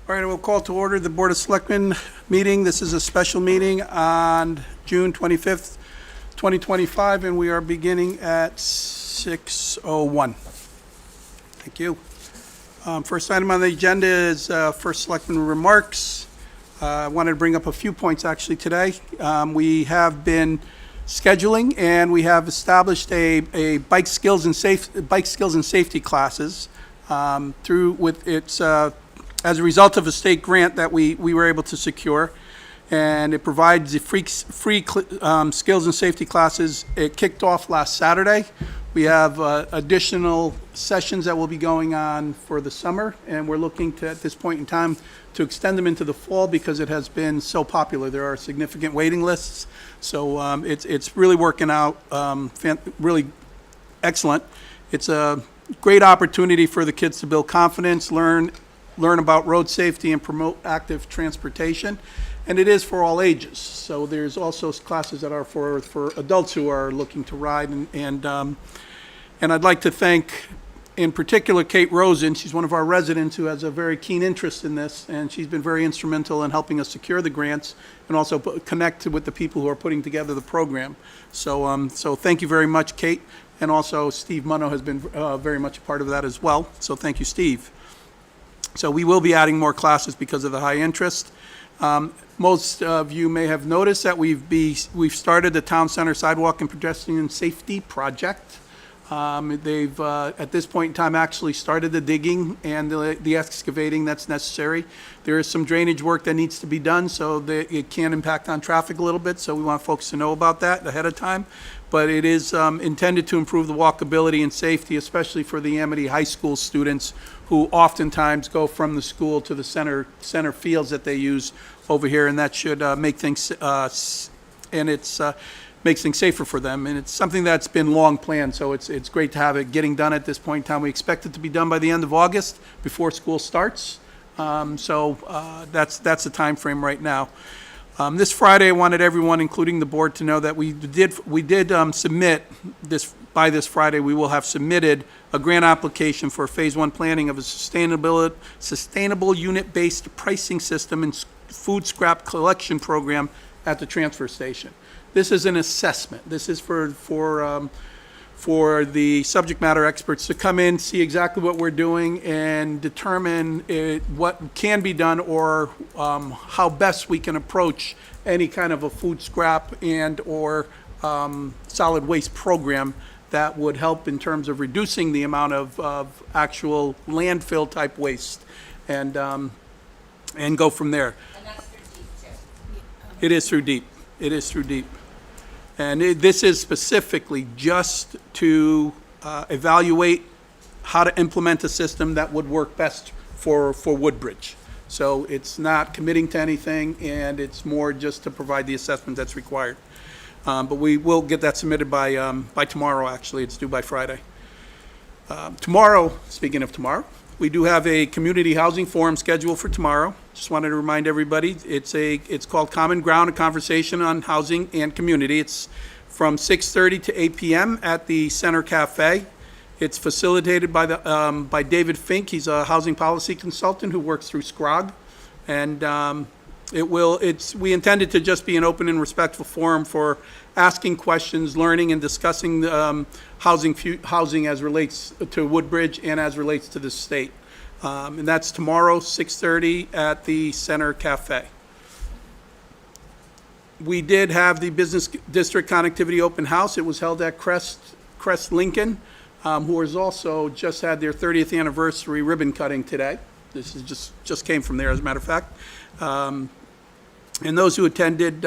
All right, I will call to order the Board of Selectmen meeting. This is a special meeting on June 25th, 2025, and we are beginning at 6:01. Thank you. First item on the agenda is first Selectmen remarks. I wanted to bring up a few points actually today. We have been scheduling and we have established a bike skills and safety classes through with its as a result of a state grant that we were able to secure, and it provides the free skills and safety classes. It kicked off last Saturday. We have additional sessions that will be going on for the summer, and we're looking to, at this point in time, to extend them into the fall because it has been so popular. There are significant waiting lists, so it's really working out really excellent. It's a great opportunity for the kids to build confidence, learn about road safety, and promote active transportation. And it is for all ages. So there's also classes that are for adults who are looking to ride. And I'd like to thank, in particular, Kate Rosen. She's one of our residents who has a very keen interest in this, and she's been very instrumental in helping us secure the grants and also connect with the people who are putting together the program. So thank you very much, Kate. And also Steve Munno has been very much a part of that as well. So thank you, Steve. So we will be adding more classes because of the high interest. Most of you may have noticed that we've started the Town Center Sidewalk and Pedestrian Safety Project. They've, at this point in time, actually started the digging and the excavating that's necessary. There is some drainage work that needs to be done, so that it can impact on traffic a little bit, so we want folks to know about that ahead of time. But it is intended to improve the walkability and safety, especially for the Amity High School students who oftentimes go from the school to the center fields that they use over here, and that should make things makes things safer for them. And it's something that's been long planned, so it's great to have it getting done at this point in time. We expect it to be done by the end of August, before school starts. That's the time frame right now. This Friday, I wanted everyone, including the board, to know that we did submit this. By this Friday, we will have submitted a grant application for phase 1 planning of a sustainable unit-based pricing system and food scrap collection program at the transfer station. This is an assessment. This is for the subject matter experts to come in, see exactly what we're doing, and determine what can be done or how best we can approach any kind of a food scrap and or solid waste program that would help in terms of reducing the amount of actual landfill type waste, and go from there. And that's through DEEP too. It is through DEEP. It is through DEEP. And this is specifically just to evaluate how to implement a system that would work best for Woodbridge. So it's not committing to anything, and it's more just to provide the assessment that's required. But we will get that submitted by tomorrow, actually. It's due by Friday. Tomorrow, speaking of tomorrow, we do have a community housing forum scheduled for tomorrow. Just wanted to remind everybody, it's called Common Ground, a conversation on housing and community. It's from 6:30 to 8 p.m. at the Center Cafe. It's facilitated by David Fink. He's a housing policy consultant who works through SCROG. And we intended to just be an open and respectful forum for asking questions, learning, and discussing housing as relates to Woodbridge and as relates to the state. And that's tomorrow, 6:30 at the Center Cafe. We did have the Business District Connectivity Open House. It was held at Crest Lincoln, who has also just had their 30th anniversary ribbon cutting today. This is just came from there, as a matter of fact. And those who attended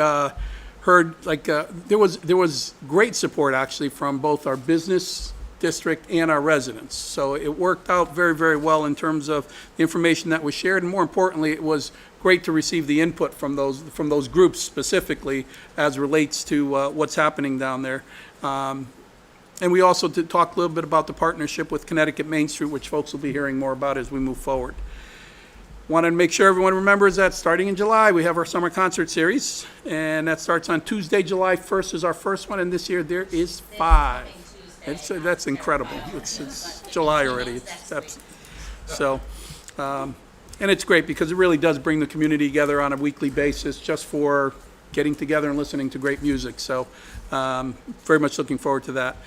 heard there was great support actually from both our business district and our residents. So it worked out very, very well in terms of the information that was shared, and more importantly, it was great to receive the input from those groups specifically as relates to what's happening down there. And we also did talk a little bit about the partnership with Connecticut Main Street, which folks will be hearing more about as we move forward. Wanted to make sure everyone remembers that starting in July, we have our summer concert series, and that starts on Tuesday, July 1st is our first one, and this year there is 5. That's incredible. It's July already. And it's great because it really does bring the community together on a weekly basis just for getting together and listening to great music. So very much looking forward to that.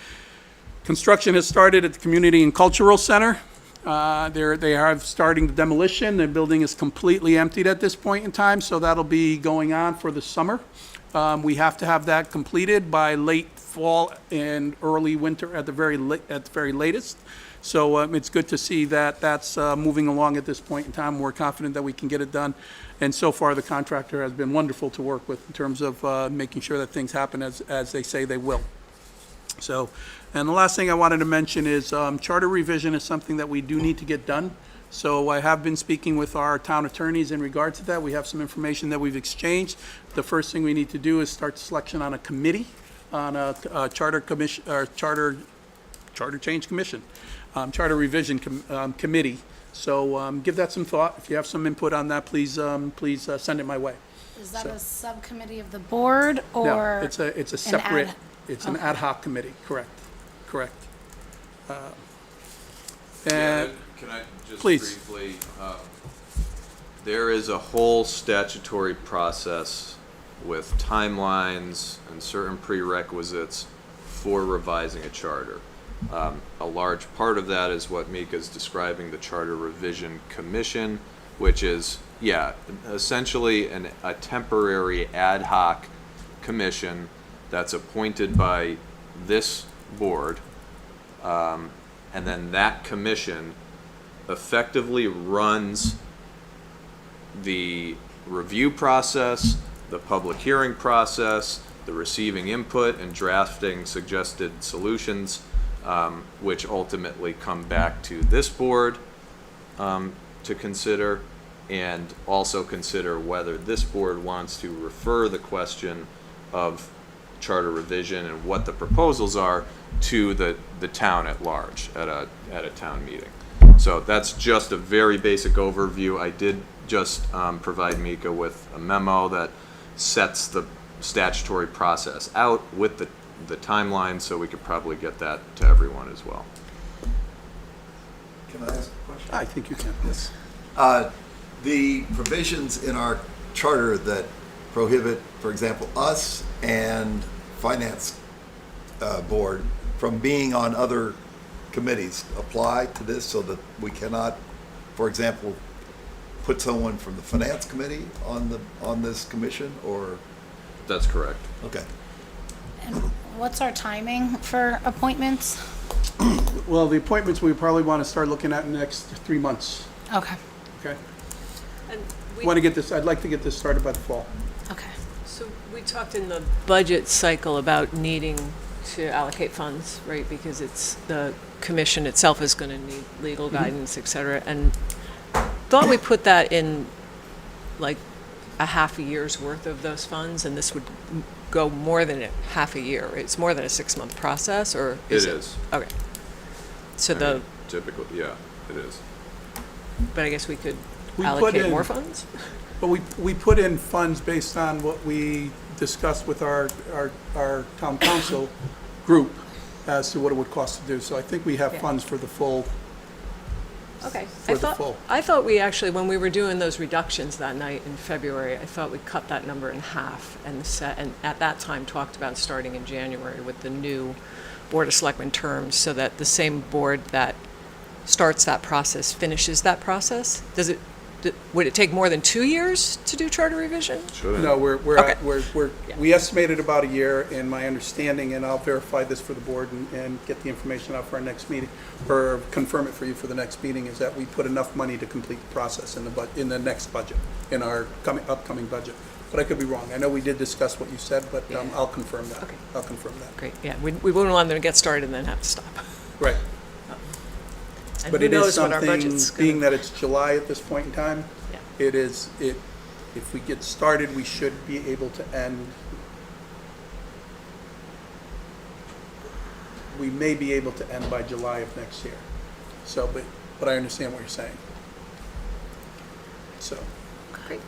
Construction has started at the Community and Cultural Center. They are starting the demolition. The building is completely emptied at this point in time, so that'll be going on for the summer. We have to have that completed by late fall and early winter at the very latest. So it's good to see that that's moving along at this point in time. We're confident that we can get it done. And so far, the contractor has been wonderful to work with in terms of making sure that things happen as they say they will. So, and the last thing I wanted to mention is charter revision is something that we do need to get done. So I have been speaking with our town attorneys in regard to that. We have some information that we've exchanged. The first thing we need to do is start selection on a committee, on a charter commission, or charter change commission, charter revision committee. So give that some thought. If you have some input on that, please send it my way. Is that a subcommittee of the board, or? No, it's a separate, it's an okay. ad hoc committee, correct. Yeah, And, can I just please. briefly, there is a whole statutory process with timelines and certain prerequisites for revising a charter. A large part of that is what Mika is describing, the Charter Revision Commission, which is, essentially a temporary ad hoc commission that's appointed by this board. And then that commission effectively runs the review process, the public hearing process, the receiving input and drafting suggested solutions, which ultimately come back to this board to consider, and also consider whether this board wants to refer the question of charter revision and what the proposals are to the town at large at a town meeting. So that's just a very basic overview. I did just provide Mika with a memo that sets the statutory process out with the timeline, so we could probably get that to everyone as well. Can I ask a question? I think you can, yes. The provisions in our charter that prohibit, for example, us and finance board from being on other committees apply to this, so that we cannot, for example, put someone from the finance committee on this commission, or? That's correct. Okay. And what's our timing for appointments? Well, the appointments, we probably want to start looking at in the next 3 months, Okay, okay? And I'd like to get this started by the fall. okay. so we talked in the budget cycle about needing to allocate funds, right? Because it's, the commission itself is going to need legal guidance, et cetera. And thought we put that in like a half a year's worth of those funds, and this would go more than a half a year. It's more than a 6-month process, or is It it? is. Okay. So I the, mean, typically, yeah, it is. but I guess we could We put allocate in- more funds? But we put in funds based on what we discussed with our town council group as to what it would cost to do. So I think we have Yeah. funds for the full, Okay. For the full. I thought we actually, when we were doing those reductions that night in February, I thought we cut that number in half and at that time talked about starting in January with the new Board of Selectmen terms, so that the same board that starts that process finishes that process. Would it take more than 2 years to do charter revision? Shouldn't. no, Okay. we estimated about a year, and my understanding, and I'll verify this for the board and get the information out for our next meeting, or confirm it for you for the next meeting, is that we put enough money to complete the process in the next budget, in our upcoming budget. But I could be wrong. I know we did discuss what you said, but Yeah. I'll confirm that. Okay. I'll confirm that. Great, yeah, we wouldn't want them to get started and then have to stop. Right. And But who it is knows what our something, budget's being gonna- that it's July at this point in time, Yeah. if we get started, we should be able to end, we may be able to end by July of next year. So, but I understand what you're saying. So, Great.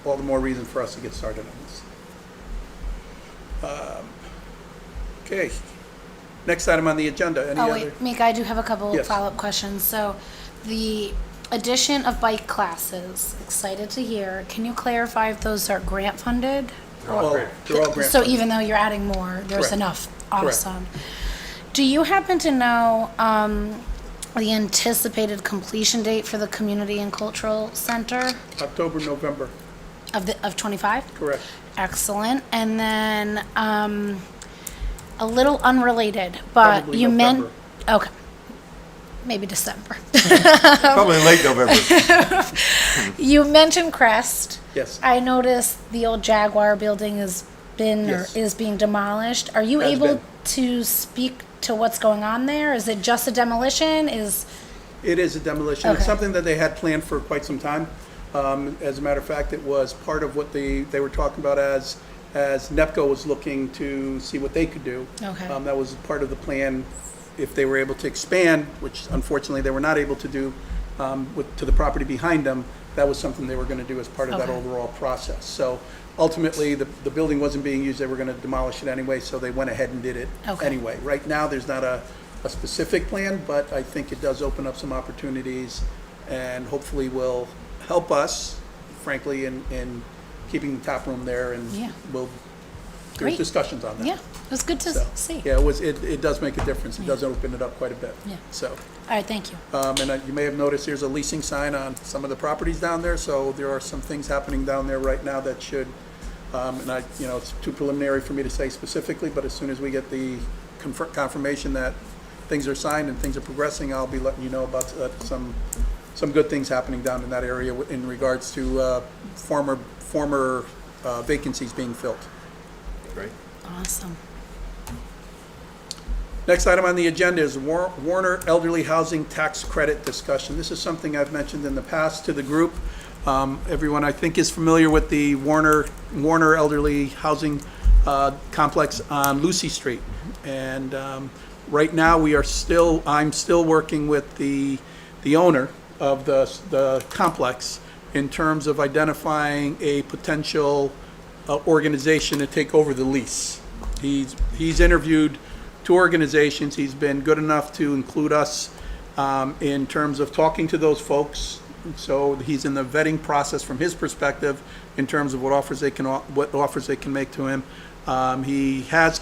all the more reason for us to get started on this. Okay, next item on the agenda, any Oh, other? wait, Mika, I do have a couple Yes. follow-up questions. So the addition of bike classes, excited to hear. Can you clarify if those are grant funded? Well, they're all grant So funded. even though you're adding more, there's Correct. enough? Correct. Awesome. Do you happen to know the anticipated completion date for the Community and Cultural Center October, November, of 25? correct. Excellent. And then a little unrelated, but Probably you meant, November. okay, maybe December. Probably late November. You mentioned Crest. Yes. I noticed the old Jaguar building has been Yes. or is being demolished. Are you Has able been. to speak to what's going on there? Is it just a demolition? It is a demolition. It's Okay. something that they had planned for quite some time. As a matter of fact, it was part of what they were talking about as NEPCO was looking to see what they could do. Okay. That was part of the plan if they were able to expand, which unfortunately they were not able to do to the property behind them. That was something they were going to do as part of that Okay. overall process. So ultimately, the building wasn't being used. They were going to demolish it anyway, so they went ahead and did it Okay. anyway. Right now, there's not a specific plan, but I think it does open up some opportunities and hopefully will help us, frankly, in keeping the top room there, and Yeah. there's Great. discussions on that. Yeah, it was good to So, see. yeah, it does make a difference. It does open it up quite a bit. Yeah. So, All right, thank you. and you may have noticed there's a leasing sign on some of the properties down there, so there are some things happening down there right now that should, it's too preliminary for me to say specifically, but as soon as we get the confirmation that things are signed and things are progressing, I'll be letting you know about some good things happening down in that area in regards to former vacancies being filled. Great. Awesome. Next item on the agenda is Warner Elderly Housing Tax Credit discussion. This is something I've mentioned in the past to the group. Everyone, I think, is familiar with the Warner Elderly Housing Complex on Lucy Street. And right now, I'm still working with the owner of the complex in terms of identifying a potential organization to take over the lease. He's interviewed 2 organizations. He's been good enough to include us in terms of talking to those folks. So he's in the vetting process from his perspective in terms of what offers they can make to him. He has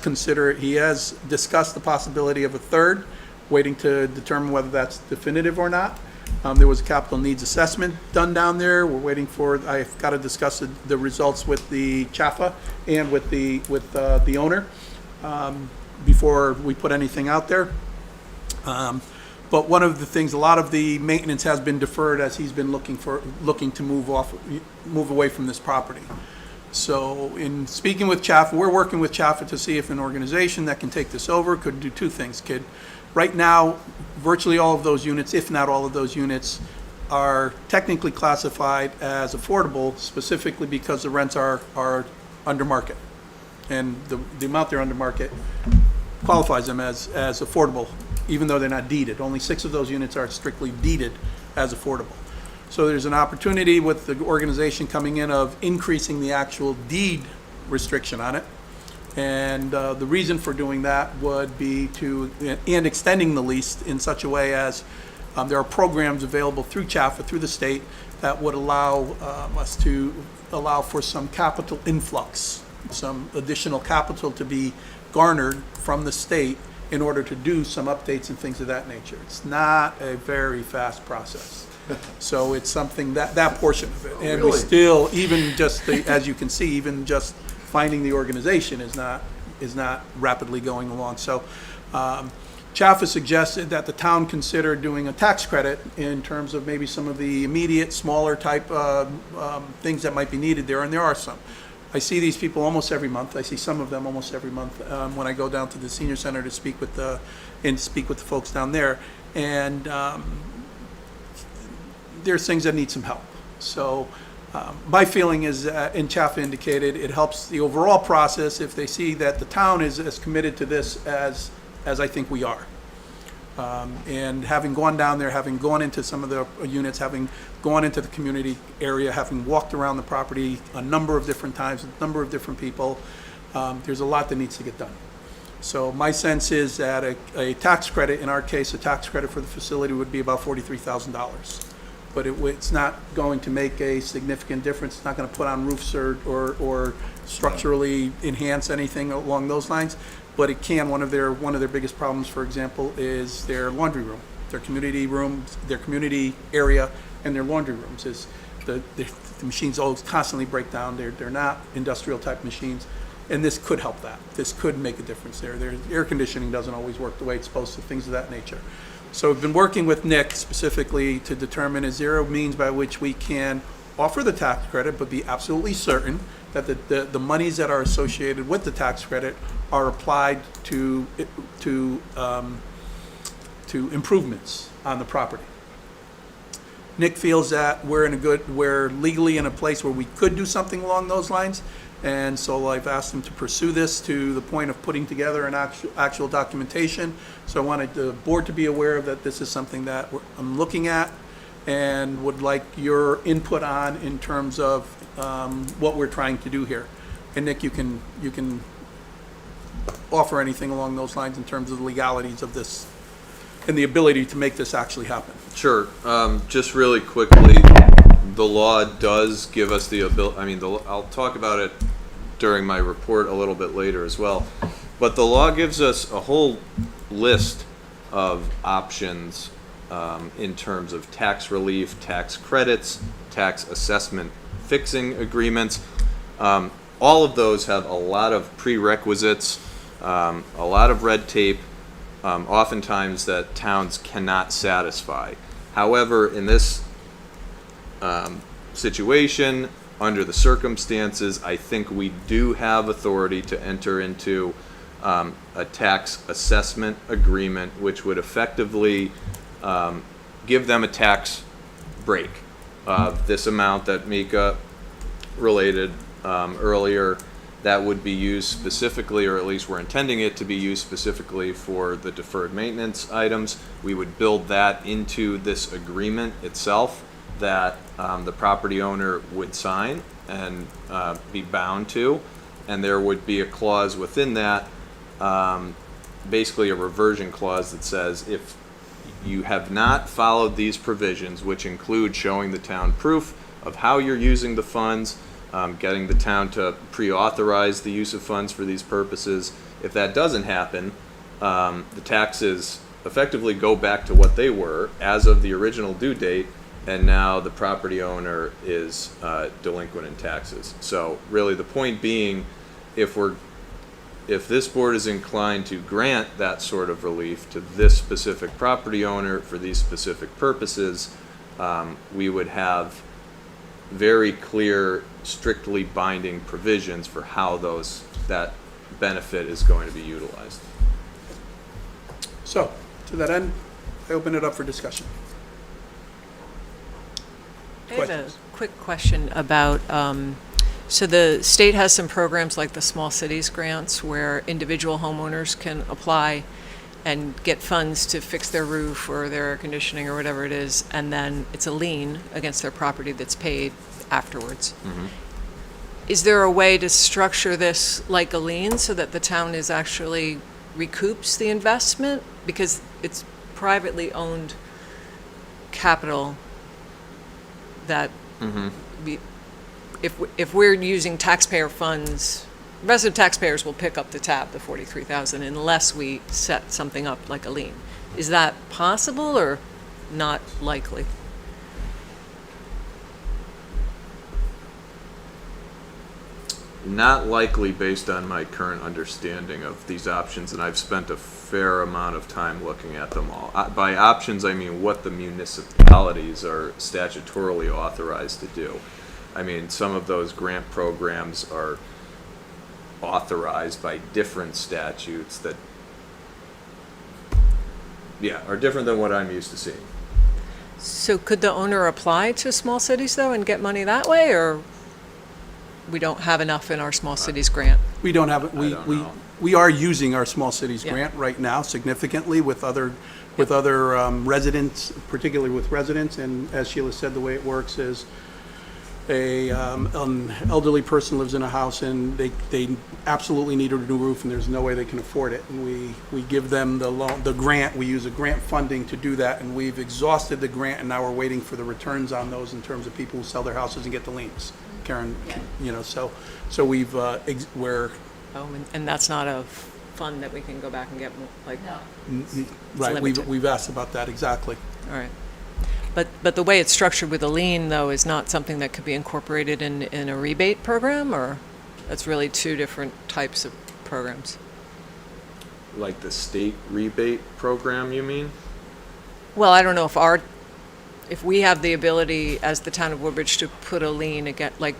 discussed the possibility of a third, waiting to determine whether that's definitive or not. There was a capital needs assessment done down there. I've got to discuss the results with the CHAFA and with the owner before we put anything out there. But one of the things, a lot of the maintenance has been deferred as he's been looking to move away from this property. So in speaking with CHAFA, we're working with CHAFA to see if an organization that can take this over could do 2 things. Right now, virtually all of those units, if not all of those units, are technically classified as affordable, specifically because the rents are under market. And the amount they're under market qualifies them as affordable, even though they're not deeded. Only 6 of those units are strictly deeded as affordable. So there's an opportunity with the organization coming in of increasing the actual deed restriction on it. And the reason for doing that would be and extending the lease in such a way as there are programs available through CHAFA, through the state, that would allow us to allow for some capital influx, some additional capital to be garnered from the state in order to do some updates and things of that nature. It's not a very fast process. So it's something that portion of it. And we Really? still, even just, as you can see, even just finding the organization is not rapidly going along. So CHAFA suggested that the town consider doing a tax credit in terms of maybe some of the immediate, smaller type things that might be needed there, and there are some. I see these people almost every month. I see some of them almost every month when I go down to the senior center to speak with the folks down there. And there's things that need some help. So my feeling is, and CHAFA indicated, it helps the overall process if they see that the town is as committed to this as I think we are. And having gone down there, having gone into some of the units, having gone into the community area, having walked around the property a number of different times, with a number of different people, there's a lot that needs to get done. So my sense is that a tax credit, in our case, a tax credit for the facility would be about $43,000. but it's not going to make a significant difference. It's not going to put on roofs or structurally enhance anything along those lines. But it can, one of their biggest problems, for example, is their laundry room, their community rooms, their community area, and their laundry rooms. Is the machines always constantly break down. They're not industrial type machines, and this could help that. This could make a difference there. Their air conditioning doesn't always work the way it's supposed to, things of that nature. So we've been working with Nick specifically to determine is there a means by which we can offer the tax credit, but be absolutely certain that the monies that are associated with the tax credit are applied to improvements on the property. Nick feels that we're legally in a place where we could do something along those lines, and so I've asked him to pursue this to the point of putting together an actual documentation. So I wanted the board to be aware of that this is something that I'm looking at and would like your input on in terms of what we're trying to do here. And Nick, you can offer anything along those lines in terms of the legalities of this and the ability to make this actually happen. Sure. Just really quickly, the law does give us the ability, I'll talk about it during my report a little bit later as well, but the law gives us a whole list of options in terms of tax relief, tax credits, tax assessment fixing agreements. All of those have a lot of prerequisites, a lot of red tape, oftentimes that towns cannot satisfy. However, in this situation, under the circumstances, I think we do have authority to enter into a tax assessment agreement, which would effectively give them a tax break of this amount that Mika related earlier. That would be used specifically, or at least we're intending it to be used specifically for the deferred maintenance items. We would build that into this agreement itself that the property owner would sign and be bound to. And there would be a clause within that, basically a reversion clause that says if you have not followed these provisions, which include showing the town proof of how you're using the funds, getting the town to pre-authorize the use of funds for these purposes. If that doesn't happen, the taxes effectively go back to what they were as of the original due date, and now the property owner is delinquent in taxes. So really the point being, if this board is inclined to grant that sort of relief to this specific property owner for these specific purposes, we would have very clear, strictly binding provisions for how that benefit is going to be utilized. So, to that end, I open it up for discussion. I have a Questions? quick question about, so the state has some programs like the Small Cities Grants where individual homeowners can apply and get funds to fix their roof or their air conditioning or whatever it is, and then it's a lien against their property that's paid afterwards. Mm-hmm. Is there a way to structure this like a lien so that the town is actually recoups the investment? Because it's privately owned capital that if we're using taxpayer funds, resident taxpayers will pick up the tab, the 43,000, unless we set something up like a lien. Is that possible or not likely? Not likely based on my current understanding of these options, and I've spent a fair amount of time looking at them all. By options, I mean what the municipalities are statutorily authorized to do. I mean, some of those grant programs are authorized by different statutes that, are different than what I'm used to seeing. So could the owner apply to small cities though and get money that way, or we don't have enough in our small cities grant? We don't have it, I don't know. we are using our small cities Yeah. grant right now significantly with other residents, particularly with residents, and as Sheila said, the way it works is an elderly person lives in a house and they absolutely need a new roof and there's no way they can afford it. And we give them the loan, the grant, we use a grant funding to do that, and we've exhausted the grant and now we're waiting for the returns on those in terms of people who sell their houses and get the liens. Karen, so we've, we're, And that's not a fund that we can go back and get, like, right, limited. we've asked about that, exactly. all right. But the way it's structured with a lien, though, is not something that could be incorporated in a rebate program, or that's really two different types of programs? Like the state rebate program, you mean? Well, I don't know if we have the ability as the town of Woodbridge to put a lien again, like,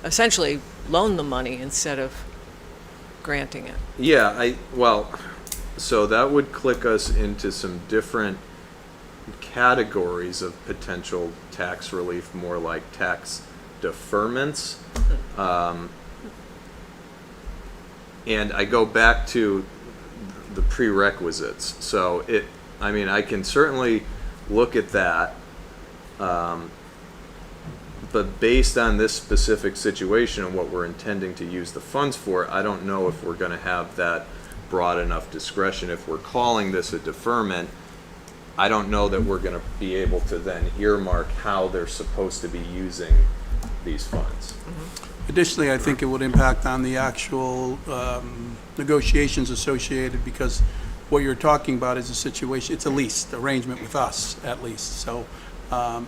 essentially loan the money instead of granting it. Yeah, so that would click us into some different categories of potential tax relief, more like tax deferments. And I go back to the prerequisites. So I can certainly look at that. But based on this specific situation and what we're intending to use the funds for, I don't know if we're going to have that broad enough discretion. If we're calling this a deferment, I don't know that we're going to be able to then earmark how they're supposed to be using these funds. Additionally, I think it would impact on the actual negotiations associated, because what you're talking about is a situation, it's a lease arrangement with us, at least. So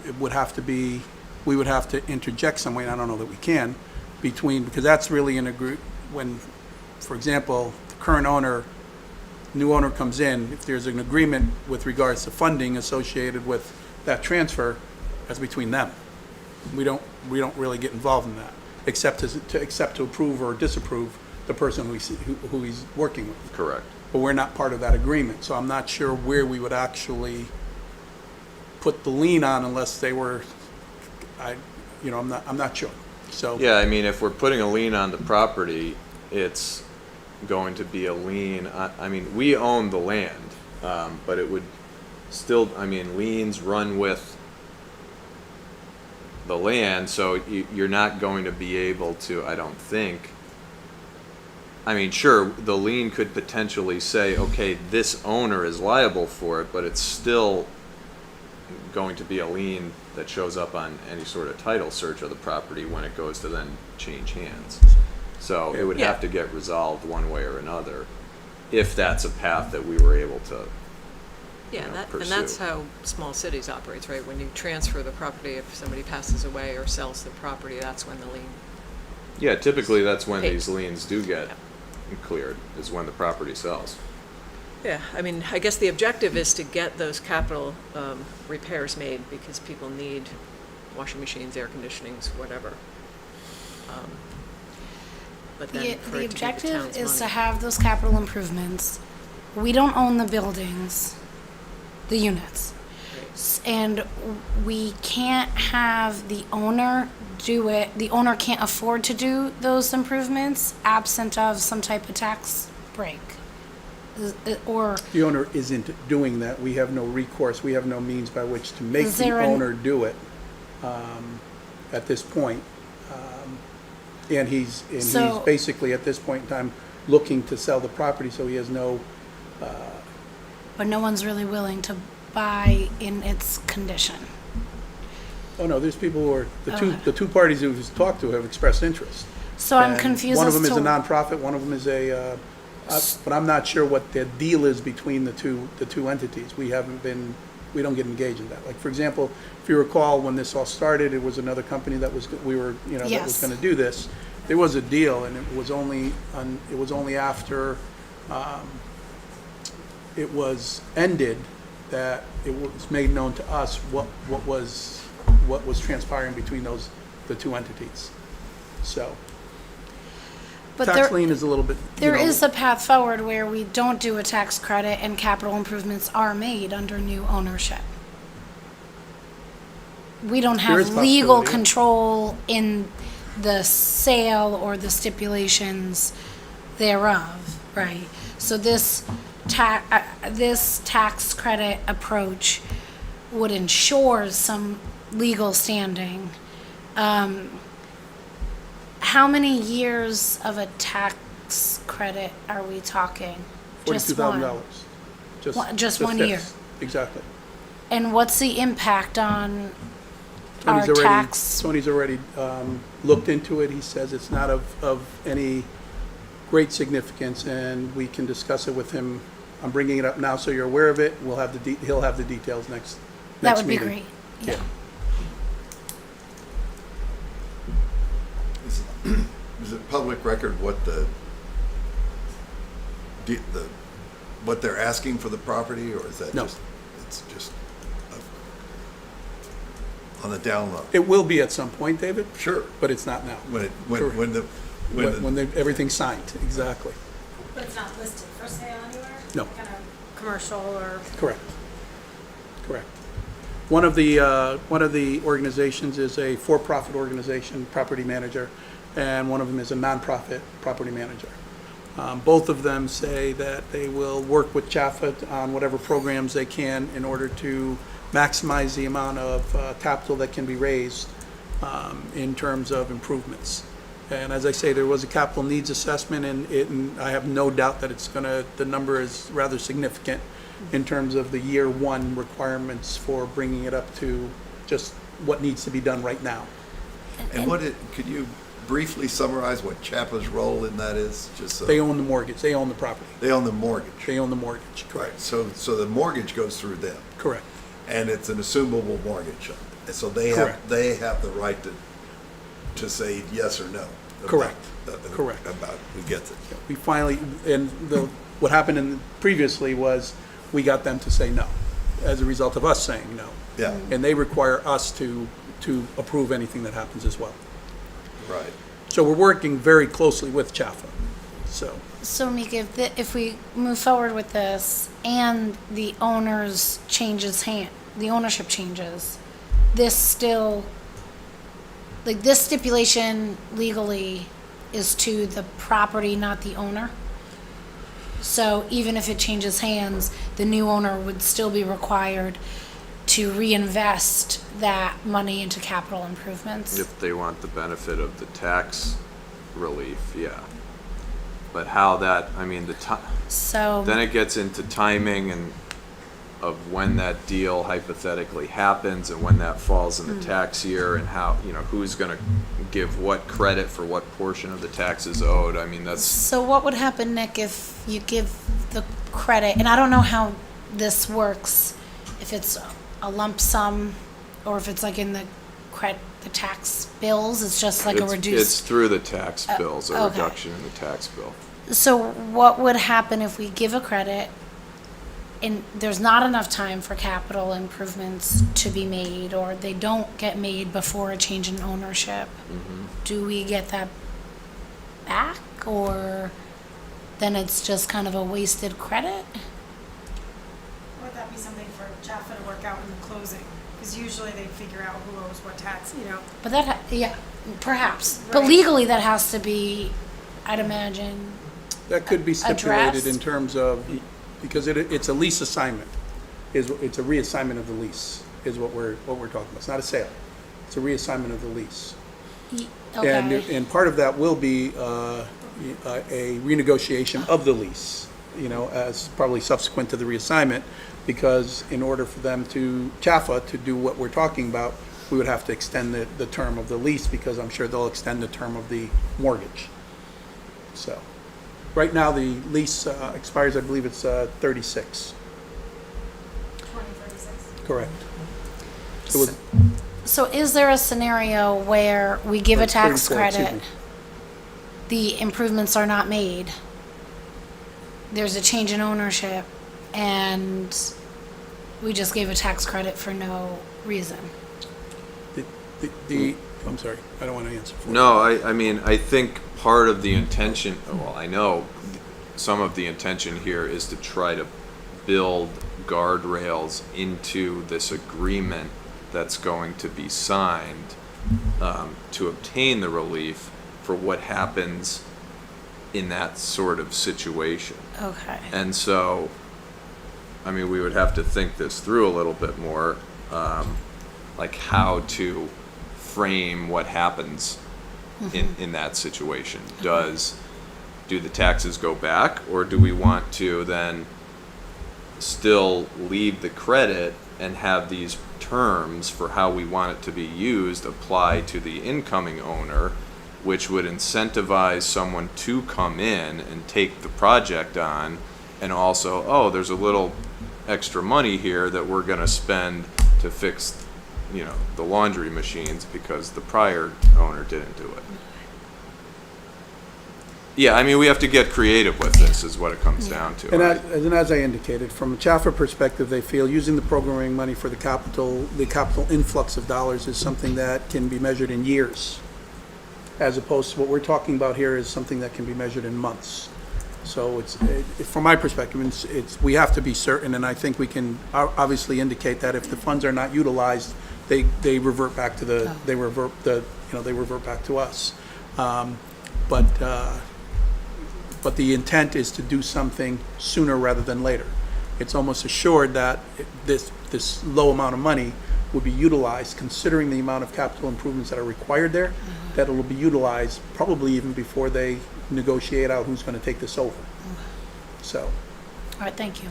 it would have to be, we would have to interject some way, and I don't know that we can, because that's really when, for example, the current owner, new owner comes in, if there's an agreement with regards to funding associated with that transfer, that's between them. We don't really get involved in that, except to approve or disapprove the person who he's working with. Correct. But we're not part of that agreement, so I'm not sure where we would actually put the lien on unless they were, I'm not sure. So Yeah, I mean, if we're putting a lien on the property, it's going to be a lien. We own the land, but it would still, liens run with the land, so you're not going to be able to, I don't think. Sure, the lien could potentially say, okay, this owner is liable for it, but it's still going to be a lien that shows up on any sort of title search of the property when it goes to then change hands. So it would have to get resolved one way or another, if that's a path that we were able to And pursue. that's how small cities operates, right? When you transfer the property, if somebody passes away or sells the property, that's when the lien. Yeah, typically that's when Hey. these liens do get cleared, is when the property sells. Yeah, I guess the objective is to get those capital repairs made because people need washing machines, air conditionings, whatever. But then for The it to be the objective town's is to money. have those capital improvements. We don't own the buildings, the units. And we can't have the owner do it, the owner can't afford to do those improvements absent of some type of tax break. Or, the owner isn't doing that. We have no recourse. We have no means by which to make Is the there an- owner do it at this point. And he's So- basically, at this point in time, looking to sell the property, so he has no, but no one's really willing to buy in its condition. oh no, there's people who are, Okay. the two parties who've talked to have expressed interest. So I'm And confused one of as them is a to, nonprofit, one of them is but I'm not sure what the deal is between the two entities. We don't get engaged in that. Like, for example, if you recall, when this all started, it was another company that was, that was Yes. gonna do this. There was a deal, and it was only after, it was ended that it was made known to us what was transpiring between the two entities. So, but tax there, lien is a little bit, there is a path forward where we don't do a tax credit and capital improvements are made under new ownership. We don't There is have legal possibility. control in the sale or the stipulations thereof, right? So this tax credit approach would ensure some legal standing How many years of a tax credit are we talking? Just one? $42,000. Just 1 year? this. Exactly. And what's the impact on Tony's our already, tax? Tony's already looked into it. He says it's not of any great significance, and we can discuss it with him. I'm bringing it up now so you're aware of it. We'll have he'll have the details next That would be meeting. great. Yeah. Is it public record what what they're asking for the property, or is that No. it's just on the down low? It will be at some point, David, Sure. but it's not now. When Correct. when Everything's signed, exactly. But it's not listed for sale anywhere? No. Kind of commercial or? Correct. Correct. One of the organizations is a for-profit organization, property manager, and one of them is a nonprofit property manager. Both of them say that they will work with Chaffa on whatever programs they can in order to maximize the amount of capital that can be raised in terms of improvements. And as I say, there was a capital needs assessment, and I have no doubt that the number is rather significant in terms of the year one requirements for bringing it up to just what needs to be done right now. and could you briefly summarize what Chappa's role in that is? Just so They own the mortgage, they own the property, they own the mortgage. they own the mortgage. Right. So the mortgage goes through them, Correct. and it's an assumable mortgage. And so they Correct. have the right to say yes or no. about- Correct. Correct. About who gets it. We finally, and what happened previously was we got them to say no, as a result of us saying no. Yeah. And they require us to approve anything that happens as well. Right. So we're working very closely with Chaffa, so. So Mika, if we move forward with this and the ownership changes, this still, like this stipulation legally is to the property, not the owner? So even if it changes hands, the new owner would still be required to reinvest that money into capital improvements? If they want the benefit of the tax relief, yeah. But how that, I mean, So. then it gets into timing and of when that deal hypothetically happens and when that falls in the tax year and how, who's gonna give what credit for what portion of the taxes owed. I mean, that's, So what would happen, Nick, if you give the credit, and I don't know how this works, if it's a lump sum or if it's like in the tax bills, it's just like a it's reduced. through the tax bills, a okay. reduction in the tax bill. So what would happen if we give a credit and there's not enough time for capital improvements to be made, or they don't get made before a change in ownership? Do we get that back, or then it's just kind of a wasted credit? Would that be something for Jaffa to work out in the closing? Because usually they figure out who owes what tax, But yeah, perhaps. But Right. legally, that has to be, I'd imagine. That could be stipulated in Addressed? terms of, because it's a lease assignment, it's a reassignment of the lease, is what we're talking about. It's not a sale, it's a reassignment of the lease. And, Okay. and part of that will be a renegotiation of the lease, as probably subsequent to the reassignment, because in order for them Chaffa to do what we're talking about, we would have to extend the term of the lease, because I'm sure they'll extend the term of the mortgage. So, right now, the lease expires, I believe it's 36. 2036. Correct. So it- So is there a scenario where we give a tax 34, excuse credit, me. the improvements are not made, there's a change in ownership, and we just gave a tax credit for no reason? I'm sorry, I don't want to answer for you. No, I mean, I think part of the intention, well, I know some of the intention here is to try to build guardrails into this agreement that's going to be signed to obtain the relief for what happens in that sort of situation. Okay. And so, I mean, we would have to think this through a little bit more, like how to frame what happens in that situation. Do the taxes go back, or do we want to then still leave the credit and have these terms for how we want it to be used apply to the incoming owner, which would incentivize someone to come in and take the project on, and also, oh, there's a little extra money here that we're gonna spend to fix, the laundry machines because the prior owner didn't do it. Yeah, I mean, we have to get creative with this, is what it comes down to. And right? as I indicated, from a Chaffa perspective, they feel using the programming money for the capital influx of dollars is something that can be measured in years, as opposed to what we're talking about here is something that can be measured in months. So from my perspective, we have to be certain, and I think we can obviously indicate that if the funds are not utilized, they revert back to they revert back to us. But the intent is to do something sooner rather than later. It's almost assured that this low amount of money would be utilized, considering the amount of capital improvements that are required there, that it will be utilized probably even before they negotiate out who's going to take this over. So, All right, thank you.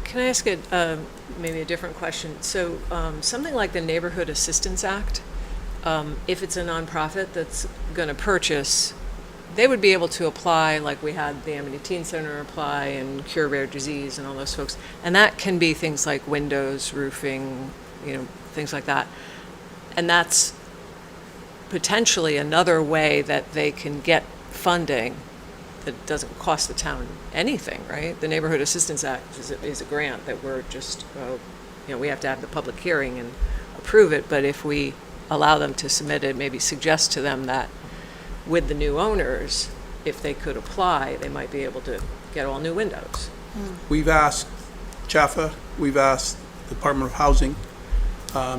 Can I ask maybe a different question? So something like the Neighborhood Assistance Act, if it's a nonprofit that's going to purchase, they would be able to apply, like we had the Amity Teen Center apply and Cure Rare Disease and all those folks. And that can be things like windows, roofing, things like that. And that's potentially another way that they can get funding that doesn't cost the town anything, right? The Neighborhood Assistance Act is a grant that we're just, we have to have the public hearing and approve it. But if we allow them to submit it, maybe suggest to them that with the new owners, if they could apply, they might be able to get all new windows. we've asked Chaffa, we've asked the Department of Housing,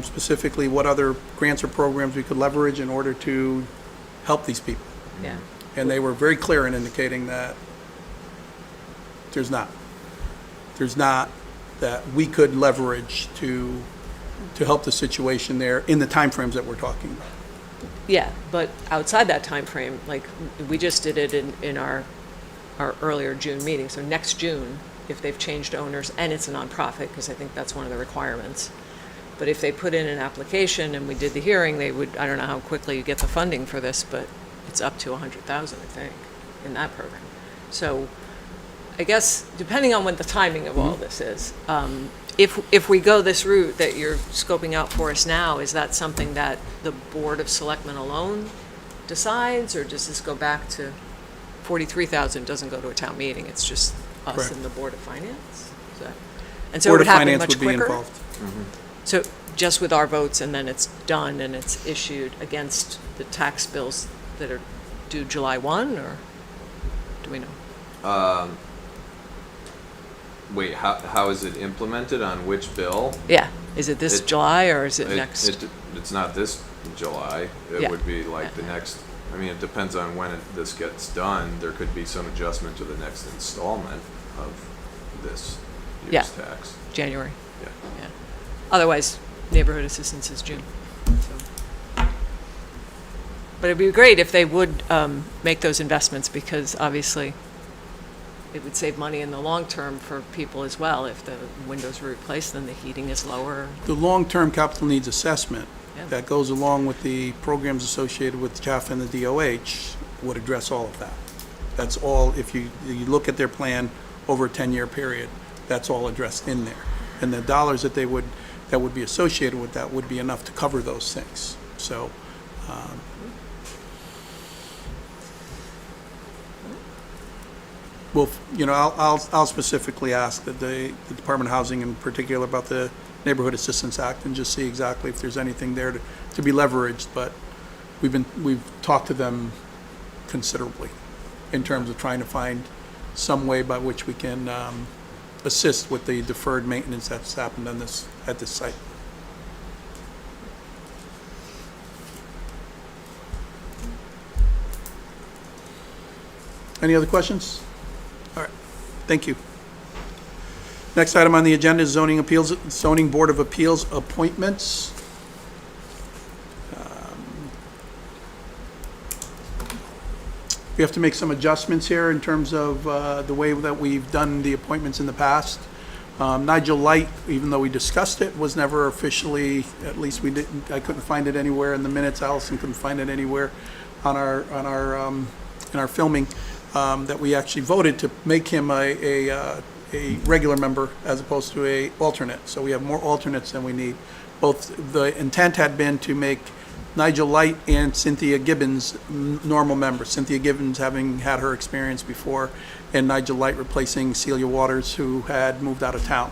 specifically what other grants or programs we could leverage in order to help these people. Yeah. And they were very clear in indicating that there's not that we could leverage to help the situation there in the timeframes that we're talking about. Yeah, but outside that time frame, like we just did it in our earlier June meeting. So next June, if they've changed owners, and it's a nonprofit, because I think that's one of the requirements. But if they put in an application and we did the hearing, they would, I don't know how quickly you get the funding for this, but it's up to 100,000, I think, in that program. So I guess, depending on what the timing of all this is, if we go this route that you're scoping out for us now, is that something that the Board of Selectmen alone decides, or does this go back to 43,000 doesn't go to a town meeting, it's just us Correct. and the Board of Finance? Is that- And so it Board would of happen Finance much would be quicker? involved. So just with our votes, and then it's done and it's issued against the tax bills that are due July 1, or do we know? Wait, how is it implemented, on which bill? Yeah, is it this It- July or is it It- next? It's not this July. It Yeah. would be like the next, I mean, it depends on when this gets done. There could be some adjustment to the next installment of this Yeah. year's tax. January, Yeah. yeah. Otherwise, neighborhood assistance is June. So. But it'd be great if they would make those investments, because obviously it would save money in the long term for people as well. If the windows were replaced, then the heating is lower. The long-term capital needs assessment Yeah. that goes along with the programs associated with Chaffa and the DOH would address all of that. That's all, if you look at their plan over a 10-year period, that's all addressed in there. And the dollars that would be associated with that would be enough to cover those things. So, well, I'll specifically ask that the Department of Housing in particular about the Neighborhood Assistance Act and just see exactly if there's anything there to be leveraged, but we've talked to them considerably in terms of trying to find some way by which we can assist with the deferred maintenance that's happened at this site. Any other questions? All right, thank you. Next item on the agenda is zoning board of appeals appointments. we have to make some adjustments here in terms of the way that we've done the appointments in the past. Nigel Light, even though we discussed it, was never officially, at least we didn't, I couldn't find it anywhere in the minutes, Allison couldn't find it anywhere in our filming, that we actually voted to make him a regular member as opposed to a alternate. So we have more alternates than we need. Both, the intent had been to make Nigel Light and Cynthia Gibbons normal members. Cynthia Gibbons having had her experience before, and Nigel Light replacing Celia Waters, who had moved out of town.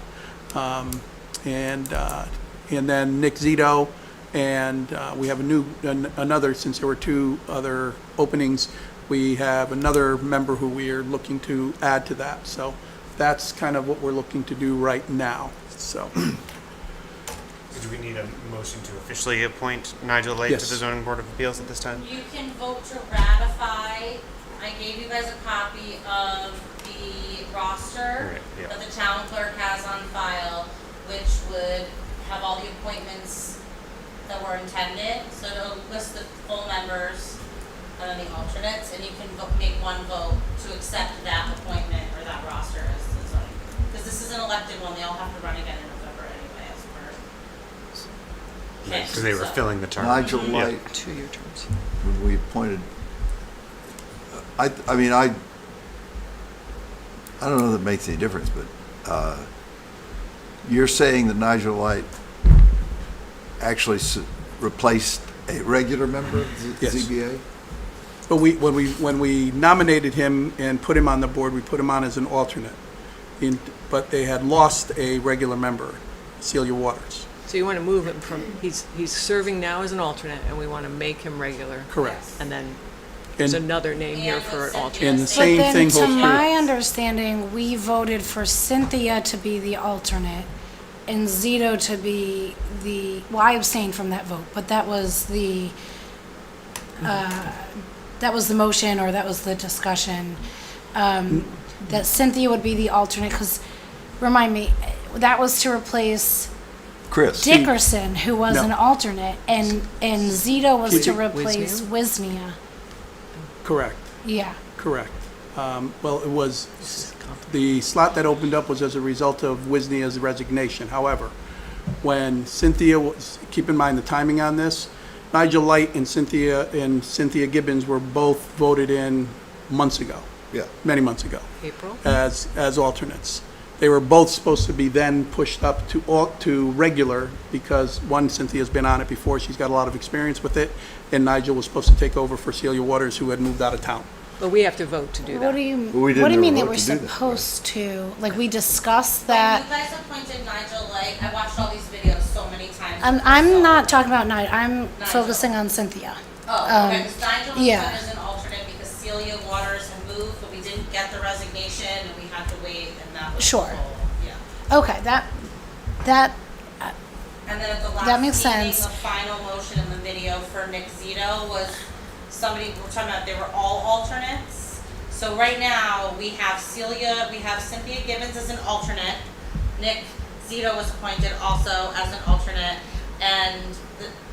And then Nick Zito, and we have another, since there were two other openings, we have another member who we are looking to add to that. So that's kind of what we're looking to do right now, so. So do we need a motion to officially appoint Nigel Lake Yes. to the Zoning Board of Appeals at this time? You can vote to ratify. I gave you guys a copy of the roster Right, yeah. that the town clerk has on file, which would have all the appointments that were intended. So it'll list the full members and then the alternates, and you can make one vote to accept that appointment or that roster as the zoning. Because this is an elected one, they all have to run again in November anyway, as per. Okay, Because they were so- filling the term. Nigel Yeah. Light, 2-year terms. when we appointed, I mean, I don't know that it makes any difference, but you're saying that Nigel Light actually replaced a regular member of the Yes. ZBA? But when we nominated him and put him on the board, we put him on as an alternate. But they had lost a regular member, Celia Waters. So you want to move him from, he's serving now as an alternate, and we want to make him regular. Correct. And then there's And- another name here And for with an alternate. And the But same then, thing to holds my true. understanding, we voted for Cynthia to be the alternate and Zito to be well, I abstained from that vote, but that was the motion, or that was the discussion, that Cynthia would be the alternate, because, remind me, that was to replace Chris? Dickerson, who was No. an alternate, and Zito was to Wisnia? replace Wisnia. Correct, Yeah. correct. Well, it was, the slot that opened up was as a result of Wisnia's resignation. However, when Cynthia was, keep in mind the timing on this, Nigel Light and Cynthia Gibbons were both voted in months ago, Yeah. many months ago, April? as alternates. They were both supposed to be then pushed up to regular, because one, Cynthia's been on it before, she's got a lot of experience with it, and Nigel was supposed to take over for Celia Waters, who had moved out of town. But we have to vote to do What do that. you, Well, we didn't what do you mean they ever were vote to do that, right? supposed to? Like, we discussed When that. you guys appointed Nigel Light, I watched all these videos so many times. I'm not talking about Nigel, I'm Nigel. focusing on Cynthia. Oh, okay, because Nigel was yeah. put as an alternate because Celia Waters had moved, but we didn't get the resignation and we had to wait, and that was the Sure. whole, yeah. Okay, that, And then at the That last makes meeting, sense. the final motion in the video for Nick Zito was somebody, we're talking about, they were all alternates. So right now, we have Cynthia Gibbons as an alternate. Nick Zito was appointed also as an alternate, and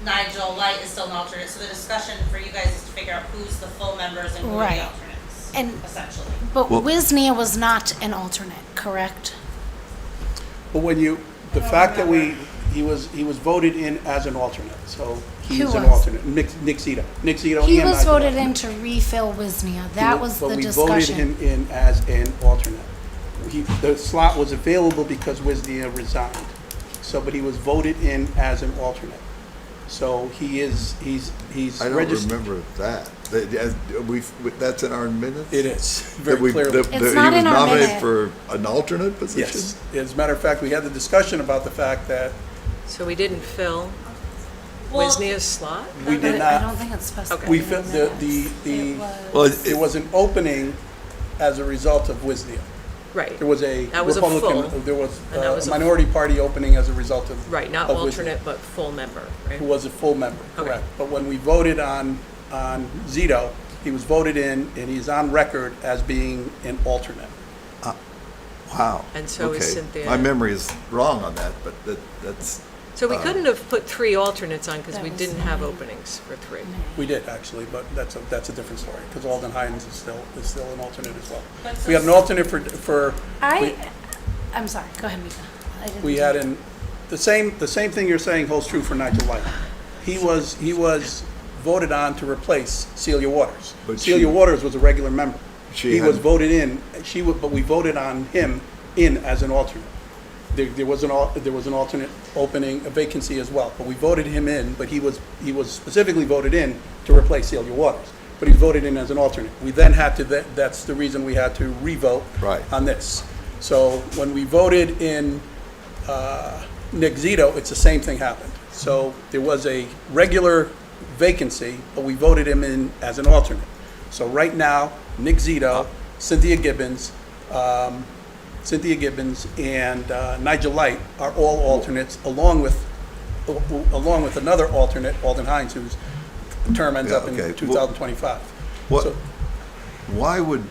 Nigel Light is still an alternate. So the discussion for you guys is to figure out who's the full members and who are Right. the alternates, And- essentially. but Well- Wisnia was not an alternate, correct? But the fact that he was voted in as an alternate, so he's Who an was? alternate. Nick Zito. Nick Zito He and was Nigel voted Light. in to refill Wisnia, that was the But we discussion. voted him in as an alternate. The slot was available because Wisnia resigned. So, but he was voted in as an alternate. So he's I don't registered. remember that. That's in our minutes? It is, That very clearly. It's he not was in our nominated minute. for an alternate position? Yes. As a matter of fact, we had the discussion about the fact that So we didn't fill Well- Wisnia's slot? we But did I not, don't think it's specified. we in felt the the, minutes. It Well, was- there was an opening as a result of Wisnia. Right, There was a That was a Republican, full, there was and that was a a- minority party opening as a result of. right, not of Wisnia, alternate, but full member, right? Who was a full member, Okay. correct. But when we voted on Zito, he was voted in, and he's on record as being an alternate. Wow. And so is Okay. Cynthia. My memory is wrong on that, but that's, So we couldn't have put 3 alternates on because That we was didn't have May. openings for 3. We did, actually, but that's a different story, because Alden Hines is still an alternate as well. But We had an alternate for, I'm sorry, go ahead, Mika. I didn't- we had the same thing you're saying holds true for Nigel Light. He was voted on to replace Celia Waters. But Celia she- was a regular member. She He was had- voted in, but we voted on him in as an alternate. There was an alternate opening, a vacancy as well, but we voted him in, but he was specifically voted in to replace Celia Waters. But he's voted in as an alternate. We then had to, that's the reason we had to revote Right. on this. So when we voted in Nick Zito, it's the same thing happened. So there was a regular vacancy, but we voted him in as an alternate. So right now, Nick Zito, Cynthia Gibbons, and Nigel Light are all alternates, along with another alternate, Alden Hines, whose term ends Yeah, up in okay. 2025. What, So- why would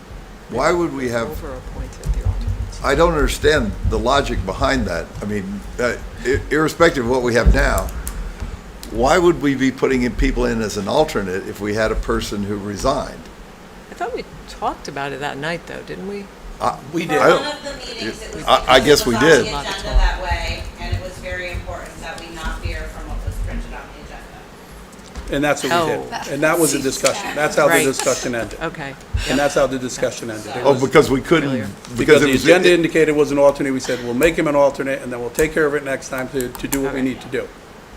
we have, Over-appointed the alternates. I don't understand the logic behind that. I mean, irrespective of what we have now, why would we be putting in people in as an alternate if we had a person who resigned? I thought we talked about it that night, though, didn't we? We For did. I don't- one of the meetings, it was I because guess it we was on did. the Lot of agenda talk. that way, and it was very important that we not veer from what was printed on the agenda. And that's what we Oh. did. And that was the discussion. That's how the Right. discussion ended. Okay. And that's how the discussion ended. It Oh, was- because we couldn't, Failure. Because it the was. agenda indicated was an alternate, we said, we'll make him an alternate, and then we'll take care of it next time to do what we Okay. need to do.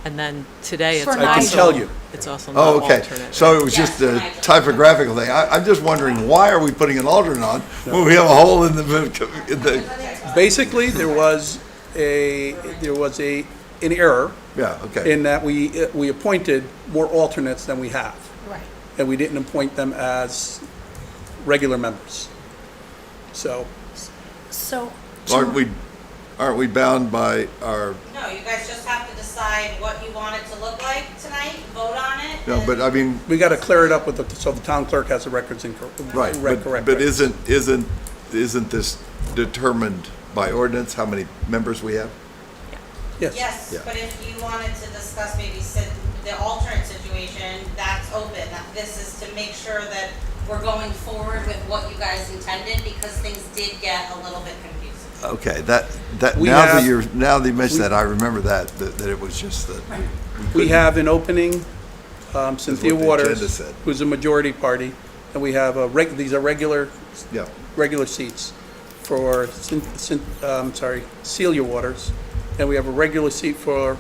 And then today, it's For also. I can tell you. It's also not Oh, okay. alternate. So it was Yes, just a Nigel. typographical thing. I'm just wondering, why are we putting an alternate on when we have a hole in the, Basically, there was an error yeah, okay. in that we appointed more alternates than we have, Right. and we didn't appoint them as regular members. So, So. Aren't we bound by our, No, you guys just have to decide what you want it to look like tonight, vote on it. no, but I mean, we got to clear it up so the town clerk has the records right, correct. but isn't this determined by ordinance, how many members we have? Yes. Yes, Yeah. but if you wanted to discuss maybe the alternate situation, that's open. This is to make sure that we're going forward with what you guys intended, because things did get a little bit confusing. Okay, that, We now that have- now that you mentioned that, I remember that it was just that. We have an opening, Cynthia what the Waters, agenda said. who's a majority party, and we have these are regular Yeah, seats for Celia Waters, and we have a regular seat for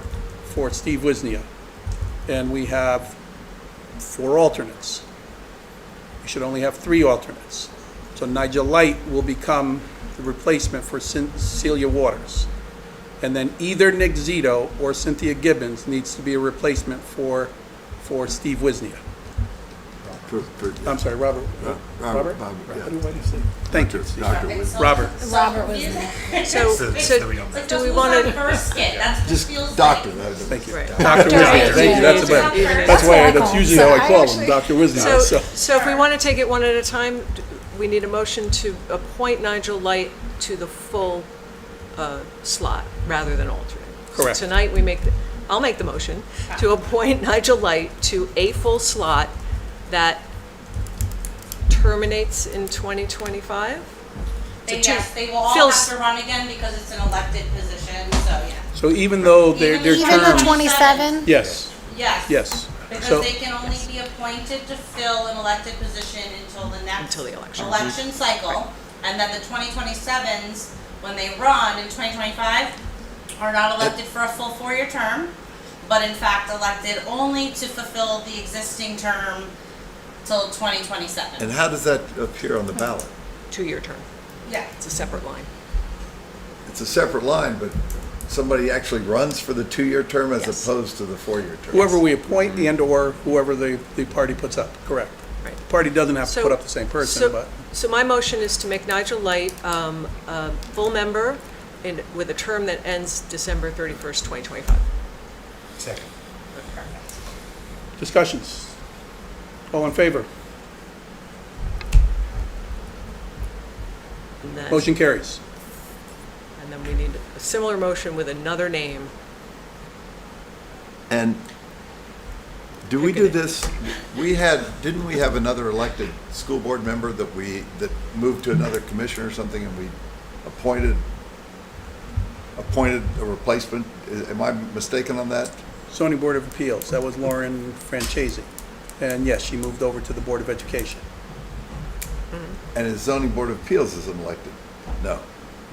Steve Wisnia, and we have 4 alternates. We should only have 3 alternates. So Nigel Light will become the replacement for Celia Waters. And then either Nick Zito or Cynthia Gibbons needs to be a replacement for Steve Wisnia. I'm sorry, Robert. Robert? Bob, yeah. What do you say? Thank you. Dr. It's so- Robert. so Robert was confusing. So, So so we don't- Like, do just we who's want on to? first skit? That's what Just feels doctor. like. Thank you. Right. Dr. Wisnia, thank you, that's Wisnia. better. That's why, that's usually how I call him, Dr. Wisnia, so. So if we want to take it one at a time, we need a motion to appoint Nigel Light to the full slot rather than alternate. So Correct. tonight, I'll make the motion to appoint Nigel Light to a full slot that terminates in 2025? Yes, they will all Fills- have to run again because it's an elected position, so yeah. So even though their Even Even the terms, 27? yes, Yes. yes. Because So, they can only be appointed to fill an elected position until the next Until the election. election cycle. And then the 2027s, when they run in 2025, are not elected for a full 4-year term, but in fact elected only to fulfill the existing term till 2027. And how does that appear on the ballot? 2-year term. Yeah. It's a separate line. It's a separate line, but somebody actually runs for the 2-year term as Yes. opposed to the 4-year term. whoever we appoint and/or whoever the party puts up, correct. Right. The party doesn't have to So- put up the same person, so- but, So my motion is to make Nigel Light a full member with a term that ends December 31st, 2025. Second. discussions. All in favor? And then- Motion carries. And then we need a similar motion with another name And do we do this, didn't we have another elected school board member that moved to another commission or something and we appointed a replacement? Am I mistaken on that? Zoning Board of Appeals, that was Lauren Francesi. And yes, she moved over to the Board of Education. And is zoning board of appeals isn't elected? No.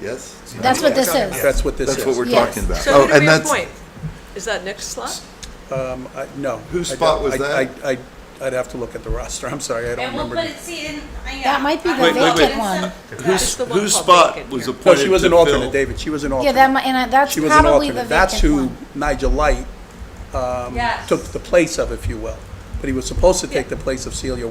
Yes? That's what this is. That's what this is. That's what we're Yes. talking about. So who did and we that's appoint? Is that Nick's slot? No. Whose I spot don't- was I- that? I'd have to look at the roster. I'm sorry, I don't And we'll remember. put it, see, in, yeah. That might be the Wait, wait, vacant wait. one. It's the one Whose called spot vacant was here. No, appointed she was an to alternate, fill? David. She was an Yeah, alternate. that might, and that's She was an probably the alternate. That's vacant who one. Nigel Light Yes. took the place of, if you will. But he was supposed to take Yeah. the place of Celia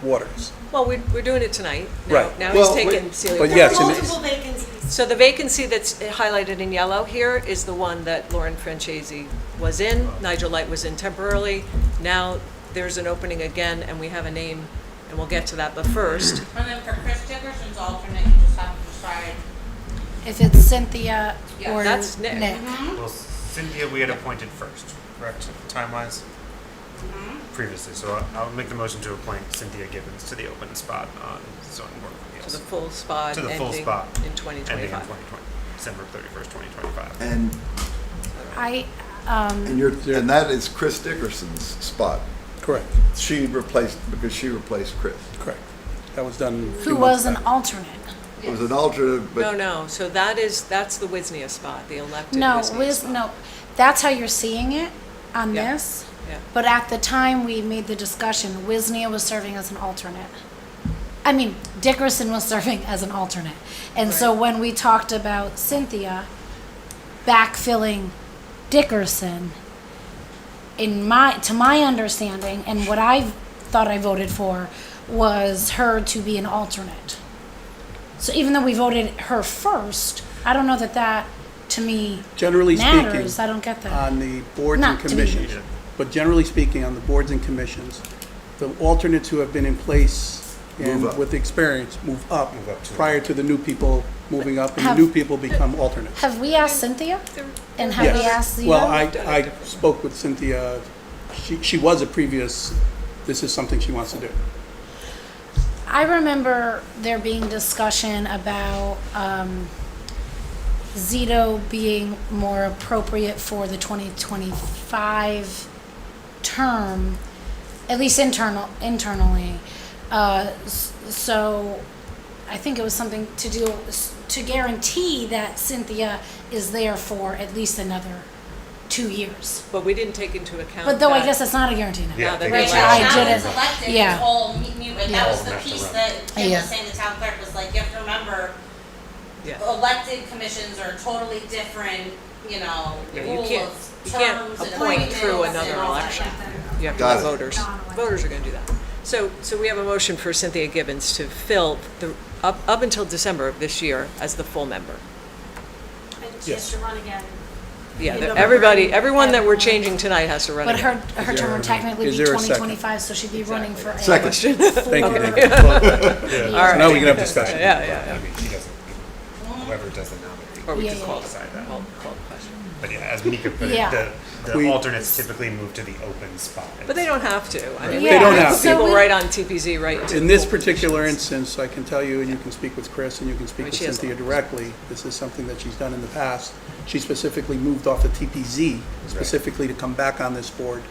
Waters. Well, we're doing it tonight. Now- Right. Now Well, he's wait, taking Celia. but Ward. yes, There and are it's- multiple vacancies. So the vacancy that's highlighted in yellow here is the one that Lauren Francesi was in. Nigel Light was in temporarily. Now there's an opening again, and we have a name, and we'll get to that. But first, And then for Chris Dickerson's alternate, you just have to decide. If it's Cynthia Yeah, or that's Nick. Nick. Well, Cynthia, we had appointed first, correct, time-wise? Previously, so I'll make the motion to appoint Cynthia Gibbons to the open spot on zoning board of to appeals. the full spot To the full ending spot, in Ending in 2025. 2020, December 31st, 2025. And I, and that is Chris Dickerson's spot. Correct, Because she replaced Chris. correct. That was done a few who months was an back. alternate. It was an alternate, but. No, so that's the Wisnia spot, the elected No, Wisnia spot. no, that's how you're seeing it on Yeah. this. Yeah. But at the time we made the discussion, Wisnia was serving as an alternate. I mean, Dickerson was serving as an alternate. And so Right. when we talked about Cynthia backfilling Dickerson, to my understanding, and what I thought I voted for, was her to be an alternate. So even though we voted her first, I don't know that to me Generally speaking, matters. I don't get that. on the boards and Not to me. commissions, but generally speaking, on the boards and commissions, the alternates who have been in place and Move up. with experience move up Move up to- prior to the new people moving up, and the Have- new people become alternates. Have we asked Cynthia? And have Yes. we asked Zito? Well, We've done it I differently. spoke with Cynthia, she was a previous, this is something she wants to do. I remember there being discussion about Zito being more appropriate for the 2025 term, at least internally. So I think it was something to do, to guarantee that Cynthia is there for at least another 2 years. But we didn't take into account But though I that- guess it's not a guarantee now. Yeah, Now that they Right it's get now, I elected. now it's didn't- elected, yeah. it's all mute, and that Yeah. was the Left to piece run. that Kim Yeah. was saying, the town clerk was like, you have to remember, Yeah. elected commissions are totally different, you know, Yeah, you rule can't- of you can't terms and appoint through appointments another and all that election. kind of thing. You have to Got have it. voters. Voters are going to do that. So we have a motion for Cynthia Gibbons to fill up until December of this year as the full member. And she has Yes. to run again. Yeah, In that November. everyone that we're changing tonight has to run But again. her term would technically is be there a second? 2025, so she'd be running for a Second. Thank you, David. years. All right. Now we can have discussion. Yeah. I mean, she doesn't, whoever does the nominating. Or we Yeah, could yeah, call yeah. Decide that. call the question. But yeah, as Mika put Yeah. it, the We- alternates typically move to the open spot. But they don't have to. I mean, we They don't have to. People So we- right on TPZ, right into In the this full particular positions. instance, I can tell you, and you can speak with Chris, and you can speak I mean, with she has Cynthia a lot. directly, this is something that she's done in the past. She specifically moved off the TPZ, specifically to come back on this board.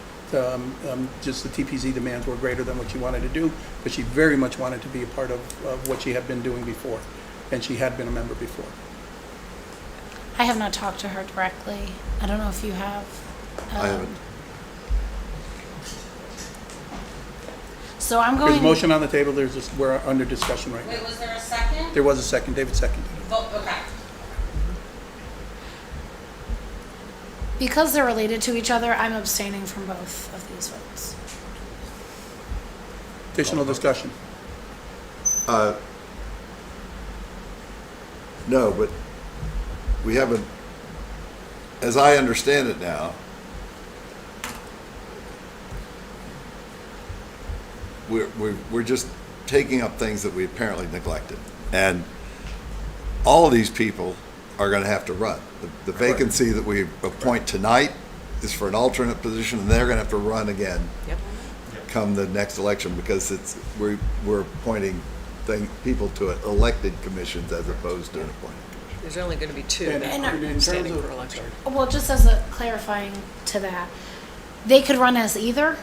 Just the TPZ demands were greater than what she wanted to do, but she very much wanted to be a part of what she had been doing before, and she had been a member before. I have not talked to her directly. I don't know if you have. I haven't. So I'm There's a going, motion on the table, we're under discussion right now. Wait, was there a second? There was a second, David seconded it. Vote, okay. because they're related to each other, I'm abstaining from both of these votes. Additional discussion. No, but we haven't, as I understand it now, we're just taking up things that we apparently neglected. And all of these people are going to have to run. The vacancy that we appoint tonight is for an alternate position, and they're gonna have to run again Yep. come the next election, because we're appointing people to elected commissions as opposed to an appointed commission. There's only going to be two And that in are terms standing of- for election. Well, just as a clarifying to that, they could run as either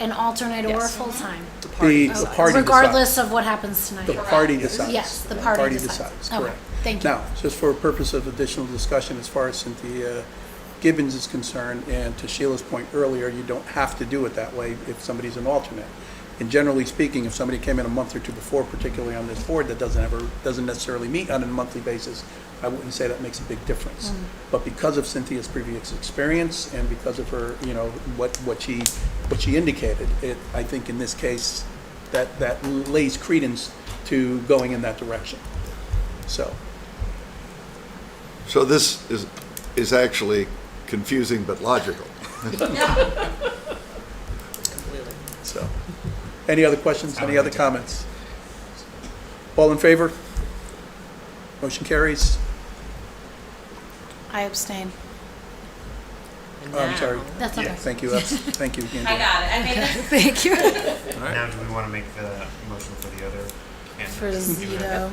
an alternate or a Yes. full-time, The party The decides. party regardless decides. of what happens tonight. The party decides. Yes, the party decides. Okay, correct. thank you. Now, just for a purpose of additional discussion, as far as Cynthia Gibbons is concerned, and to Sheila's point earlier, you don't have to do it that way if somebody's an alternate. And generally speaking, if somebody came in a month or two before, particularly on this board, that doesn't necessarily meet on a monthly basis, I wouldn't say that makes a big difference. But because of Cynthia's previous experience and because of her, what she indicated, I think in this case, that lays credence to going in that direction. So, So this is actually confusing but logical. Completely. so. Any other questions, any other comments? All in favor? Motion carries. I abstain. And I'm sorry. now- That's okay. Thank you, thank you, Andrea. I got it, I made it. Thank you. Now, do we want to make the motion for the other For candidates? Zito.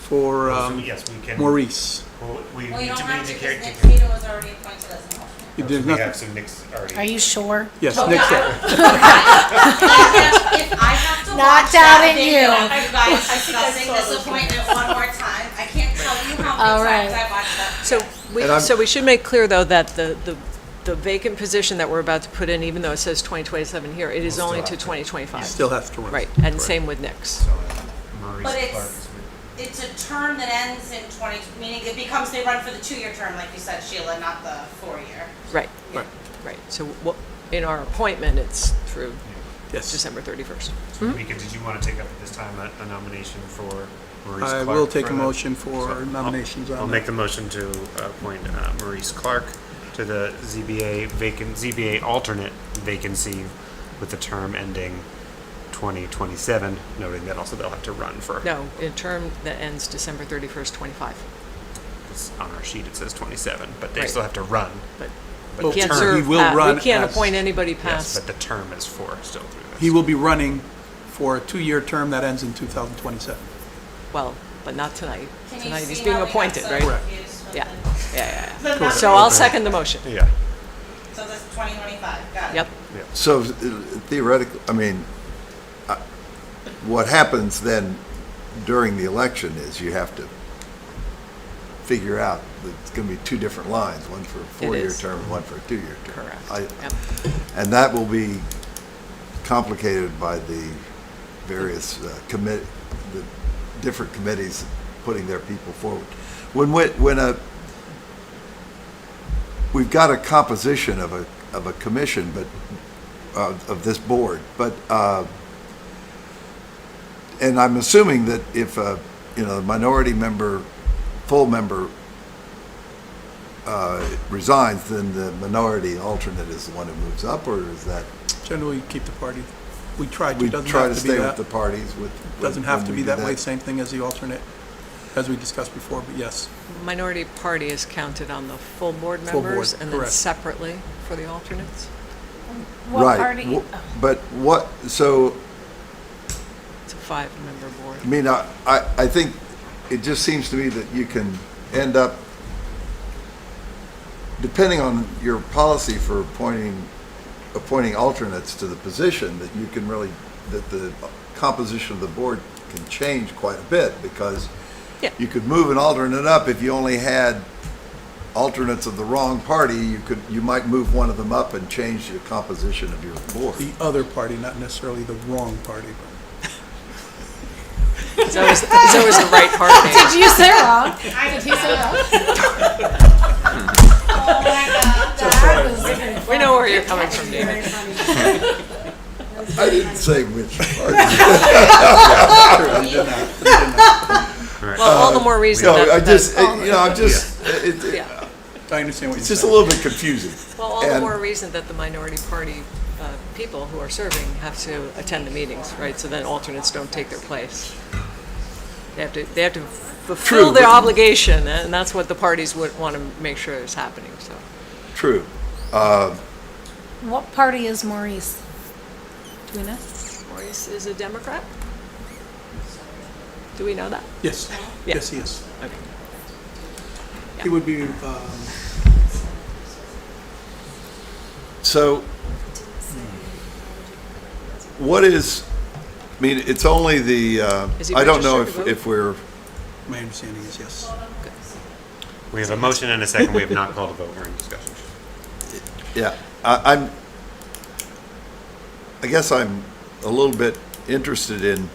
For Yes, we can. Maurice. Well, we Well, you need don't to have to, indicate. because Nick Zito was already appointed as an alternate. You So did we nothing. have, so Nick's already. Are you sure? Yes, Oh, Nick's yeah. there. If I have to Not watch that doubting video you. of you guys discussing this appointment one more time, I can't tell you how All many times right. I watched that. And I'm- So we should make clear, though, that the vacant position that we're about to put in, even though it says 2027 here, it is We'll only still to have to. 2025. Still has to run. Right, and Correct. same with Nick's. So Maurice But Clark is it's a term that ends in 20, meaning it becomes, they run for the 2-year term, like you said, Sheila, not the 4-year. Right, Right. right. So in our appointment, it's through Yes. December 31st. So Mika, did you want to take up at this time a nomination for Maurice I Clark? will take for a the- motion for So I'll- nominations on I'll that. make the motion to appoint Maurice Clark to the ZBA alternate vacancy with the term ending 2027, noting that also they'll have to run for. No, a term that ends December 31st, 25. It's on our sheet it says 27, but they Right. still have to run. But But we the can't term- serve, He will run we can't as- appoint anybody Yes, past, but the term is for still through this. He will be running for a 2-year term that ends in 2027. well, but not tonight. Can you Tonight he's see being how we got appointed, so right? Correct. confused with Yeah, the- yeah. the numbers? So I'll second the motion. Yeah. So this is 2025, got it. Yep. So theoretically, I mean, what happens then during the election is you have to figure out that it's going to be 2 different lines, one for a 4-year is. term and one for a 2-year term. Correct. Yep. And that will be complicated by the various the different committees putting their people forward. We've got a composition of a commission, but of this board, but and I'm assuming that if a minority member, full member resigns, then the minority alternate is the one who moves up, or is that? Generally, keep the party. We try to, We doesn't try to have to be stay with that. the parties with. Doesn't when have to we be do that way, same thing as the alternate, as we discussed before, but yes. Minority party is counted on the full board Full board, members and then correct. separately for the alternates. What Right. party? Wh- But what, so, It's a 5-member board. I mean, I think it just seems to me that you can end up, depending on your policy for appointing alternates to the position, that you can really, that the composition of the board can change quite a bit, because Yeah. you could move an alternate up if you only had alternates of the wrong party. You might move one of them up and change the composition of your board. The other party, not necessarily the wrong party, but It's always the right party. Did you say wrong? Did he say wrong? Oh my God. That was We know where you're coming from, David. I didn't say which party. Well, all the more reason No, that. I just, that- I'm just, Yeah. I understand what you're it's saying. just a little bit confusing. Well, all the And- more reason that the minority party people who are serving have to attend the meetings, right? So then alternates don't take their place. They have to fulfill True, their but- obligation, and that's what the parties would want to make sure is happening, so. True, What party is Maurice? Do we know? Maurice is a Democrat? Do we know that? Yes, Yeah. yes, he is. Okay. He would be, So, what is, I mean, it's only the, Is he I don't know registered to if we're, my understanding is yes. We have a motion and a second. We have not called a vote. We're in discussion. yeah, I guess I'm a little bit interested in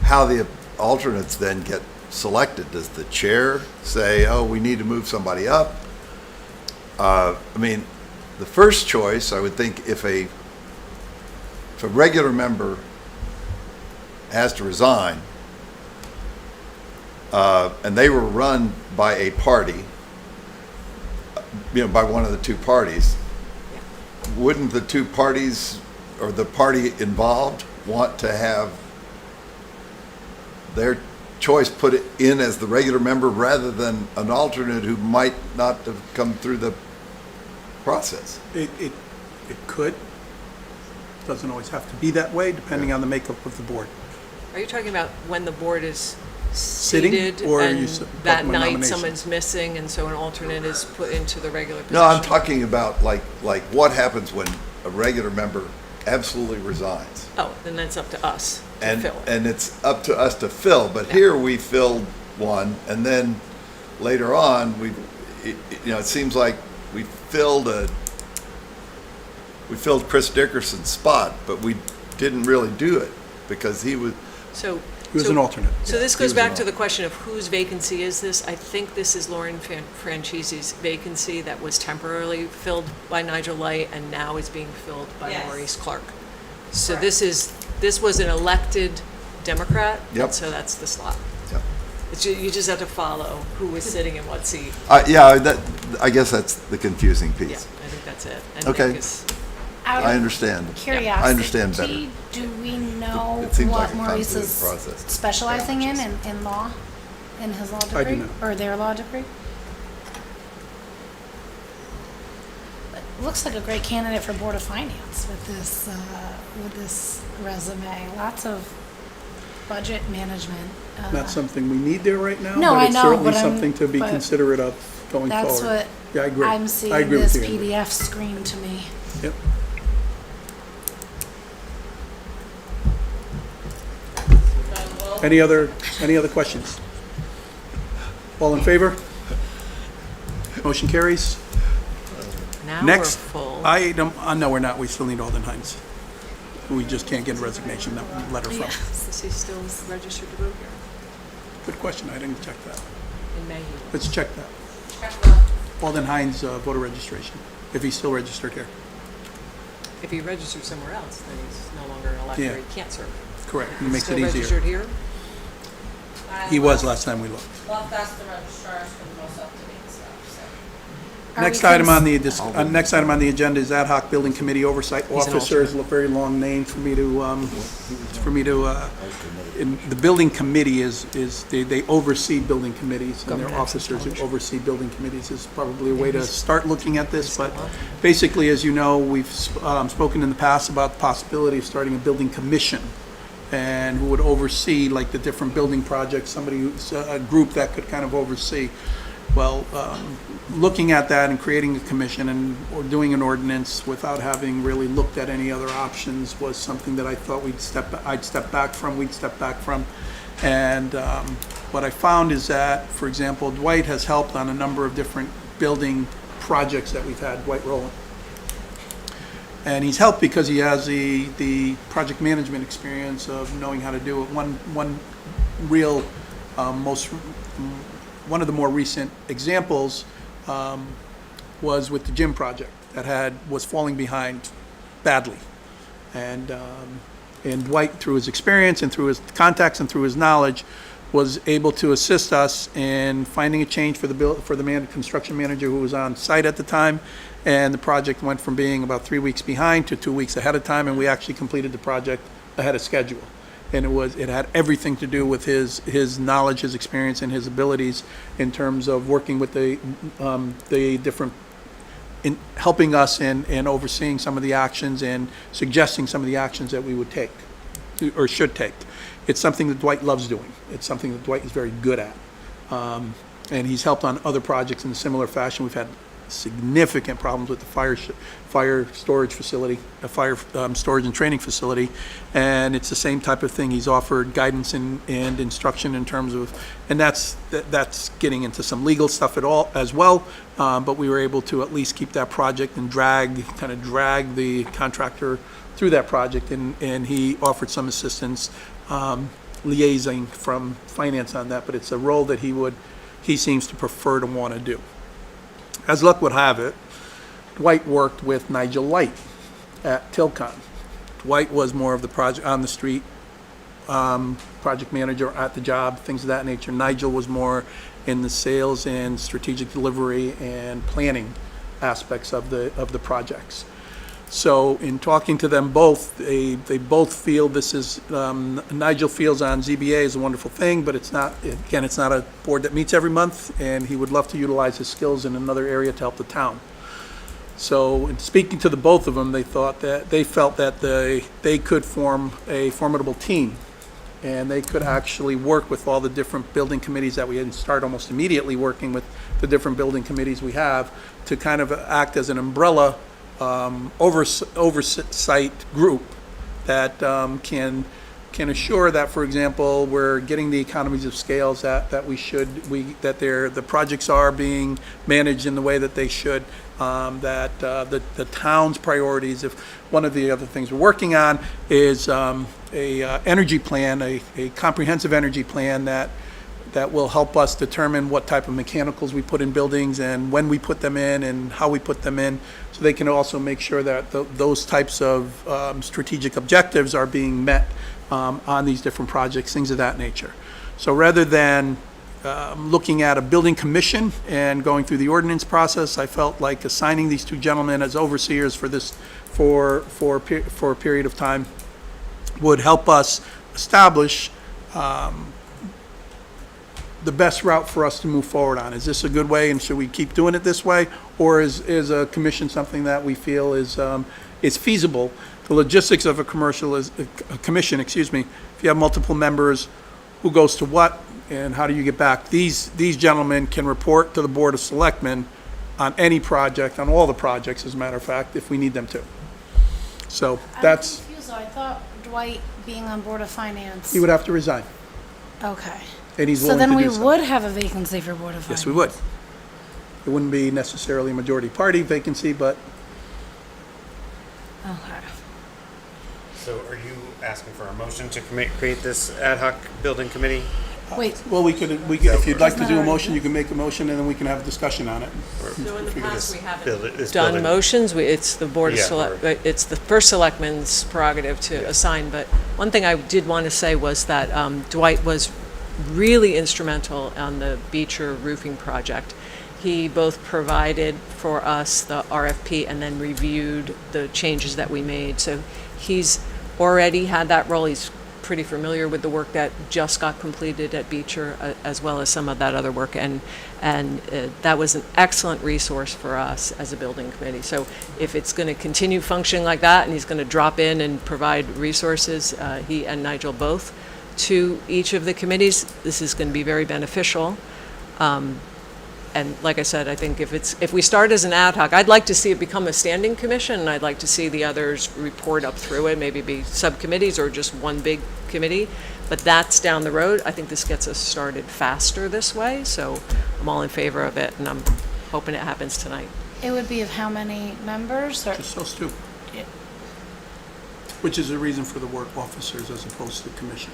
how the alternates then get selected. Does the chair say, oh, we need to move somebody up? I mean, the first choice, I would think if a regular member has to resign, and they were run by a party, by one of the two parties, wouldn't the two parties or the party involved want to have their choice put it in as the regular member rather than an alternate who might not have come through the process? It could. Doesn't always have to be that way, depending on the makeup of the board. Are you talking about when the board is Sitting, seated or are and you talking that about night nomination? someone's missing and so an alternate is put into the regular position? No, I'm talking about like what happens when a regular member absolutely resigns. Oh, then that's up to us to And, fill. and it's up to us to fill, but here we filled one, and then later on, it seems like we filled Chris Dickerson's spot, but we didn't really do it, because he was, So. He was so- an alternate. So this He goes was back an to the question of whose vacancy is this? I think this is Lauren Franchise's vacancy that was temporarily filled by Nigel Light and now is being filled by Yes. Maurice Clark. So Correct. this was an elected Democrat. Yep. And so that's the slot. yeah. You just have to follow who was sitting in what seat. I guess that's the confusing Yeah, piece. I think that's it. And Okay. Nick is- Out I of understand. curiosity, I understand better. do we know It seems like what a Maurice convoluted is process. specializing in law, in his law degree? I do not. Or their law degree? But looks like a great candidate for Board of Finance with this resume. Lots of budget management. Not something we need there right now, No, but I it's know, certainly but I'm- something to be but considerate of going forward. That's what Yeah, I agree. I'm I seeing agree this with you, Amber. PDF screen to me. Yep. Any other questions? All in favor? Motion carries. now we're Next full. item, no, we're not, we still need Alden Hines. We just can't get a resignation letter from. Yes. Is he still registered to vote here? Good question, I didn't check that. In May he was. Let's check that. Check what? Alden Hines, voter registration, if he's still registered here. If he registered somewhere else, then he's no longer an elector, Yeah. he can't serve. Correct, it makes it Still registered easier. here? He was last time we looked. Well, that's the registrar's for the most up-to-date stuff, so. Are Next we item cons- on the, next item on the agenda is ad hoc building committee oversight He's an officer. Is a very long name for me to, and the building committee is, they oversee building committees, and their Government access officers who television. oversee building committees is probably a way to start looking at this, but basically, as you know, we've spoken in the past about the possibility of starting a building commission, and who would oversee like the different building projects, a group that could kind of oversee. Well, looking at that and creating a commission or doing an ordinance without having really looked at any other options was something that I thought we'd step back from. And what I found is that, for example, Dwight has helped on a number of different building projects that we've had, Dwight Rowland. And he's helped because he has the project management experience of knowing how to do it. One real, one of the more recent examples was with the gym project that was falling behind badly. And Dwight, through his experience and through his contacts and through his knowledge, was able to assist us in finding a change for the construction manager who was on site at the time. And the project went from being about 3 weeks behind to 2 weeks ahead of time, and we actually completed the project ahead of schedule. And it had everything to do with his knowledge, his experience, and his abilities in terms of working with the different in helping us in overseeing some of the actions and suggesting some of the actions that we would take or should take. It's something that Dwight loves doing. It's something that Dwight is very good at. And he's helped on other projects in a similar fashion. We've had significant problems with the fire storage facility, a fire storage and training facility, and it's the same type of thing. He's offered guidance and instruction in terms of, and that's getting into some legal stuff at all as well. But we were able to at least keep that project and drag the contractor through that project, and he offered some assistance liaising from finance on that. But it's a role that he seems to prefer to want to do. As luck would have it, Dwight worked with Nigel Light at Tilcon. Dwight was more of the project on the street, project manager at the job, things of that nature. Nigel was more in the sales and strategic delivery and planning aspects of the projects. So in talking to them both, they both feel this is, Nigel feels on ZBA is a wonderful thing, but it's not a board that meets every month, and he would love to utilize his skills in another area to help the town. So in speaking to the both of them, they felt that they could form a formidable team, and they could actually work with all the different building committees that we had, and start almost immediately working with the different building committees we have to kind of act as an umbrella oversight group that can assure that, for example, we're getting the economies of scales that the projects are being managed in the way that they should, that the town's priorities. If one of the other things we're working on is a energy plan, a comprehensive energy plan that will help us determine what type of mechanicals we put in buildings and when we put them in and how we put them in, so they can also make sure that those types of strategic objectives are being met on these different projects, things of that nature. So rather than looking at a building commission and going through the ordinance process, I felt like assigning these two gentlemen as overseers for this for a period of time would help us establish the best route for us to move forward on. Is this a good way, and should we keep doing it this way? Or is a commission something that we feel is feasible? The logistics of a commission, if you have multiple members, who goes to what, and how do you get back? These gentlemen can report to the Board of Selectmen on any project, on all the projects, as a matter of fact, if we need them to. So that's, I'm confused though. I thought Dwight being on Board of Finance. he would have to resign, Okay. and he's So willing then to we do so. would have a vacancy for Board of Finance. Yes, we would. It wouldn't be necessarily a majority party vacancy, but Okay. So are you asking for a motion to create this ad hoc building committee? Wait, well, we could, if you'd like to Isn't do that a motion, already you can make a motion, and then we can have a discussion on it. So in the past, we haven't this done building- motions, it's the Board of Yeah, it's the first selectman's prerogative to assign, but one thing I did want to say was that Dwight was really instrumental on the Beecher roofing project. He both provided for us the RFP and then reviewed the changes that we made, so he's already had that role. He's pretty familiar with the work that just got completed at Beecher, as well as some of that other work, and that was an excellent resource for us as a building committee. So if it's going to continue functioning like that, and he's going to drop in and provide resources, he and Nigel both, to each of the committees, this is going to be very beneficial. And like I said, I think if we start as an ad hoc, I'd like to see it become a standing commission, and I'd like to see the others report up through it, maybe be subcommittees or just one big committee. But that's down the road. I think this gets us started faster this way, so I'm all in favor of it, and I'm hoping it happens tonight. it would be of how many members or? Just those two. Yeah. Which is a reason for the work officers as opposed to commission,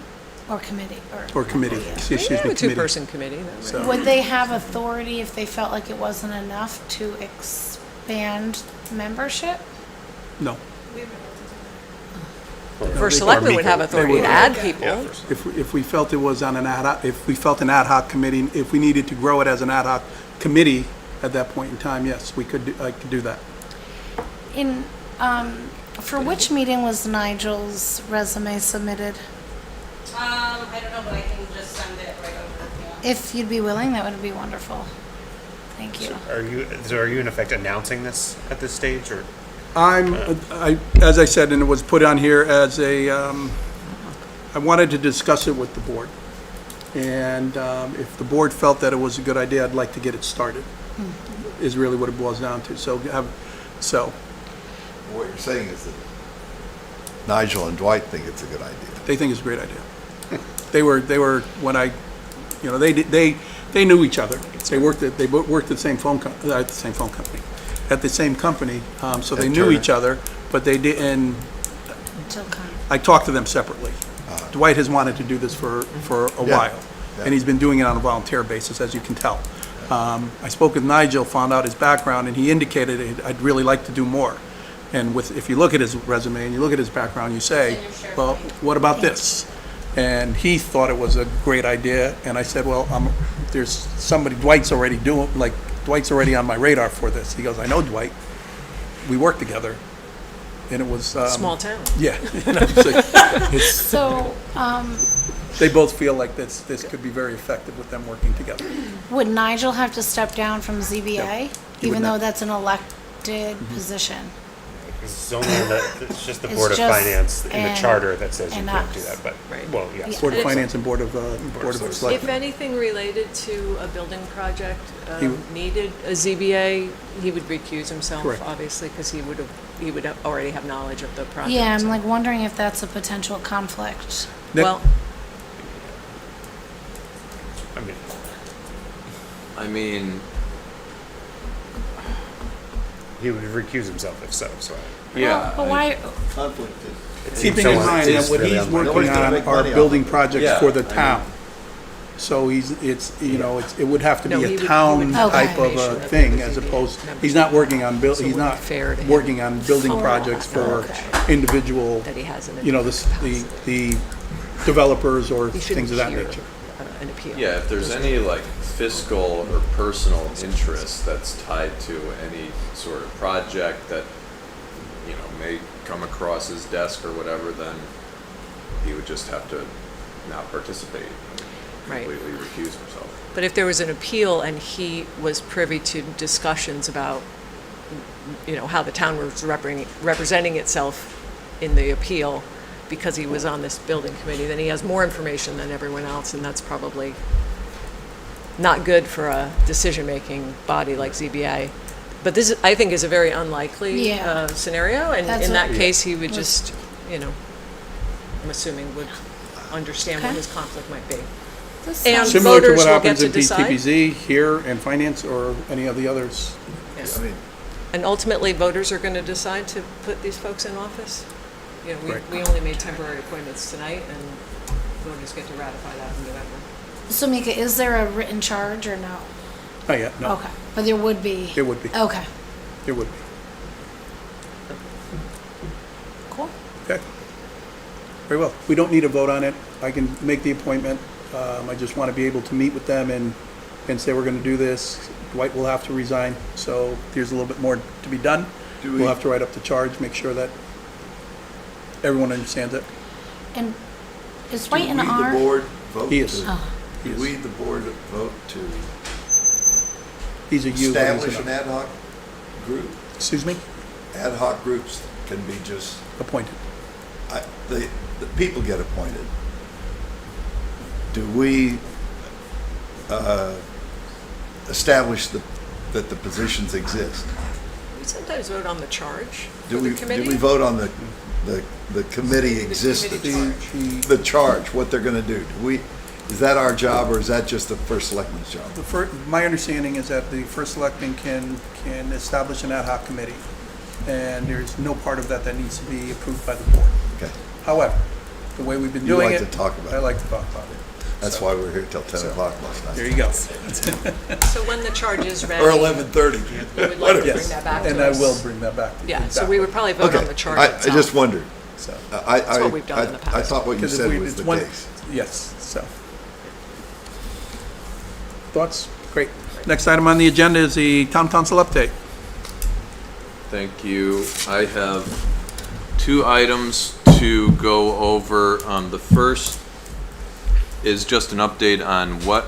Or committee, or committee, Yeah. excuse We me, have a committee. two-person committee. That So- way. Would they have authority if they felt like it wasn't enough to expand membership? No. First selectman would have authority would. to add people. If we felt it was on an ad hoc, if we felt an ad hoc committee, if we needed to grow it as an ad hoc committee at that point in time, yes, I could do that. For which meeting was Nigel's resume submitted? I don't know, but I can just send it right over if you want. If you'd be willing, that would be wonderful. Thank you. Are you in effect announcing this at this stage, or? As I said, and it was put on here as I wanted to discuss it with the board. And if the board felt that it was a good idea, I'd like to get it started, is really what it boils down to. So What you're saying is that Nigel and Dwight think it's a good idea. they think it's a great idea. They were, when I, they knew each other. They worked at the same company, so they At knew Turner? each other, but they didn't, Until con- I talked to them separately. Dwight has wanted to do this for a Yeah. while, and he's been doing it on a volunteer basis, as you can tell. I spoke with Nigel, found out his background, and he indicated, I'd really like to do more. And if you look at his resume and you look at his background, you say, It's in your SharePoint. well, what about this? And he thought it was a great idea, and I said, well, there's somebody, Dwight's already on my radar for this. He goes, I know Dwight, we work together, and it was. Small town. Yeah. And I was like, So, they both feel like this could be very effective with them working together. would Nigel have to step down from ZBA, he would even though not. that's an elected position? It's only it's just the It's Board of just- Finance in the and- charter that says you and can't do us. that, but, Right. well, yes. Board of And it's- Finance and Board of If Selectmen. anything related to a building project He would- needed a ZBA, he would recuse himself, Correct. obviously, because he would already have knowledge of the project. Yeah, I'm so- like wondering if that's a potential conflict. Nick? Well, I mean, I mean, he would recuse himself if so, so. yeah. But why, Conflict is. Keeping So in it mind is that what really he's unlikely. working Nobody's gonna on make are money off building it. projects Yeah, for the I mean- town. So it would have to No, be he a would- town he would have type of a information that thing the as ZBA opposed, members he's not working on, So it he's wouldn't not be fair to him. working on building Oh, projects for okay. individual, that he has an the developers or He things shouldn't of that hear nature. an appeal. Yeah, if there's any like fiscal or personal interest that's tied to any sort of project that, may come across his desk or whatever, then he would just have to not participate and Right. completely recuse himself. But if there was an appeal and he was privy to discussions about, how the town was representing itself in the appeal because he was on this building committee, then he has more information than everyone else, and that's probably not good for a decision-making body like ZBA. But this, I think, is a very unlikely Yeah. scenario, and That's in what- that case, he would just, I'm assuming would understand what Okay. his conflict might be. this And sounds- Similar to voters what will happens get in to decide? PTPZ here and finance or any of the others. Yes. I mean, And ultimately, voters are going to decide to put these folks in office. Right. We only made temporary appointments tonight, and voters get to ratify that in November. So Mika, is there a written charge or no? Not yet, no. Okay, but there would be. There would be. Okay, There would be. cool. Okay. Very well. We don't need a vote on it. I can make the appointment. I just want to be able to meet with them and say we're going to do this. Dwight will have to resign, so there's a little bit more to be done. Do we- We'll have to write up the charge, make sure that everyone understands it. And is do White we, an the R? board, vote He is. to, Oh. He do is. we, the board, vote to He's a you, but establish he's an an ad hoc group? Excuse me? Ad hoc groups can be just, Appointed. the people get appointed. Do we establish that the positions exist? We sometimes vote on the charge Do for we, the committee. do we vote on the committee existence? committee The charge, what they're gonna do? Is that our job, or is that just the first selectman's job? My understanding is that the first selectman can establish an ad hoc committee, and there's no part of that that needs to be approved by the board. Okay, However, the way we've been You doing like it. to talk about I it. like to talk about it. that's why we're here till 10 So- o'clock last night. There you go. So when the charge is ready. Or 11:30. We would like to Yes, bring that back to us. and I will bring that back to you. Yeah, so we would probably vote Okay, on the charge I itself. just wondered. So, That's what we've done in the I past. thought what you because if said we- was it's the one- case. Yes, so. Thoughts? Great. Next item on the agenda is the town council update. Thank you. I have two items to go over. The first is just an update on what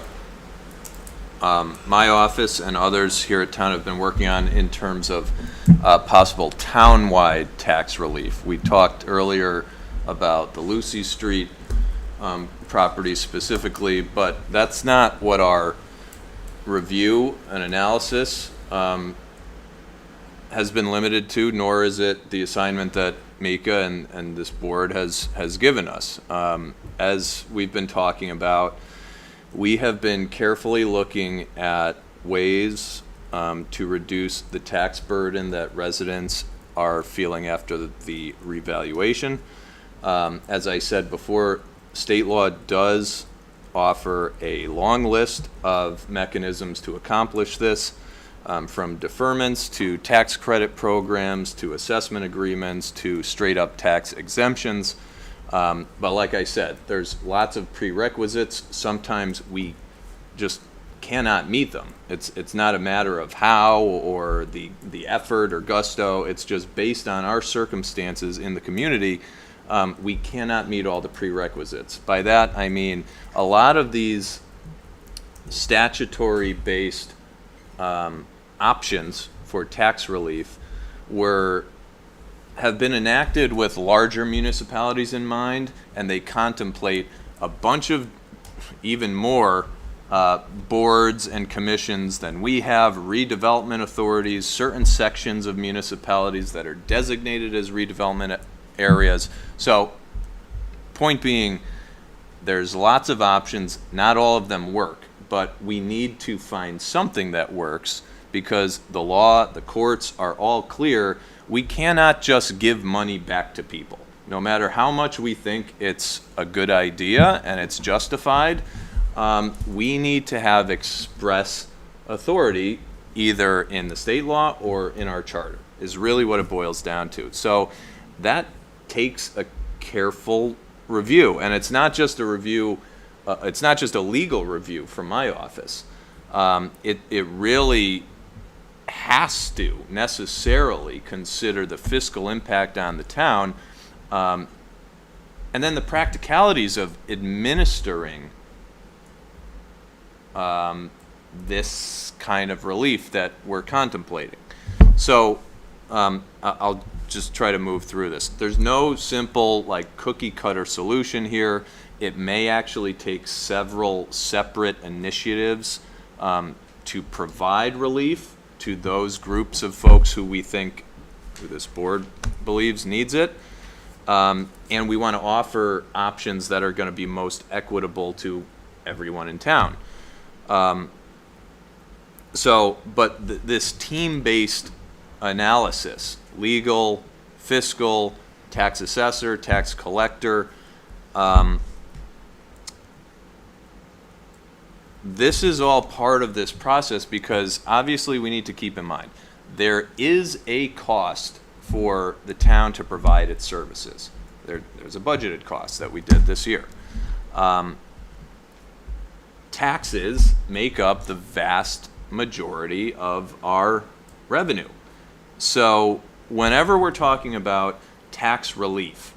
my office and others here at town have been working on in terms of possible town-wide tax relief. We talked earlier about the Lucy Street property specifically, but that's not what our review and analysis has been limited to, nor is it the assignment that Mika and this board has given us. As we've been talking about, we have been carefully looking at ways to reduce the tax burden that residents are feeling after the revaluation. As I said before, state law does offer a long list of mechanisms to accomplish this, from deferments to tax credit programs to assessment agreements to straight up tax exemptions. But like I said, there's lots of prerequisites. Sometimes we just cannot meet them. It's not a matter of how or the effort or gusto. It's just based on our circumstances in the community. We cannot meet all the prerequisites. By that, I mean a lot of these statutory-based options for tax relief have been enacted with larger municipalities in mind, and they contemplate a bunch of even more boards and commissions than we have, redevelopment authorities, certain sections of municipalities that are designated as redevelopment areas. So, point being, there's lots of options, not all of them work, but we need to find something that works because the law, the courts are all clear. We cannot just give money back to people. No matter how much we think it's a good idea and it's justified, we need to have express authority either in the state law or in our charter, is really what it boils down to. So that takes a careful review, and it's not just a review, it's not just a legal review from my office. It really has to necessarily consider the fiscal impact on the town, and then the practicalities of administering this kind of relief that we're contemplating. So I'll just try to move through this. There's no simple like cookie cutter solution here. It may actually take several separate initiatives to provide relief to those groups of folks who we think, who this board believes needs it. And we want to offer options that are going to be most equitable to everyone in town. But this team-based analysis, legal, fiscal, tax assessor, tax collector, this is all part of this process because obviously we need to keep in mind there is a cost for the town to provide its services. There's a budgeted cost that we did this year. Taxes make up the vast majority of our revenue. So whenever we're talking about tax relief,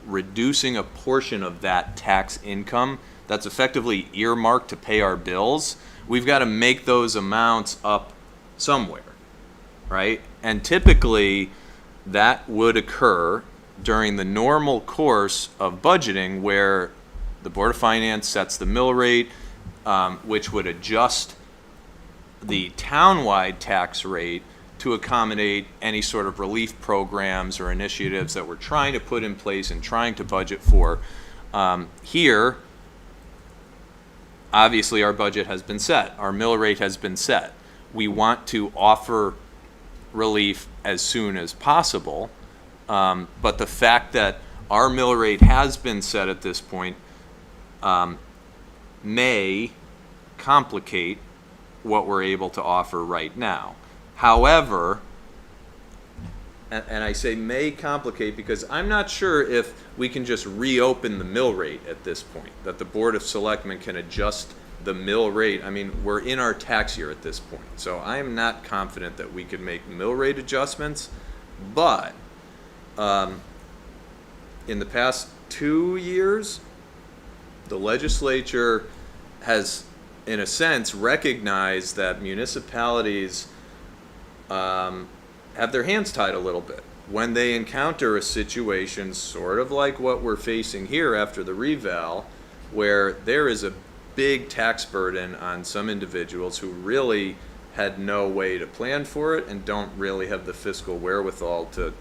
reducing a portion of that tax income that's effectively earmarked to pay our bills, we've got to make those amounts up somewhere, right? And typically that would occur during the normal course of budgeting where the Board of Finance sets the mill rate, which would adjust the townwide tax rate to accommodate any sort of relief programs or initiatives that we're trying to put in place and trying to budget for. Here, obviously our budget has been set, our mill rate has been set. We want to offer relief as soon as possible, but the fact that our mill rate has been set at this point may complicate what we're able to offer right now. However, and I say may complicate because I'm not sure if we can just reopen the mill rate at this point, that the Board of Selectmen can adjust the mill rate. I mean, we're in our tax year at this point, so I am not confident that we could make mill rate adjustments, but in the past 2 years, the legislature has in a sense, recognize that municipalities have their hands tied a little bit when they encounter a situation sort of like what we're facing here after the reval, where there is a big tax burden on some individuals who really had no way to plan for it and don't really have the fiscal wherewithal to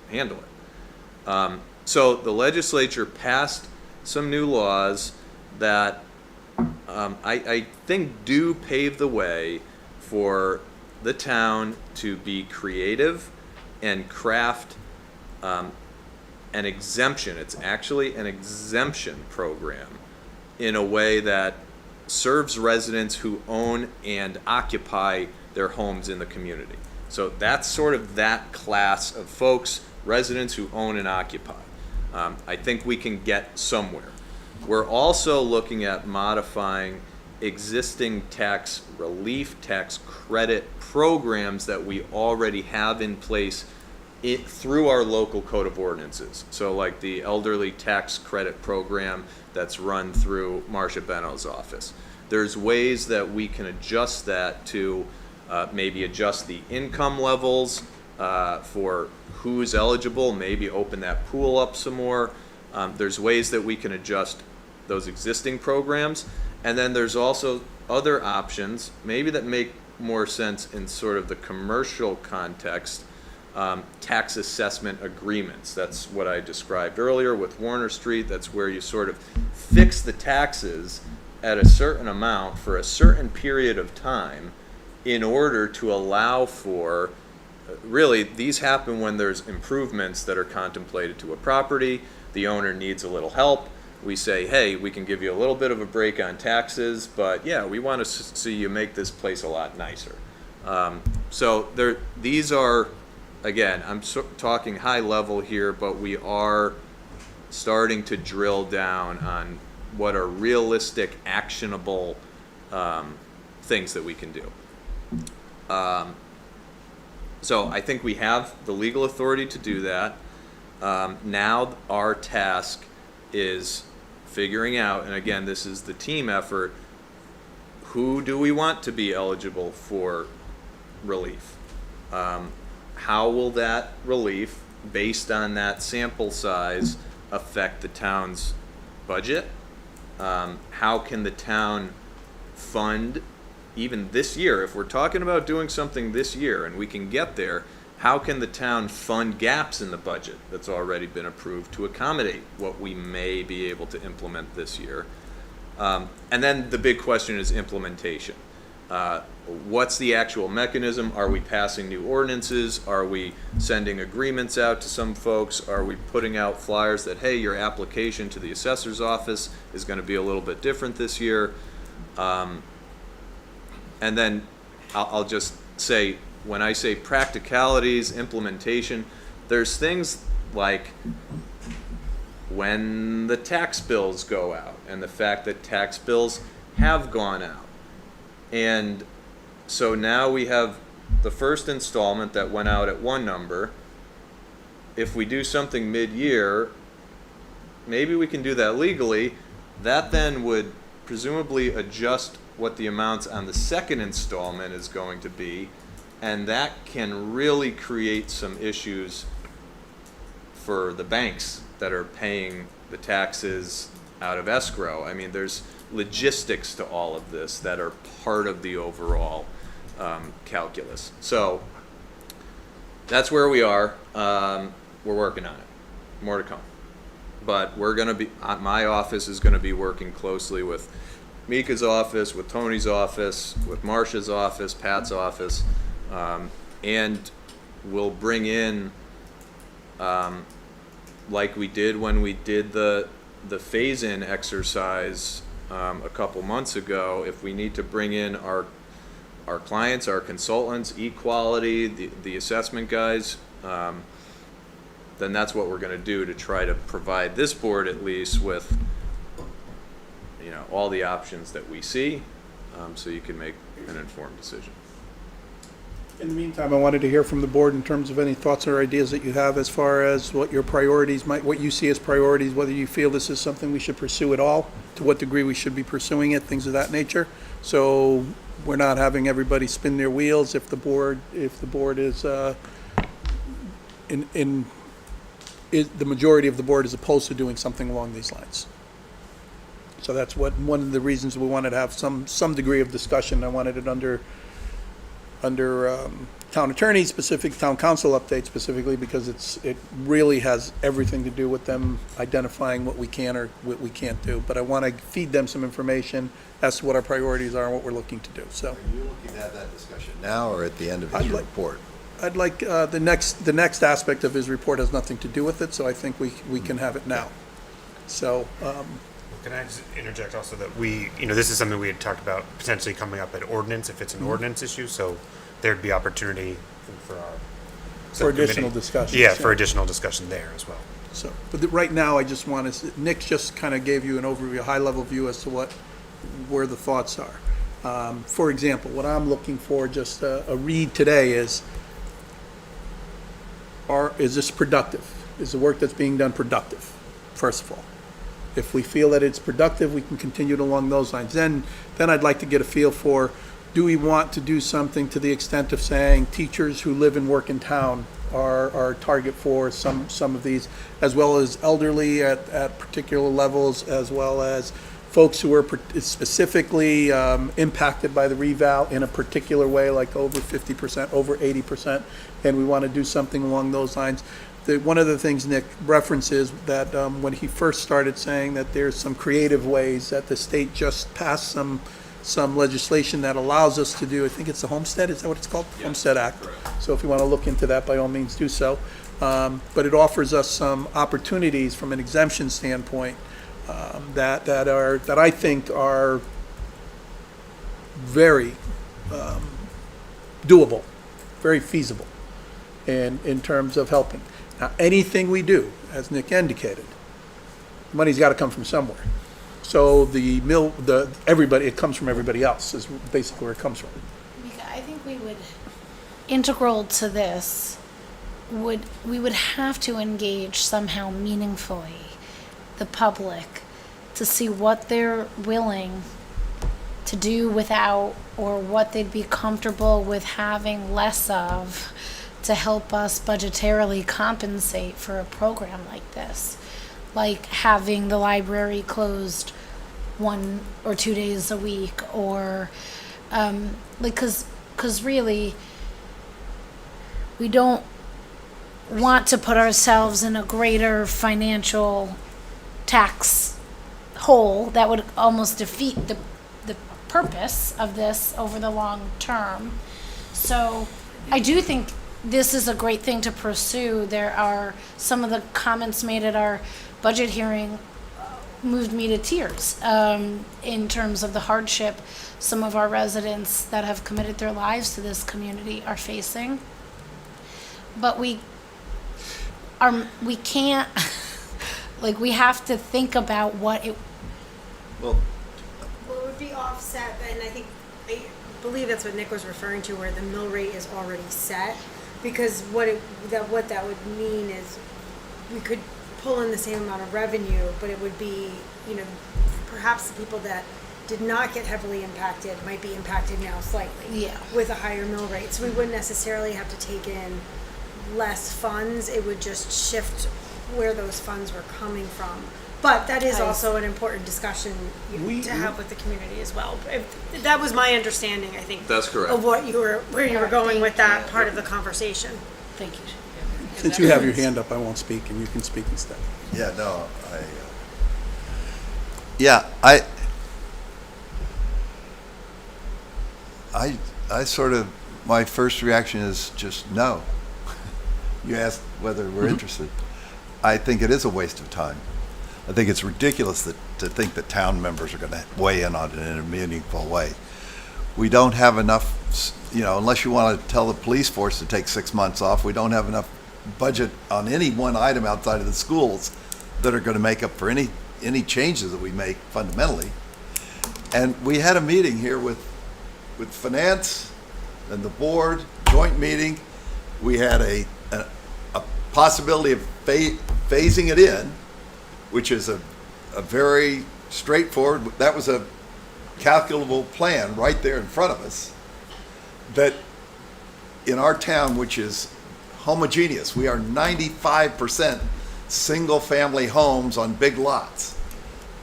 handle it. So the legislature passed some new laws that I think do pave the way for the town to be creative and craft an exemption. It's actually an exemption program in a way that serves residents who own and occupy their homes in the community. So that's sort of that class of folks, residents who own and occupy. I think we can get somewhere. We're also looking at modifying existing tax relief, tax credit programs that we already have in place through our local code of ordinances. So like the elderly tax credit program that's run through Marcia Beno's office. There's ways that we can adjust that to maybe adjust the income levels for who's eligible, maybe open that pool up some more. There's ways that we can adjust those existing programs. And then there's also other options, maybe that make more sense in sort of the commercial context, tax assessment agreements. That's what I described earlier with Warner Street. That's where you sort of fix the taxes at a certain amount for a certain period of time in order to allow for, really, these happen when there's improvements that are contemplated to a property. The owner needs a little help. We say, hey, we can give you a little bit of a break on taxes, but yeah, we want to see you make this place a lot nicer. So these are, again, I'm talking high level here, but we are starting to drill down on what are realistic, actionable things that we can do. So I think we have the legal authority to do that. Now our task is figuring out, and again, this is the team effort, who do we want to be eligible for relief? How will that relief, based on that sample size, affect the town's budget? How can the town fund, even this year, if we're talking about doing something this year and we can get there, how can the town fund gaps in the budget that's already been approved to accommodate what we may be able to implement this year? And then the big question is implementation. What's the actual mechanism? Are we passing new ordinances? Are we sending agreements out to some folks? Are we putting out flyers that, hey, your application to the assessor's office is going to be a little bit different this year? And then I'll just say, when I say practicalities, implementation, there's things like when the tax bills go out and the fact that tax bills have gone out. And so now we have the first installment that went out at one number. If we do something mid-year, maybe we can do that legally. That then would presumably adjust what the amounts on the second installment is going to be, and that can really create some issues for the banks that are paying the taxes out of escrow. I mean, there's logistics to all of this that are part of the overall calculus. So that's where we are. We're working on it. More to come. But we're going to be, my office is going to be working closely with Mika's office, with Tony's office, with Marcia's office, Pat's office, and we'll bring in, like we did when we did the phase-in exercise a couple months ago. If we need to bring in our clients, our consultants, equality, the assessment guys, then that's what we're going to do to try to provide this board at least with, you know, all the options that we see, so you can make an informed decision. In the meantime, I wanted to hear from the board in terms of any thoughts or ideas that you have as far as what your priorities might, what you see as priorities, whether you feel this is something we should pursue at all, to what degree we should be pursuing it, things of that nature. So we're not having everybody spin their wheels if the board is, the majority of the board is opposed to doing something along these lines. So that's one of the reasons we wanted to have some degree of discussion. I wanted it under town attorney specific, town council update specifically, because it really has everything to do with them identifying what we can or what we can't do. But I want to feed them some information as to what our priorities are and what we're looking to do, so. Are you looking to have that discussion now or at the end of his I'd like- report? I'd like, the next aspect of his report has nothing to do with it, so I think we can have it now. So, Can I just interject also that this is something we had talked about potentially coming up at ordinance, if it's an ordinance issue, so there'd be opportunity for our for additional subcommittee. discussion. Yeah, for additional discussion there as well. So, but right now, I just want to, Nick just kind of gave you an overview, a high-level view as to where the thoughts are. For example, what I'm looking for, just a read today is this productive? Is the work that's being done productive, first of all? If we feel that it's productive, we can continue it along those lines. Then I'd like to get a feel for, do we want to do something to the extent of saying teachers who live and work in town are our target for some of these, as well as elderly at particular levels, as well as folks who are specifically impacted by the reval in a particular way, like over 50%, over 80%, and we want to do something along those lines. One of the things Nick references that when he first started saying that there's some creative ways that the state just passed some legislation that allows us to do, I think it's the Homestead, is that what it's called? Yes, Homestead Act. correct. So if you want to look into that, by all means, do so. But it offers us some opportunities from an exemption standpoint that I think are very doable, very feasible in terms of helping. Now, anything we do, as Nick indicated, money's got to come from somewhere. So everybody, it comes from everybody else, is basically where it comes from. I think we would, integral to this, we would have to engage somehow meaningfully the public to see what they're willing to do without, or what they'd be comfortable with having less of, to help us budgetarily compensate for a program like this. Like having the library closed 1 or 2 days a week, or because really we don't want to put ourselves in a greater financial tax hole that would almost defeat the purpose of this over the long term. So I do think this is a great thing to pursue. There are some of the comments made at our budget hearing moved me to tears in terms of the hardship some of our residents that have committed their lives to this community are facing. But we can't, like, we have to think about what it. Well, Well, it would be offset, and I believe that's what Nick was referring to, where the mill rate is already set. Because what that would mean is we could pull in the same amount of revenue, but it would be, perhaps the people that did not get heavily impacted might be impacted now slightly. Yeah. With a higher mill rate. So we wouldn't necessarily have to take in less funds. It would just shift where those funds were coming from. But that is also an important discussion to have with the community as well. That was my understanding, I think. That's correct. Of where you were going with that part of the conversation. Thank you. Since you have your hand up, I won't speak, and you can speak instead. yeah, no, I sort of, my first reaction is just no. You asked whether we're interested. I think it is a waste of time. I think it's ridiculous to think that town members are going to weigh in on it in a meaningful way. We don't have enough, unless you want to tell the police force to take 6 months off, we don't have enough budget on any one item outside of the schools that are going to make up for any changes that we make fundamentally. And we had a meeting here with finance and the board, joint meeting. We had a possibility of phasing it in, which is a very straightforward, that was a calculable plan right there in front of us, that in our town, which is homogeneous, we are 95% single-family homes on big lots.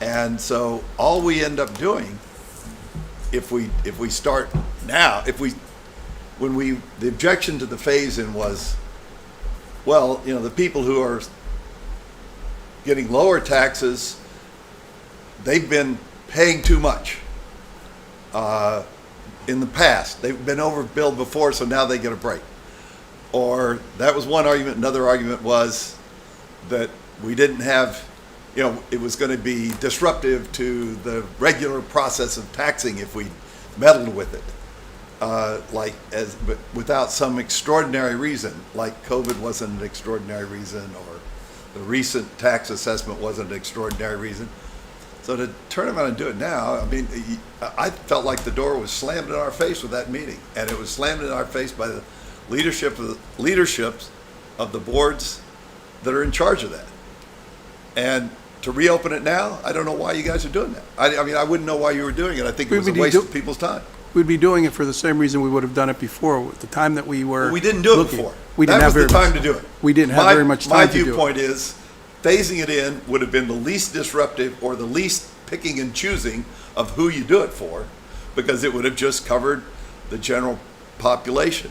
And so all we end up doing, if we start now, the objection to the phase-in was, well, the people who are getting lower taxes, they've been paying too much in the past. They've been overbilled before, so now they get a break. Or that was one argument. Another argument was that we didn't have, it was going to be disruptive to the regular process of taxing if we meddled with it. But without some extraordinary reason, like COVID wasn't an extraordinary reason, or the recent tax assessment wasn't an extraordinary reason. So to turn around and do it now, I mean, I felt like the door was slammed in our face with that meeting, and it was slammed in our face by the leaderships of the boards that are in charge of that. And to reopen it now, I don't know why you guys are doing that. I mean, I wouldn't know why you were doing it. I think it was a waste of people's time. We'd be doing it for the same reason we would have done it before, at the time that we were We didn't do it looking. before. We didn't That have was the very time much- to do it. We didn't have very much time to do it. My viewpoint is, phasing it in would have been the least disruptive or the least picking and choosing of who you do it for, because it would have just covered the general population.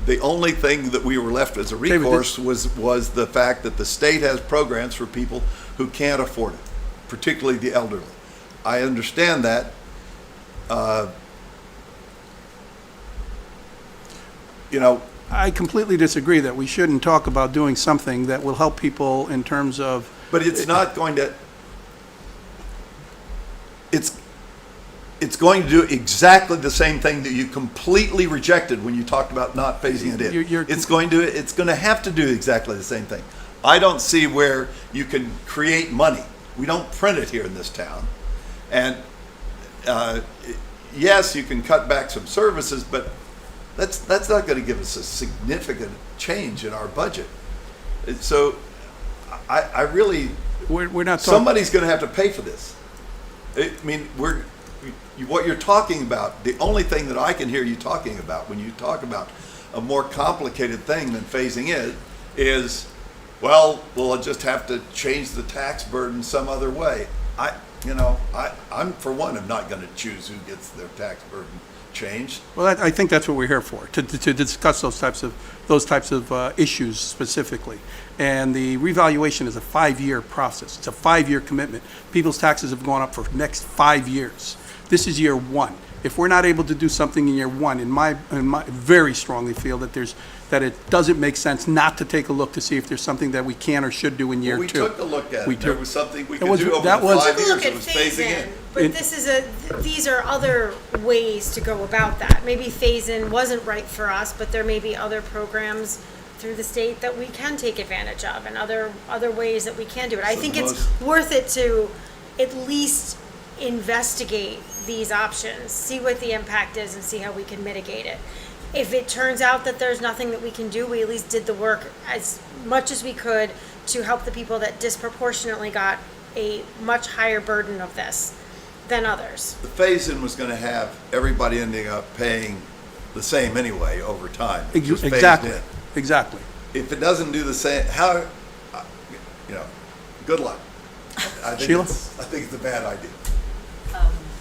The only thing that we were left as a David, recourse was the fact that the state has programs for people who can't afford it, particularly the elderly. I understand that. I completely disagree that we shouldn't talk about doing something that will help people in terms of, But it's not going to, it's going to do exactly the same thing that you completely rejected when you talked about not phasing it in. It's going to have to do exactly the same thing. I don't see where you can create money. We don't print it here in this town. And yes, you can cut back some services, but that's not going to give us a significant change in our budget. So I really, we're not talking. somebody's going to have to pay for this. I mean, what you're talking about, the only thing that I can hear you talking about when you talk about a more complicated thing than phasing in is, well, we'll just have to change the tax burden some other way. I'm for one, I'm not going to choose who gets their tax burden changed. Well, I think that's what we're here for, to discuss those types of issues specifically. And the revaluation is a 5-year process. It's a 5-year commitment. People's taxes have gone up for the next 5 years. This is year 1. If we're not able to do something in year 1, in my very strongly feel that it doesn't make sense not to take a look to see if there's something that we can or should do in year 2. We took a look at We it. There took- was something we It could was- do over that the was- 5 Took a years. look It at was phasing in. but these are other ways to go about that. Maybe phase-in wasn't right for us, but there may be other programs through the state that we can take advantage of, and other ways that we can do it. I So think the it's worth it to at least investigate these options, see what the impact is, and see how we can mitigate it. If it turns out that there's nothing that we can do, we at least did the work as much as we could to help the people that disproportionately got a much higher burden of this than others. The phase-in was going to have everybody ending up paying the same anyway over time. It just phased Exactly, in. exactly. If it doesn't do the same, good luck. Sheila? I think it's a bad idea.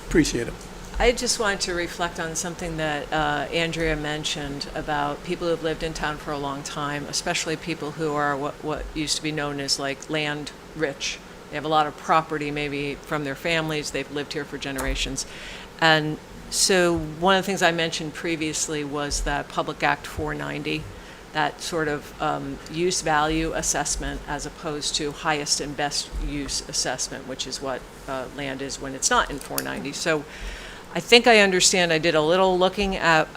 Appreciate it. I just wanted to reflect on something that Andrea mentioned about people who've lived in town for a long time, especially people who are what used to be known as like land rich. They have a lot of property, maybe from their families, they've lived here for generations. And so one of the things I mentioned previously was that Public Act 490, that sort of use value assessment as opposed to highest and best use assessment, which is what land is when it's not in 490. So I think I understand. I did a little looking at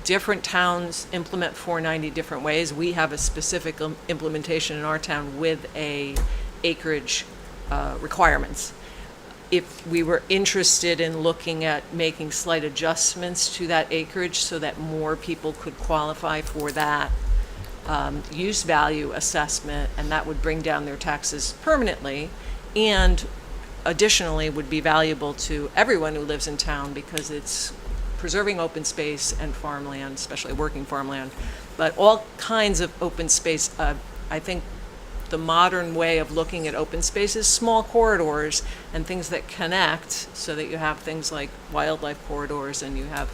different towns implement 490 different ways. We have a specific implementation in our town with a acreage requirements. if we were interested in looking at making slight adjustments to that acreage so that more people could qualify for that use value assessment, and that would bring down their taxes permanently, and additionally would be valuable to everyone who lives in town because it's preserving open space and farmland, especially working farmland, but all kinds of open space. I think the modern way of looking at open space is small corridors and things that connect, so that you have things like wildlife corridors and you have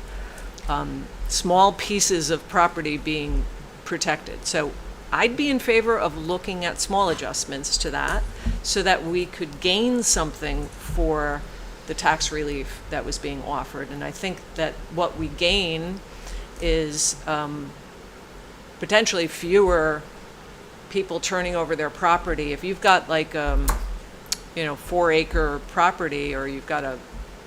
small pieces of property being protected. So I'd be in favor of looking at small adjustments to that so that we could gain something for the tax relief that was being offered. And I think that what we gain is potentially fewer people turning over their property. If you've got like 4-acre property, or you've got a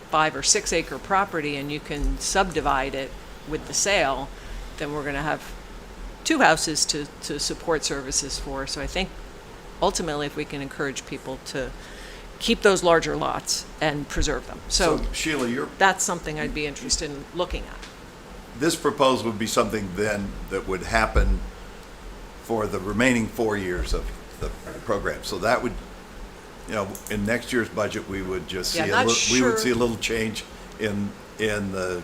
5 or 6 acre property and you can subdivide it with the sale, then we're going to have 2 houses to support services for. So I think ultimately if we can encourage people to keep those larger lots and preserve them. So Sheila, that's something I'd be interested in looking at. this proposal would be something then that would happen for the remaining 4 years of the program. So that would, in next year's budget, we would just see Yeah, we would see a little change in the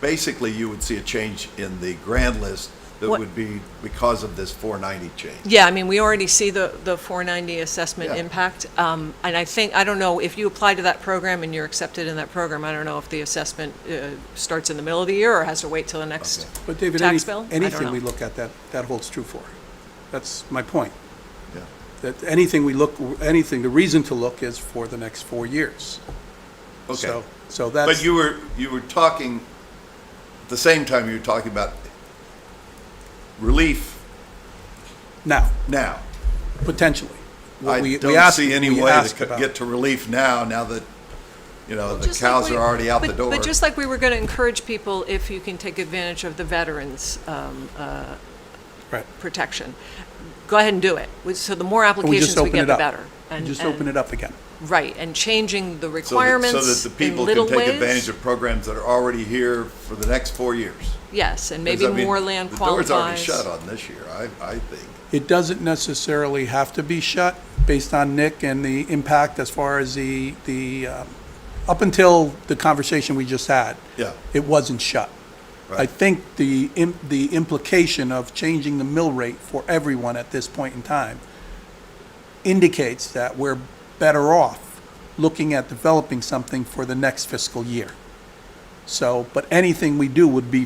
basically you would see a change in the grand list that What- would be because of this 490 change. Yeah, I mean, we already see the 490 assessment Yeah. impact. And I don't know, if you apply to that program and you're accepted in that program, I don't know if the assessment starts in the middle of the year or has to wait till the next Okay. But David, tax bill. I don't anything know. we look at, that holds true for. That's my point. Yeah. That the reason to look is for the next 4 years. Okay. So that's. But you were talking, at the same time you were talking about relief Now, now. potentially. What I we don't asked- see any we way asked to about. get to relief now that, the Just like cows we- are already out the but- door. But just like we were going to encourage people, if you can take advantage of the veterans Right. protection, go ahead and do it. So the more And we applications just we open get, it the up. better. Just open it up again. Right, and changing the So requirements that the in people little can take ways. advantage of programs that are already here for the next 4 years. Yes, and maybe 'Cause, I mean, more land The door's already qualifies. shut on this year, I think. It doesn't necessarily have to be shut based on Nick and the impact as far as up until the conversation we just had. Yeah. It wasn't shut. I Right. think the implication of changing the mill rate for everyone at this point in time indicates that we're better off looking at developing something for the next fiscal year. So, but anything we do would be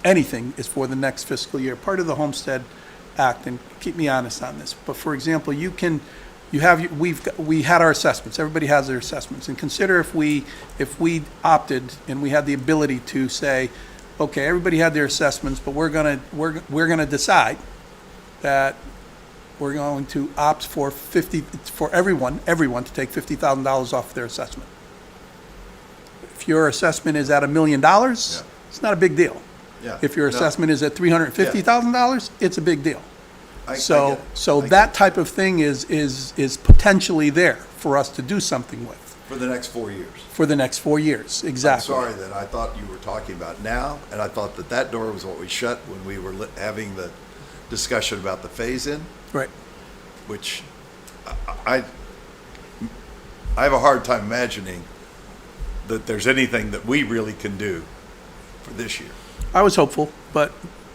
anything is for the next fiscal year. Part of the Homestead Act, and keep me honest on this, but for example, we had our assessments, everybody has their assessments, and consider if we opted and we had the ability to say, okay, everybody had their assessments, but we're gonna decide that we're going to opt for everyone to take $50,000 off their assessment. If your assessment is at $1 million, Yeah. it's not a big deal. Yeah. If your No. assessment is at $350,000, it's a big deal. I get So, it. so I get that it. type of thing is potentially there for us to do something with For the next 4 years. for the next 4 years, I'm exactly. sorry that I thought you were talking about now, and I thought that door was what we shut when we were having the discussion about the phase-in, Right. which I have a hard time imagining that there's anything that we really can do for this year. I was hopeful, but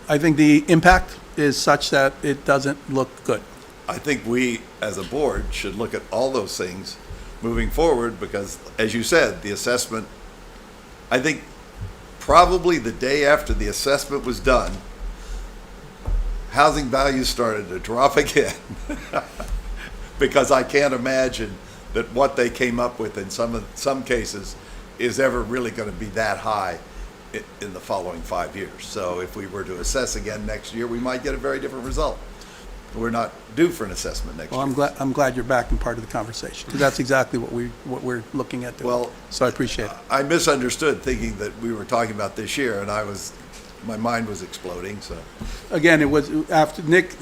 I think the impact is such that it doesn't look good. I think we, as a board, should look at all those things moving forward because, as you said, the assessment, I think probably the day after the assessment was done, housing values started to drop again. Because I can't imagine that what they came up with in some cases is ever really going to be that high in the following 5 years. So if we were to assess again next year, we might get a very different result. We're not due for an assessment next Well, year. I'm glad you're back and part of the conversation, because that's exactly what we're looking at doing. Well, So I appreciate it. I misunderstood thinking that we were talking about this year, and my mind was exploding, so. Again, it was after Nick,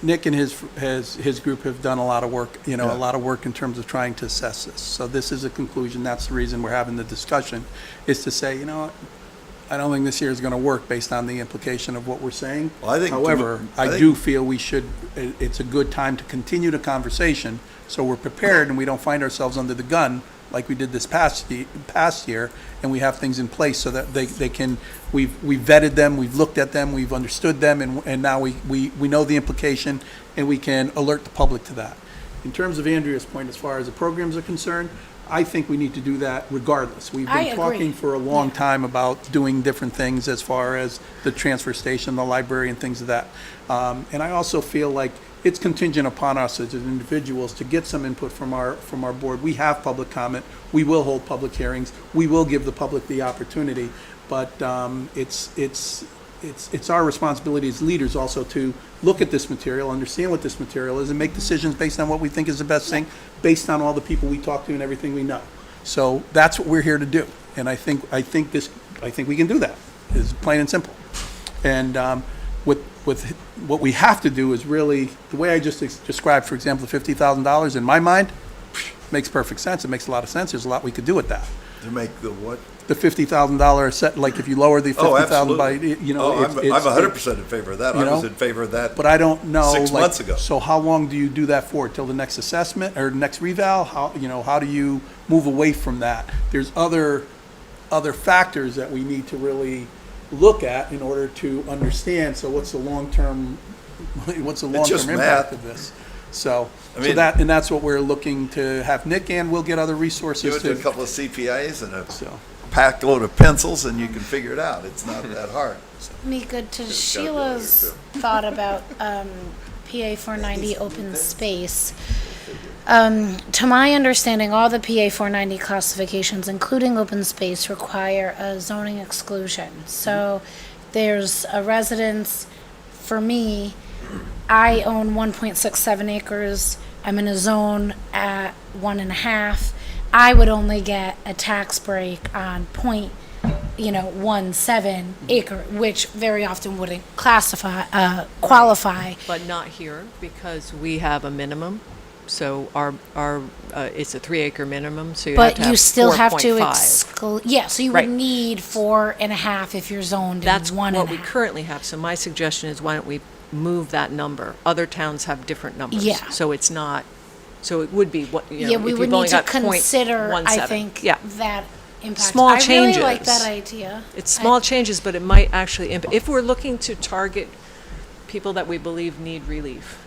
Nick and his group have done a lot of work, a Yeah. lot of work in terms of trying to assess this. So this is a conclusion. That's the reason we're having the discussion, is to say, I don't think this year is going to work based on the implication of what we're saying. Well, I think- However, I I think- do feel it's a good time to continue the conversation, so we're prepared and we don't find ourselves under the gun like we did this past year, and we have things in place so that they can, we've vetted them, we've looked at them, we've understood them, and now we know the implication, and we can alert the public to that. In terms of Andrea's point, as far as the programs are concerned, I think we need to do that regardless. We've I been agree. talking for a long time about doing different things as far as the transfer station, the library, and things of that. And I also feel like it's contingent upon us as individuals to get some input from our board. We have public comment. We will hold public hearings. We will give the public the opportunity. But it's our responsibility as leaders also to look at this material, understand what this material is, and make decisions based on what we think is the best thing, based on all the people we talk to and everything we know. So that's what we're here to do. And I think we can do that, is plain and simple. And with what we have to do is really, the way I just described, for example, the $50,000, in my mind, makes perfect sense. It makes a lot of sense. There's a lot we could do with that. To make the what? The $50,000 set, like if you lower the Oh, 50,000 by, absolutely. it's. I'm 100% in favor of that. I was know? in favor of that. But I don't know. 6 like, months ago. So how long do you do that for? Till the next assessment or next reval? How do you move away from that? There's other factors that we need to really look at in order to understand. So what's the long-term just impact math. of this? So, I mean- that's what we're looking to have Nick, and we'll get other Give resources it to a to. couple of CPAs and a So, packed load of pencils, and you can figure it out. It's not that hard. Mika, to Sheila's thought about PA 490 open space, to my understanding, all the PA 490 classifications, including open space, require a zoning exclusion. So there's a residence, for me, I own 1.67 acres. I'm in a zone at 1.5. I would only get a tax break on 0.17 acre, which very often wouldn't qualify. But not here, because we have a minimum. So our it's a 3 acre minimum, so you have to But have you still have to 4.5. exclude, yeah, so you Right. would need 4.5 if you're zoned in That's 1.5. what we currently have, so my suggestion is why don't we move that number? Other towns have different numbers. Yeah. So it's not, so it would be what, Yeah, we if would you've only need to got consider, I 0.17. think, Yeah. that impact. Small I really like changes. that idea. It's small changes, but it might actually, if we're looking to target people that we believe need relief,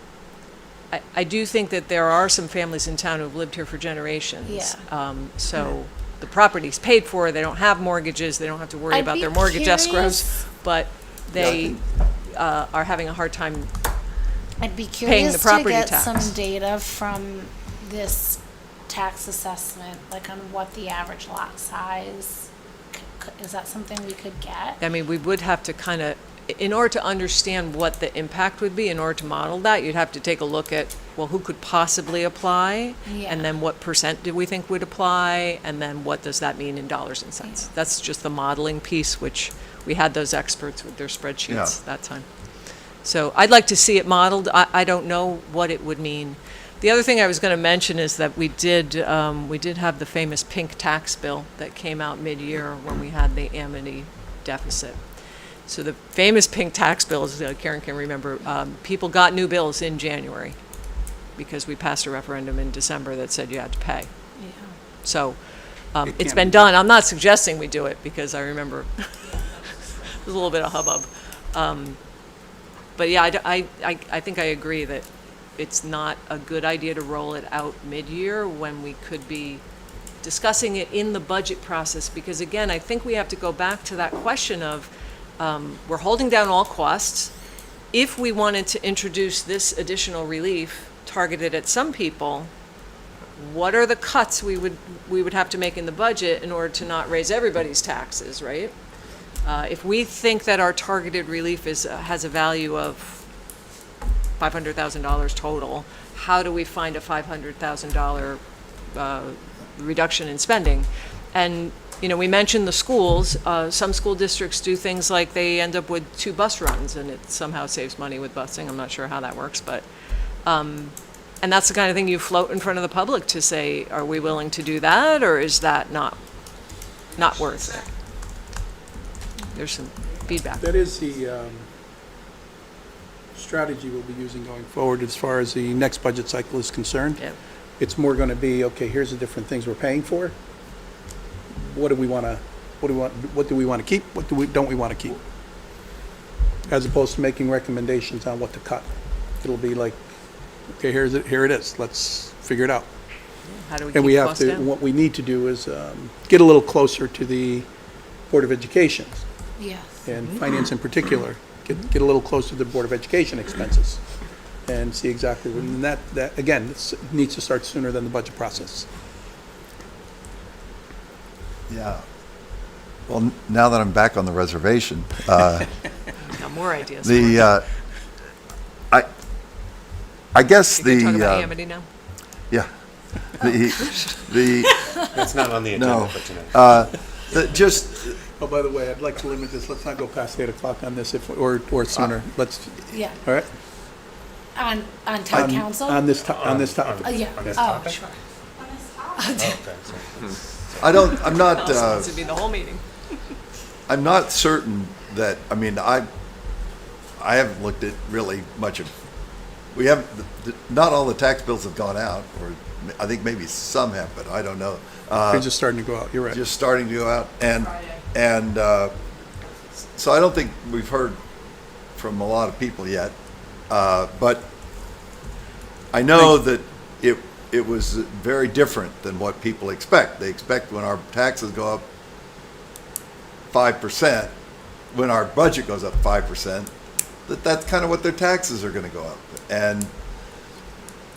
I do think that there are some families in town who've lived here for generations. Yeah. So the property's paid for, they don't have mortgages, they don't have to worry I'd about be their mortgage escrows, curious- but they are having a hard time. I'd be paying curious the to property get tax. some data from this tax assessment, like on what the average lot size, is that something we could get? I mean, we would have to kind of, in order to understand what the impact would be, in order to model that, you'd have to take a look at, well, who could possibly apply? Yeah. And then what percent do we think would apply? And then what does that mean in dollars and cents? That's just the modeling piece, which we had those experts with their spreadsheets Yeah. that time. So I'd like to see it modeled. I don't know what it would mean. The other thing I was going to mention is that we did have the famous pink tax bill that came out mid-year when we had the Amity deficit. So the famous pink tax bill, as Karen can remember, people got new bills in January because we passed a referendum in December that said you had to pay. Yeah. So It it's can't been be done. I'm not suggesting we do it because I remember there's a little bit of hubbub. But yeah, I think I agree that it's not a good idea to roll it out mid-year when we could be discussing it in the budget process. Because again, I think we have to go back to that question of we're holding down all costs. If we wanted to introduce this additional relief targeted at some people, what are the cuts we would have to make in the budget in order to not raise everybody's taxes, right? If we think that our targeted relief has a value of $500,000 total, how do we find a $500,000 reduction in spending? And you know, we mentioned the schools. Some school districts do things like they end up with 2 bus runs, and it somehow saves money with busing. I'm not sure how that works, but, and that's the kind of thing you float in front of the public to say, are we willing to do that, or is that not worth it? There's some feedback. That is the strategy we'll be using going forward as far as the next budget cycle is concerned. Yeah. It's more going to be, okay, here's the different things we're paying for. What do we want to keep? Don't we want to keep? As opposed to making recommendations on what to cut. It'll be like, okay, here it is. Let's figure it out. How do we And we keep have costs to, down? what we need to do is get a little closer to the Board of Education, Yes. and finance in particular, get a little closer to the Board of Education expenses and see exactly, and that again, it needs to start sooner than the budget process. Yeah. Well, now that I'm back on the reservation, Got more ideas. I guess You can talk about the, Amity now? yeah, the, That's not on the agenda no, for tonight. just, Oh, by the way, I'd like to limit this, let's not go past 8 o'clock on this, or sooner. Let's, Yeah. all right? On town council? On this topic. Yeah. On this Oh, topic? sure. Oh, okay, sorry. I'm not, Alice wants to be the whole meeting. I'm not certain that, I mean, I haven't looked at really much of, we haven't, not all the tax bills have gone out, or I think maybe some have, but I don't know. They're just starting to go out, you're right. Just starting to go out, and so I don't think we've heard from a lot of people yet, but I know that it was very different than what people expect. They expect when our taxes go up 5%, when our budget goes up 5%, that's kind of what their taxes are going to go up, and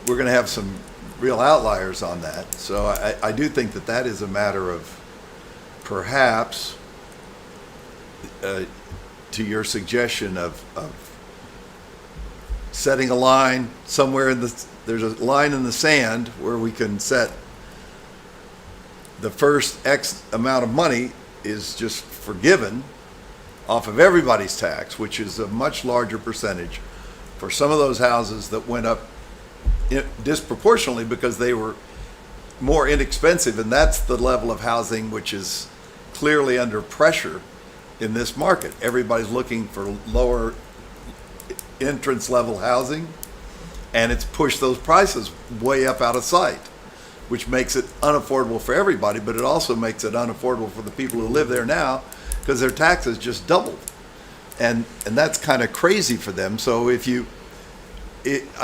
we're going to have some real outliers on that. So I do think that is a matter of perhaps, to your suggestion of setting a line somewhere there's a line in the sand where we can set the first X amount of money is just forgiven off of everybody's tax, which is a much larger percentage for some of those houses that went up disproportionately because they were more inexpensive, and that's the level of housing which is clearly under pressure in this market. Everybody's looking for lower entrance level housing, and it's pushed those prices way up out of sight, which makes it unaffordable for everybody, but it also makes it unaffordable for the people who live there now because their taxes just doubled. And that's kind of crazy for them. So I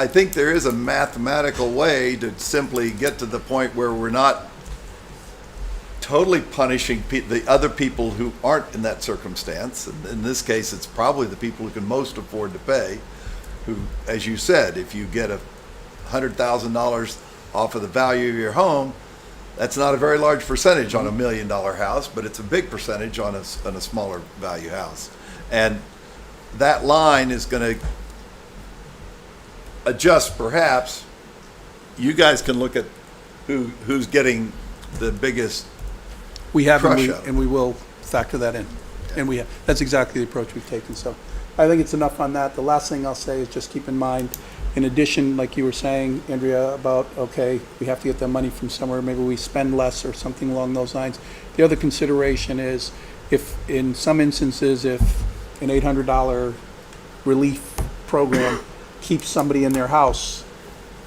think there is a mathematical way to simply get to the point where we're not totally punishing the other people who aren't in that circumstance. And in this case, it's probably the people who can most afford to pay, who, as you said, if you get $100,000 off of the value of your home, that's not a very large percentage on $1 million house, but it's a big percentage on a smaller value house. And that line is going to adjust, perhaps. You guys can look at who's getting the biggest. We have, Crush up. and we will factor that in. And we have, that's exactly the approach we've taken. So I think it's enough on that. The last thing I'll say is just keep in mind, in addition, like you were saying, Andrea, about, okay, we have to get that money from somewhere, maybe we spend less or something along those lines. The other consideration is if, in some instances, if an $800 relief program keeps somebody in their house,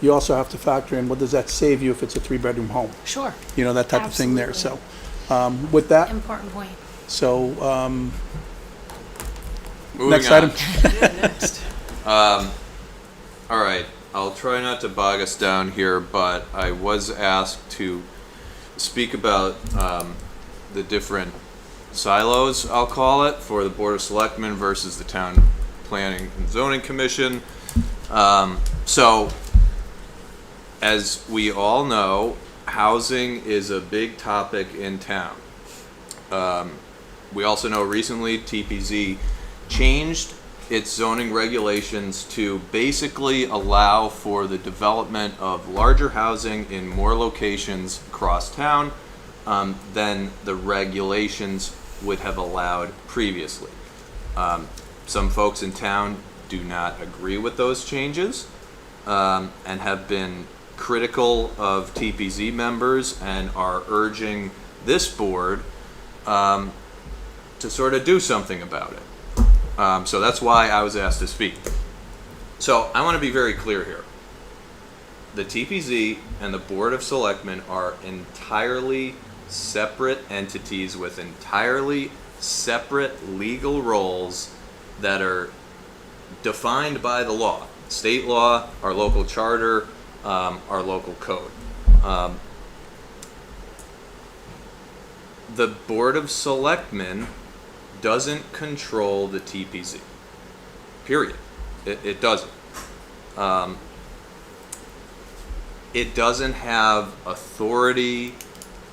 you also have to factor in, what does that save you if it's a 3-bedroom home? Sure. You know, that type of thing there. Absolutely. So with that, Important point. so Moving next on. item. All right, I'll try not to bog us down here, but I was asked to speak about the different silos, I'll call it, for the Board of Selectmen versus the Town Planning and Zoning Commission. So, as we all know, housing is a big topic in town. We also know recently TPZ changed its zoning regulations to basically allow for the development of larger housing in more locations across town, than the regulations would have allowed previously. Some folks in town do not agree with those changes, and have been critical of TPZ members and are urging this board to sort of do something about it. So that's why I was asked to speak. So I want to be very clear here. The TPZ and the Board of Selectmen are entirely separate entities with entirely separate legal roles that are defined by the law. State law, our local charter, our local code. The Board of Selectmen doesn't control the TPZ. Period. It doesn't. It doesn't have authority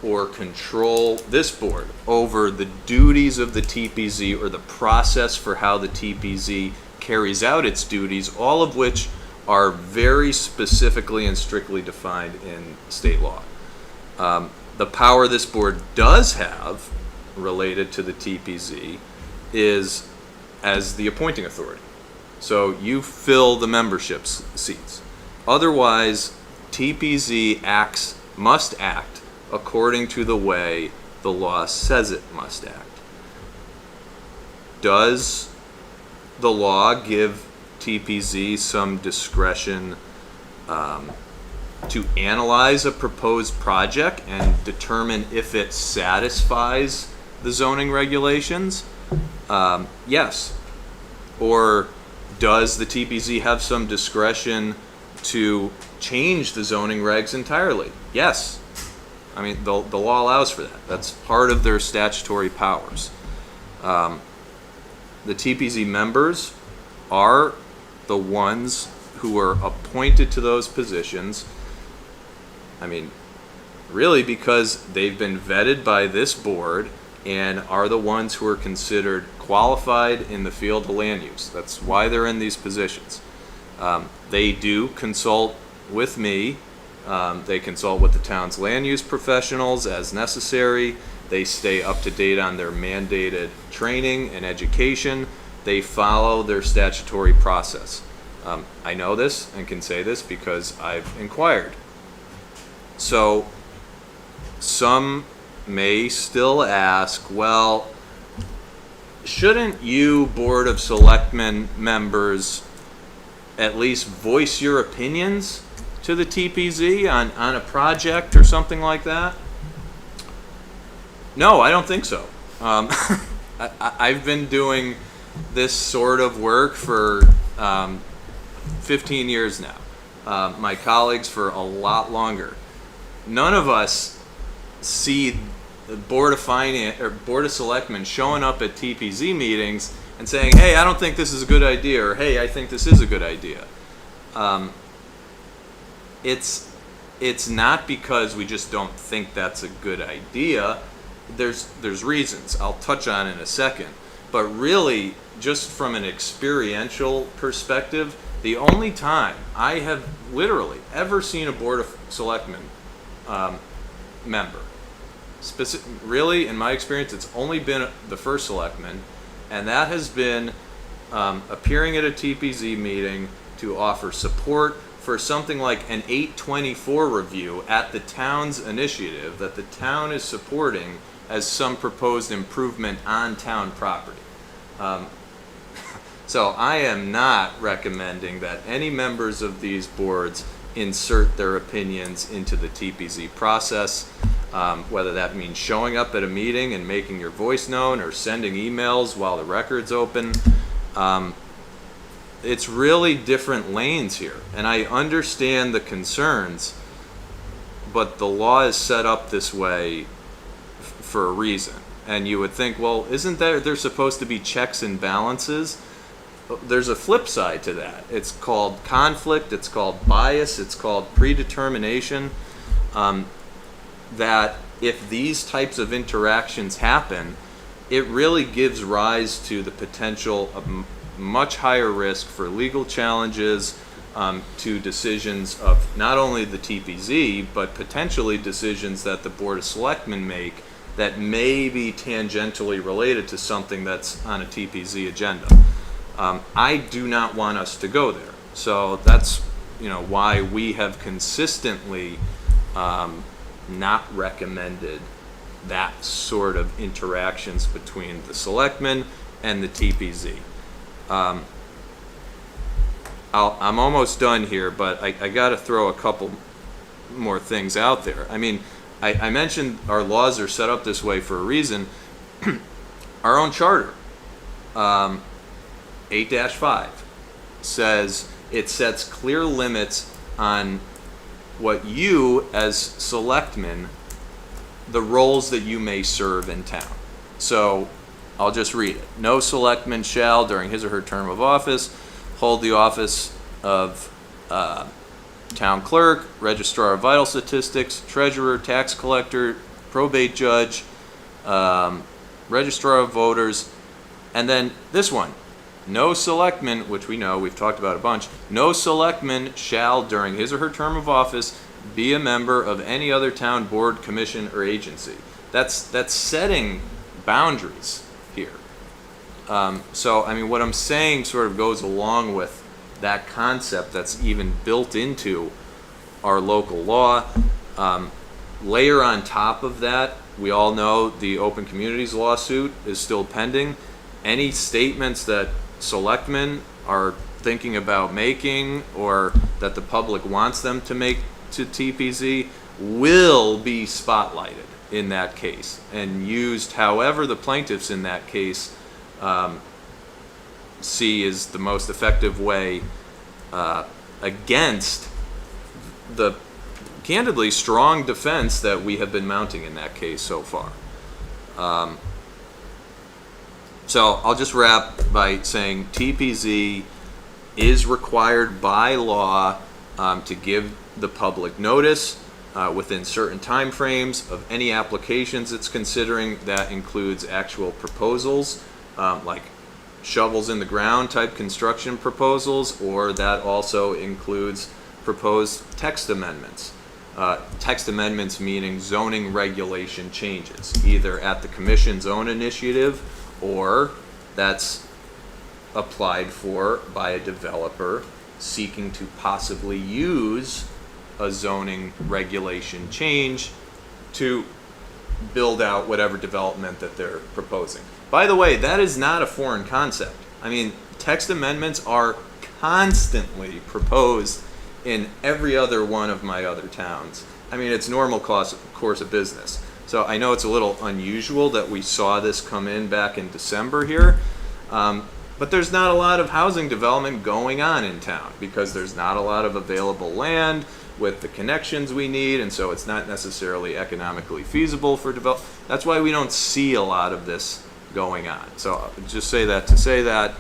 or control, this board, over the duties of the TPZ or the process for how the TPZ carries out its duties, all of which are very specifically and strictly defined in state law. The power this board does have related to the TPZ is as the appointing authority. So you fill the membership seats. Otherwise, TPZ must act according to the way the law says it must act. Does the law give TPZ some discretion to analyze a proposed project and determine if it satisfies the zoning regulations? Yes. Or does the TPZ have some discretion to change the zoning regs entirely? Yes. I mean, the law allows for that. That's part of their statutory powers. The TPZ members are the ones who are appointed to those positions. I mean, really because they've been vetted by this board and are the ones who are considered qualified in the field of land use. That's why they're in these positions. They do consult with me. They consult with the town's land use professionals as necessary. They stay up to date on their mandated training and education. They follow their statutory process. I know this and can say this because I've inquired. So some may still ask, well, shouldn't you Board of Selectmen members at least voice your opinions to the TPZ on a project or something like that? No, I don't think so. I've been doing this sort of work for 15 years now. My colleagues for a lot longer. None of us see the Board of Finance or Board of Selectmen showing up at TPZ meetings and saying, "Hey, I don't think this is a good idea," or "Hey, I think this is a good idea." It's not because we just don't think that's a good idea. There's reasons I'll touch on in a second, but really, just from an experiential perspective, the only time I have literally ever seen a Board of Selectmen member, really, in my experience, it's only been the first selectman, and that has been appearing at a TPZ meeting to offer support for something like an 824 review at the town's initiative that the town is supporting as some proposed improvement on town property. So I am not recommending that any members of these boards insert their opinions into the TPZ process, whether that means showing up at a meeting and making your voice known or sending emails while the record's open. It's really different lanes here, and I understand the concerns, but the law is set up this way for a reason. And you would think, well, isn't there supposed to be checks and balances? There's a flip side to that. It's called conflict, it's called bias, it's called predetermination. That if these types of interactions happen, it really gives rise to the potential of much higher risk for legal challenges, to decisions of not only the TPZ, but potentially decisions that the Board of Selectmen make that may be tangentially related to something that's on a TPZ agenda. I do not want us to go there. So that's, why we have consistently not recommended that sort of interactions between the selectmen and the TPZ. I'm almost done here, but I got to throw a couple more things out there. I mean, I mentioned our laws are set up this way for a reason. Our own charter, 8-5, says it sets clear limits on what you, as selectmen, the roles that you may serve in town. So I'll just read it. No selectman shall, during his or her term of office, hold the office of town clerk, registrar of vital statistics, treasurer, tax collector, probate judge, registrar of voters, and then this one. No selectman, which we know, we've talked about a bunch, no selectman shall, during his or her term of office, be a member of any other town board, commission, or agency. That's setting boundaries here. So, I mean, what I'm saying sort of goes along with that concept that's even built into our local law. Layer on top of that, we all know the Open Communities lawsuit is still pending. Any statements that selectmen are thinking about making or that the public wants them to make to TPZ will be spotlighted in that case and used however the plaintiffs in that case see is the most effective way against the candidly strong defense that we have been mounting in that case so far. So I'll just wrap by saying TPZ is required by law to give the public notice within certain timeframes of any applications it's considering. That includes actual proposals, like shovels in the ground type construction proposals, or that also includes proposed text amendments. Text amendments meaning zoning regulation changes, either at the commission's own initiative or that's applied for by a developer seeking to possibly use a zoning regulation change to build out whatever development that they're proposing. By the way, that is not a foreign concept. I mean, text amendments are constantly proposed in every other one of my other towns. I mean, it's normal course of business. So I know it's a little unusual that we saw this come in back in December here, but there's not a lot of housing development going on in town because there's not a lot of available land with the connections we need, and so it's not necessarily economically feasible for development. That's why we don't see a lot of this going on. So I'll just say that to say that.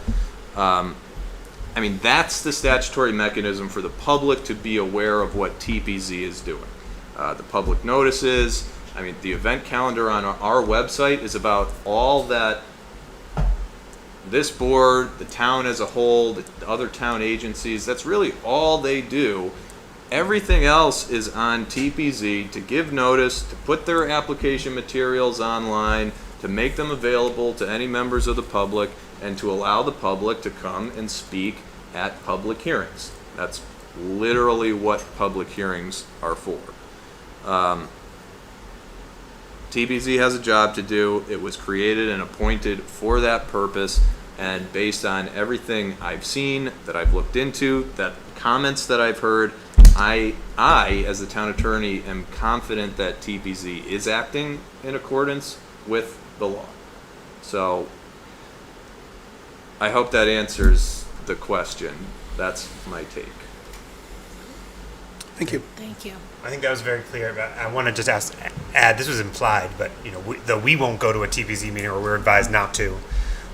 I mean, that's the statutory mechanism for the public to be aware of what TPZ is doing. The public notices, I mean, the event calendar on our website is about all that this board, the town as a whole, the other town agencies, that's really all they do. Everything else is on TPZ to give notice, to put their application materials online, to make them available to any members of the public, and to allow the public to come and speak at public hearings. That's literally what public hearings are for. TPZ has a job to do. It was created and appointed for that purpose, and based on everything I've seen, that I've looked into, that comments that I've heard, I, as the town attorney, am confident that TPZ is acting in accordance with the law. So I hope that answers the question. That's my take. Thank you. Thank you. I think that was very clear. But I want to just add, this was implied, but though we won't go to a TPZ meeting, or we're advised not to,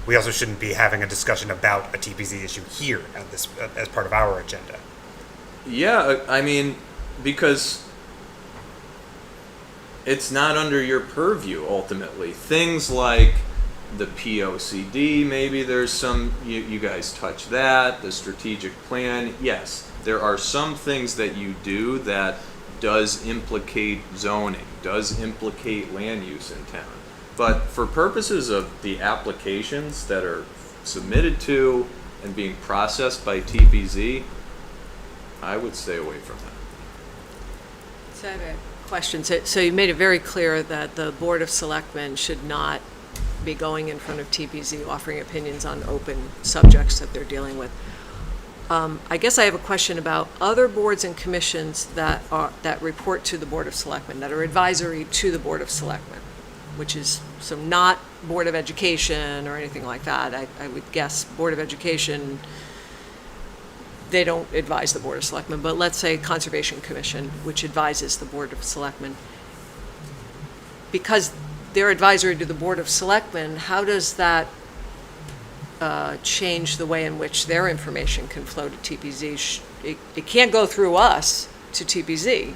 we also shouldn't be having a discussion about a TPZ issue here at this as part of our agenda. Yeah, I mean, because it's not under your purview ultimately. Things like the POCD, maybe there's some, you guys touch that, the strategic plan, yes. there are some things that you do that does implicate zoning, does implicate land use in town. But for purposes of the applications that are submitted to and being processed by TPZ, I would stay away from that. So I have a question. So you made it very clear that the Board of Selectmen should not be going in front of TPZ offering opinions on open subjects that they're dealing with. I guess I have a question about other boards and commissions that report to the Board of Selectmen, that are advisory to the Board of Selectmen, which is, so not Board of Education or anything like that. I would guess Board of Education, they don't advise the Board of Selectmen, but let's say Conservation Commission, which advises the Board of Selectmen. Because they're advisory to the Board of Selectmen, how does that change the way in which their information can flow to TPZ? It can't go through us to TPZ,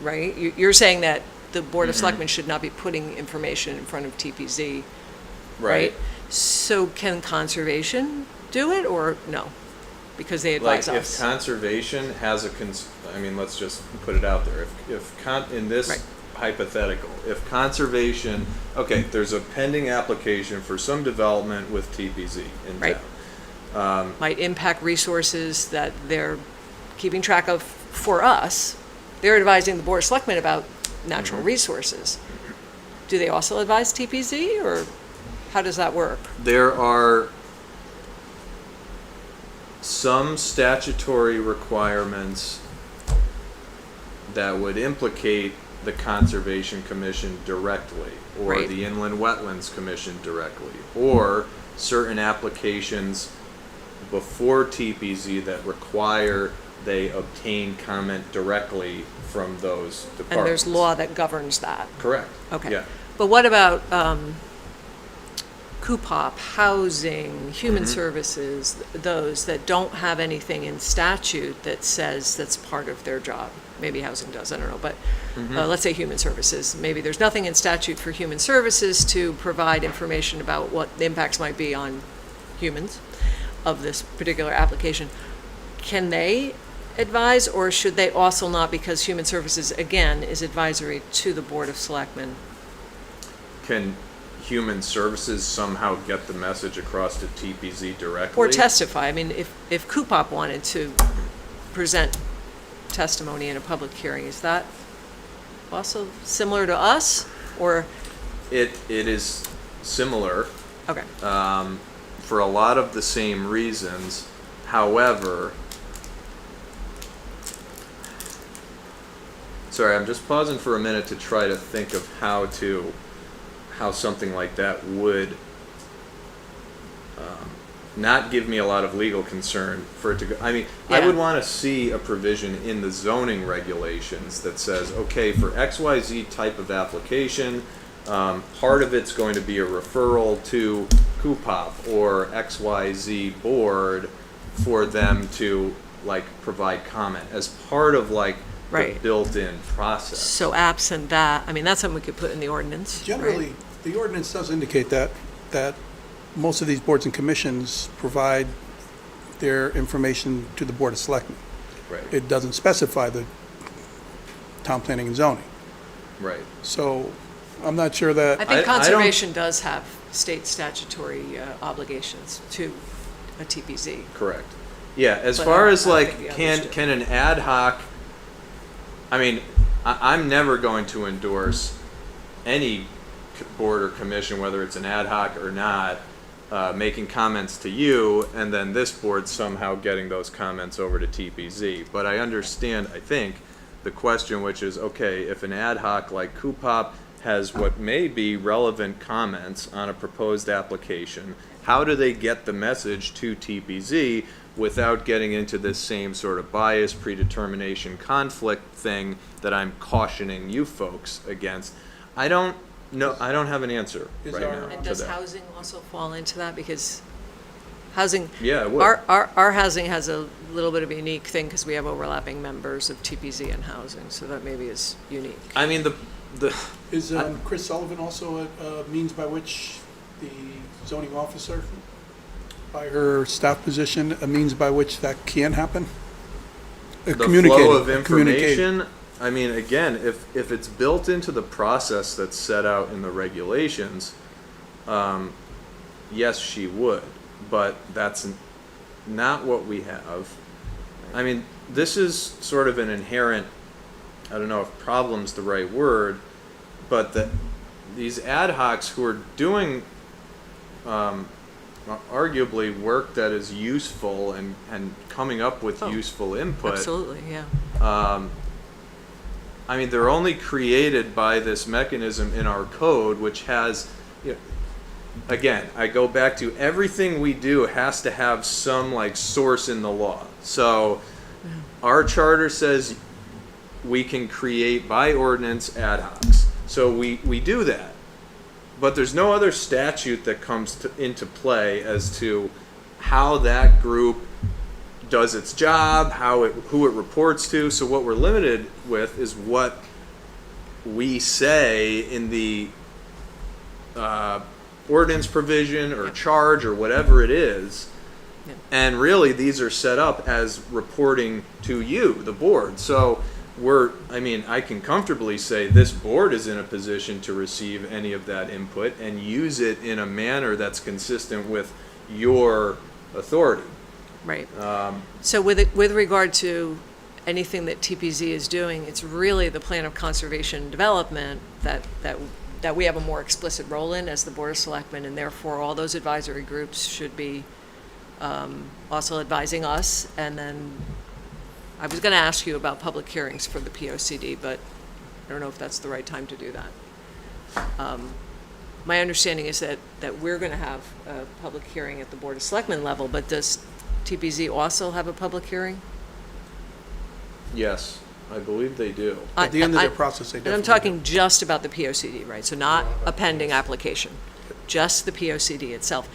right? You're saying that the Board of Selectmen should not be putting information in front of TPZ, right? So can Conservation do it, or no? Because they advise Like, us. if conservation has I mean, let's just put it out there. In this Right. hypothetical, if conservation, okay, there's a pending application for some development with TPZ in Right. town. Might impact resources that they're keeping track of for us. They're advising the Board of Selectmen about natural resources. Do they also advise TPZ, or how does that work? There are some statutory requirements that would implicate the Conservation Commission directly, or Right. the Inland Wetlands Commission directly, or certain applications before TPZ that require they obtain comment directly from those departments. And there's law that governs that. Correct. Okay. Yeah. But what about CUPOP, housing, human services, those that don't have anything in statute that says that's part of their job? Maybe housing does, I don't know, but let's say human services. Maybe there's nothing in statute for human services to provide information about what the impacts might be on humans of this particular application. Can they advise, or should they also not, because human services, again, is advisory to the Board of Selectmen? Can Human Services somehow get the message across to TPZ directly? Or testify. I mean, if CUPOP wanted to present testimony in a public hearing, is that also similar to us, or? It is similar. Okay. For a lot of the same reasons. However, sorry, I'm just pausing for a minute to try to think of how something like that would not give me a lot of legal concern for it to go. I mean, I Yeah. would want to see a provision in the zoning regulations that says, okay, for XYZ type of application, part of it's going to be a referral to CUPOP or XYZ board for them to like provide comment as part of like the Right. built-in process. So absent that, I mean, that's something we could put in the ordinance, right? Generally, the ordinance does indicate that most of these boards and commissions provide their information to the Board of Selectmen. Right, It doesn't specify the town planning and zoning. right. So I'm not sure that. I I think don't- conservation does have state statutory obligations to a TPZ. Correct. Yeah, as But far I- as I like, think the can, others do. can an ad hoc, I mean, I'm never going to endorse any board or commission, whether it's an ad hoc or not, making comments to you, and then this board somehow getting those comments over to TPZ. But I understand, I think, the question, which is, okay, if an ad hoc like CUPOP has what may be relevant comments on a proposed application, how do they get the message to TPZ without getting into this same sort of bias, predetermination, conflict thing that I'm cautioning you folks against? I don't know, I don't have an answer Is right our- now And to does that. housing also fall into that? Because housing, Yeah, it would. our housing has a little bit of a unique thing because we have overlapping members of TPZ and housing, so that maybe is unique. I mean, the Is Chris Sullivan also a means by which the zoning officer, by her staff position, a means by which that can happen? the communicating, flow of communicating. information, I mean, again, if it's built into the process that's set out in the regulations, yes, she would, but that's not what we have. I mean, this is sort of an inherent, I don't know if problem's the right word, but that these ad hocs who are doing arguably work that is useful and coming up with Oh, useful input. Absolutely, yeah. I mean, they're only created by this mechanism in our code, which has, you know, again, I go back to everything we do has to have some like source in the law. So our charter says we can create by ordinance ad hocs. So we do that. But there's no other statute that comes into play as to how that group does its job, who it reports to. So what we're limited with is what we say in the ordinance provision or charge or whatever it is. Yep. And really, these are set up as reporting to you, the board. So I can comfortably say this board is in a position to receive any of that input and use it in a manner that's consistent with your authority. Right. So with regard to anything that TPZ is doing, it's really the plan of conservation and development that we have a more explicit role in as the Board of Selectmen, and therefore all those advisory groups should be also advising us. And then I was going to ask you about public hearings for the POCD, but I don't know if that's the right time to do that. My understanding is that we're going to have a public hearing at the Board of Selectmen level, but does TPZ also have a public hearing? Yes, I believe they do. At the end of their process, they And I'm definitely talking just about the POCD, right? So not a pending application, just the POCD itself.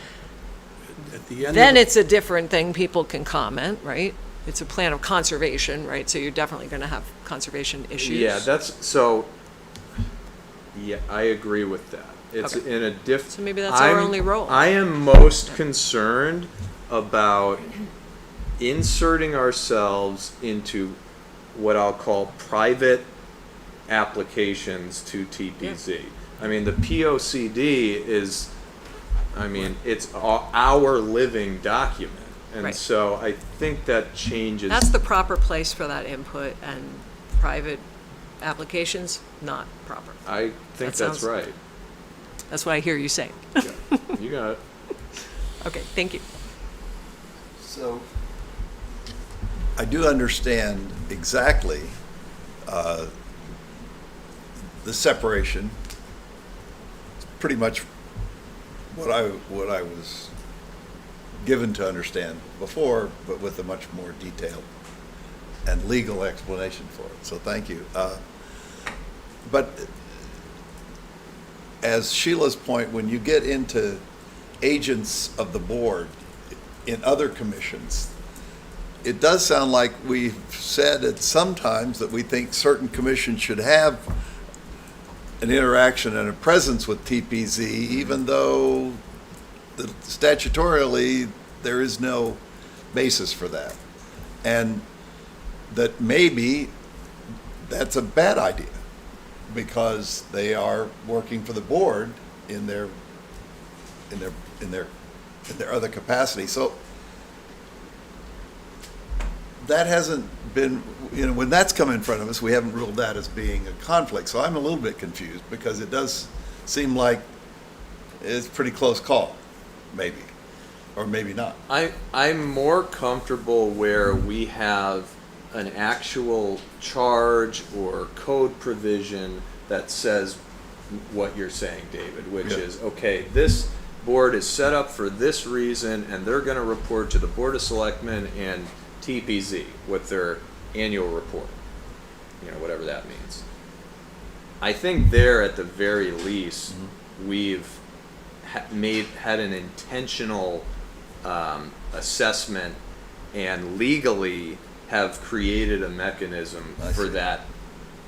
do. At the end Then of the- it's a different thing, people can comment, right? It's a plan of conservation, right? So you're definitely going to have conservation issues. Yeah, yeah, I agree with that. It's Okay. in a different. So maybe that's our only role. I am most concerned about inserting ourselves into what I'll call private applications to TPZ. I mean, the POCD is, it's our living document. And Right. so I think that changes. That's the proper place for that input, and private applications, not proper. I think That that's sounds- right. That's what I hear you say. You got it. Okay, thank you. So I do understand exactly the separation. It's pretty much what I was given to understand before, but with a much more detailed and legal explanation for it. So thank you. But as Sheila's point, when you get into agents of the board in other commissions, it does sound like we've said at some times that we think certain commissions should have an interaction and a presence with TPZ, even though statutorily there is no basis for that. And that maybe that's a bad idea because they are working for the board in their other capacity. So that hasn't been, when that's come in front of us, we haven't ruled that as being a conflict. So I'm a little bit confused because it does seem like it's a pretty close call, maybe, or maybe not. I'm more comfortable where we have an actual charge or code provision that says what you're saying, David, which Yeah. is, okay, this board is set up for this reason, and they're going to report to the Board of Selectmen and TPZ with their annual report, whatever that means. I think there, at the very least, we've had an intentional assessment and legally have created a mechanism I for see. that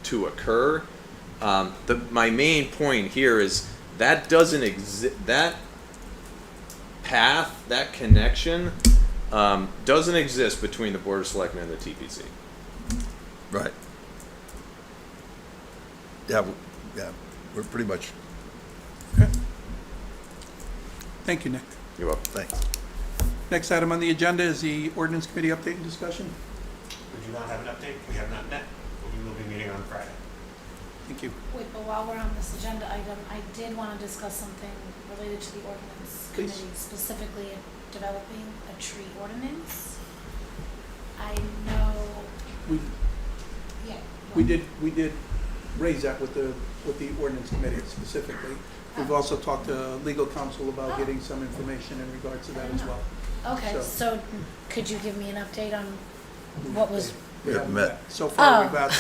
to occur. My main point here is that doesn't exist. That path, that connection, doesn't exist between the Board of Selectmen and the TPC. Right. Yeah, we're pretty much, Okay. Thank you, Nick. You're welcome. thanks. Next item on the agenda is the ordinance committee update and discussion. We do not have an update. We have not met, but we will be meeting on Friday. Thank you. Wait, but while we're on this agenda item, I did want to discuss something related to the ordinance Please. committee, specifically developing a tree ordinance. I know, We, yeah. we did raise that with the ordinance committee specifically. We've Oh. also talked to legal counsel about getting some information in regards to that as well. Okay, So- so could you give me an update on what was, We haven't met. met. So far, Oh. we've got,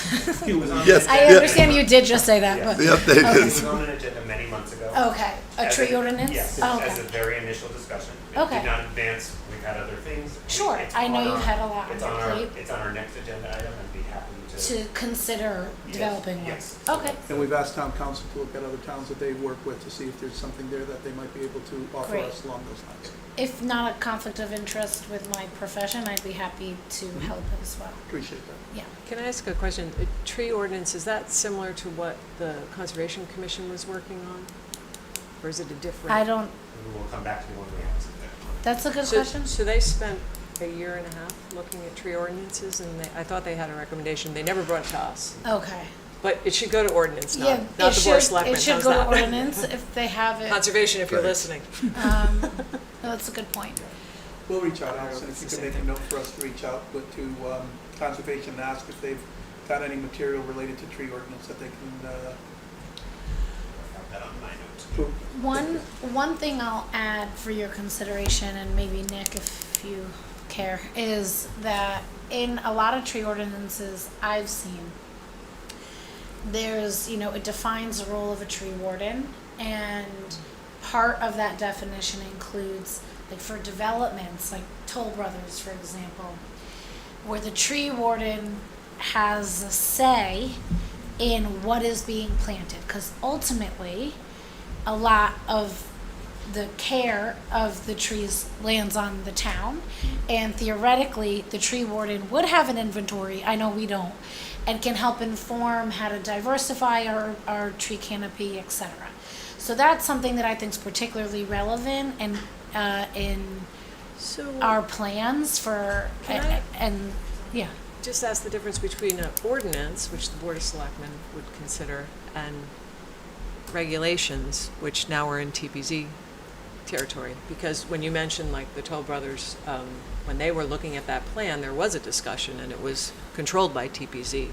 He was on. Yes. I Yeah. understand you did just say that, Yeah. but, The update Okay. It is, was on an agenda many months ago. okay, a As tree ordinance? Yes, Oh, as a okay. very initial discussion. It Okay. did not advance. We've had other things. Sure, It's I know on you've our- had a lot on it's your our- plate. It's on our next agenda item. I'd be happy to. To consider Yes, developing one? yes. Okay, and we've asked town council to look at other towns that they work with to see if there's something there that they might be able to offer Great. us along those lines. if not a conflict of interest with my profession, I'd be happy to help as well, Appreciate that. yeah. Can I ask a question? A tree ordinance, is that similar to what the Conservation Commission was working on? Or is it a different? I don't, We will come back to you when we have something. that's a good So- question. So they spent a year and a half looking at tree ordinances, and I thought they had a recommendation. They never brought it to us. Okay. But it should go to ordinance, Yeah, not it the Board of should, Selectmen. it should How's go to that? ordinance if they have it. Conservation, if you're Right. listening. No, that's a good point. We'll reach out, I Allison, hope if you it's could the make same a note for us to reach out to Conservation and ask if they've got any material related to tree ordinance that they can I'll have that on my notes. prove. One thing I'll add for your consideration, and maybe Nick, if you care, is that in a lot of tree ordinances I've seen, there's, it defines the role of a tree warden, and part of that definition includes, like for developments, like Toll Brothers, for example, where the tree warden has a say in what is being planted, because ultimately, a lot of the care of the trees lands on the town, and theoretically, the tree warden would have an inventory, I know we don't, and can help inform how to diversify our tree canopy, etc. So that's something that I think is particularly relevant and in So our plans for, Can I- and, yeah. just ask the difference between an ordinance, which the Board of Selectmen would consider, and regulations, which now are in TPZ territory. Because when you mentioned like the Toll Brothers, when they were looking at that plan, there was a discussion and it was controlled by TPZ.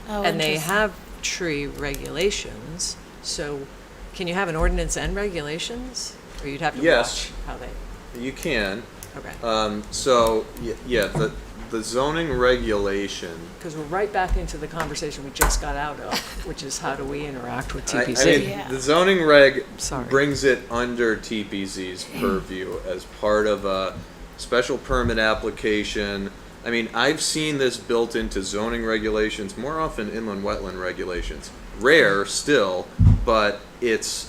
Oh, And they interesting. have tree regulations, so can you have an ordinance and regulations? Or you'd have to Yes. watch how they, You can. okay. So, yeah, the zoning regulation. Because we're right back into the conversation we just got out of, which is how do we interact with I TPZ? mean, Yeah. the zoning reg Sorry. brings it under TPZ's purview as part of a special permit application. I mean, I've seen this built into zoning regulations, more often inland wetland regulations. Rare still, but it's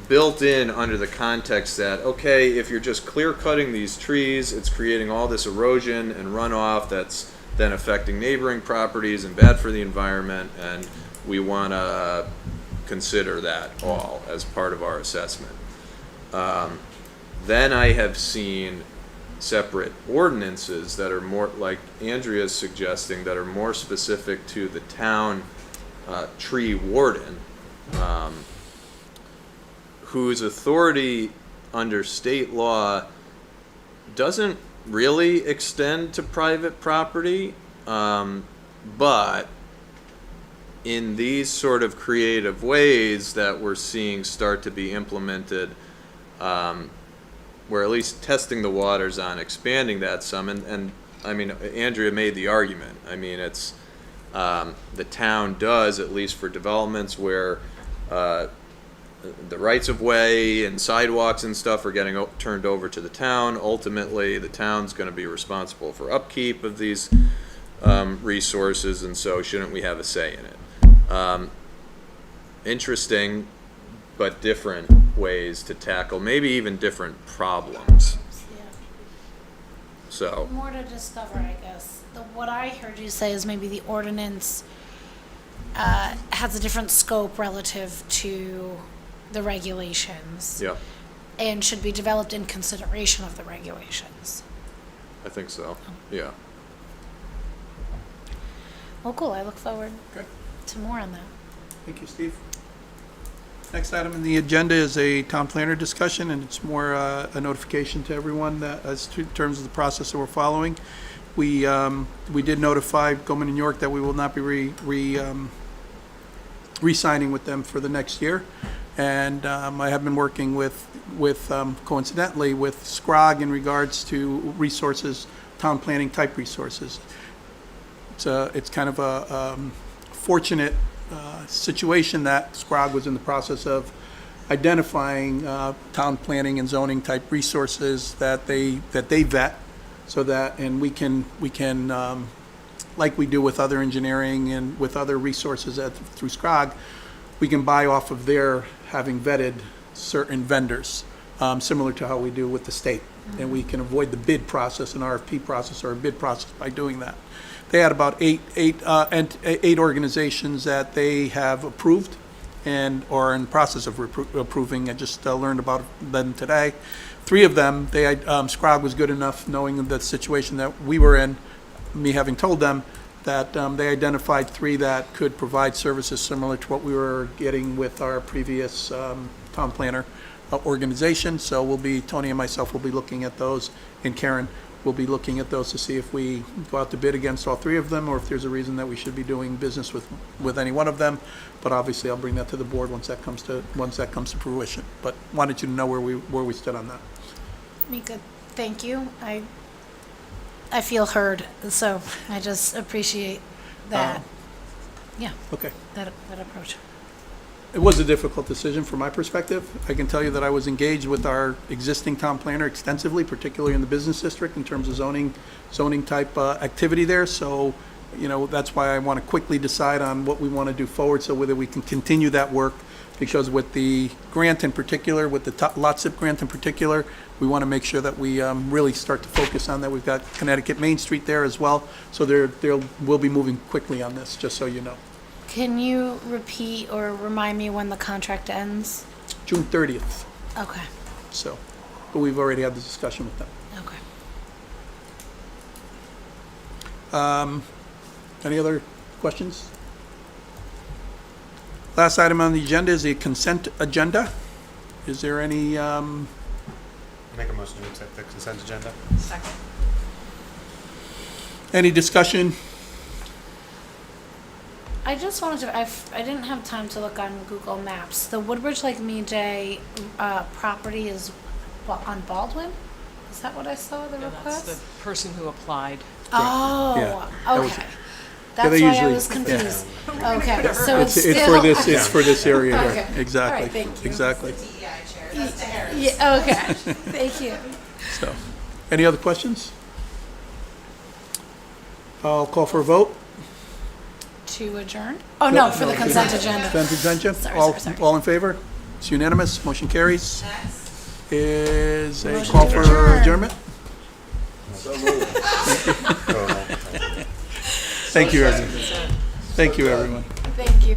built in under the context that, okay, if you're just clear cutting these trees, it's creating all this erosion and runoff that's then affecting neighboring properties and bad for the environment, and we want to consider that all as part of our assessment. Then I have seen separate ordinances that are more, like Andrea's suggesting, that are more specific to the town tree warden, whose authority under state law doesn't really extend to private property, but in these sort of creative ways that we're seeing start to be implemented, we're at least testing the waters on expanding that some, and I mean, Andrea made the argument. I mean, it's, the town does, at least for developments where the rights of way and sidewalks and stuff are getting turned over to the town. Ultimately, the town's going to be responsible for upkeep of these resources, and so shouldn't we have a say in it? Interesting, but different ways to tackle, maybe even different problems. So, More to discover, I guess. What I heard you say is maybe the ordinance has a different scope relative to the regulations. yeah, And should be developed in consideration of the regulations. I think so, yeah. Well, cool, I look forward Okay. to more on that. Thank you, Steve. Next item on the agenda is a town planner discussion, and it's more a notification to everyone that as to in terms of the process that we're following. We did notify Goldman and York that we will not be re-signing with them for the next year. And I have been working with coincidentally, with SCROG in regards to resources, town planning type resources. It's kind of a fortunate situation that SCROG was in the process of identifying town planning and zoning type resources that they vet, so that, and we can like we do with other engineering and with other resources through SCROG, we can buy off of their having vetted certain vendors, similar to how we do with the state. And we can avoid the bid process, an RFP process or a bid process by doing that. They had about eight organizations that they have approved and are in the process of approving. I just learned about them today. 3 of them, SCROG was good enough, knowing the situation that we were in, me having told them, that they identified 3 that could provide services similar to what we were getting with our previous town planner organization. So Tony and myself will be looking at those, and Karen will be looking at those to see if we go out to bid against all 3 of them, or if there's a reason that we should be doing business with any one of them. But obviously, I'll bring that to the board once that comes to fruition. But wanted you to know where we stood on that. Mika, thank you. I feel heard, so I just appreciate that. Yeah, Okay. that approach. It was a difficult decision from my perspective. I can tell you that I was engaged with our existing town planner extensively, particularly in the business district in terms of zoning type activity there. So, that's why I want to quickly decide on what we want to do forward, so whether we can continue that work. Because with the grant in particular, with the lot zip grant in particular, we want to make sure that we really start to focus on that. We've got Connecticut Main Street there as well. So we'll be moving quickly on this, just so you know. Can you repeat or remind me when the contract ends? June 30th. Okay, So, but we've already had the discussion with them. okay. Any other questions? Last item on the agenda is the consent agenda. Is there any, Make a motion to accept the consent agenda. Second. any discussion? I just wanted to, I didn't have time to look on Google Maps. The Woodbridge Lake Mead property is what, on Baldwin? Is that what I saw, the That's request? the person who applied. Oh, Yeah, that was- okay. they That's why I usually- was confused. Okay, so it's It's still. it's for this area here. Okay. Exactly. All right, thank you. Exactly. Yeah, okay, thank you. So, any other questions? I'll call for a vote. To adjourn? Oh, no, for the consent agenda. Consent agenda? Sorry, sorry. All in favor? It's unanimous. Motion carries. Is a Motion call to for adjourn. adjournment? So moved. Thank you, everyone. Thank you, everyone. Thank you.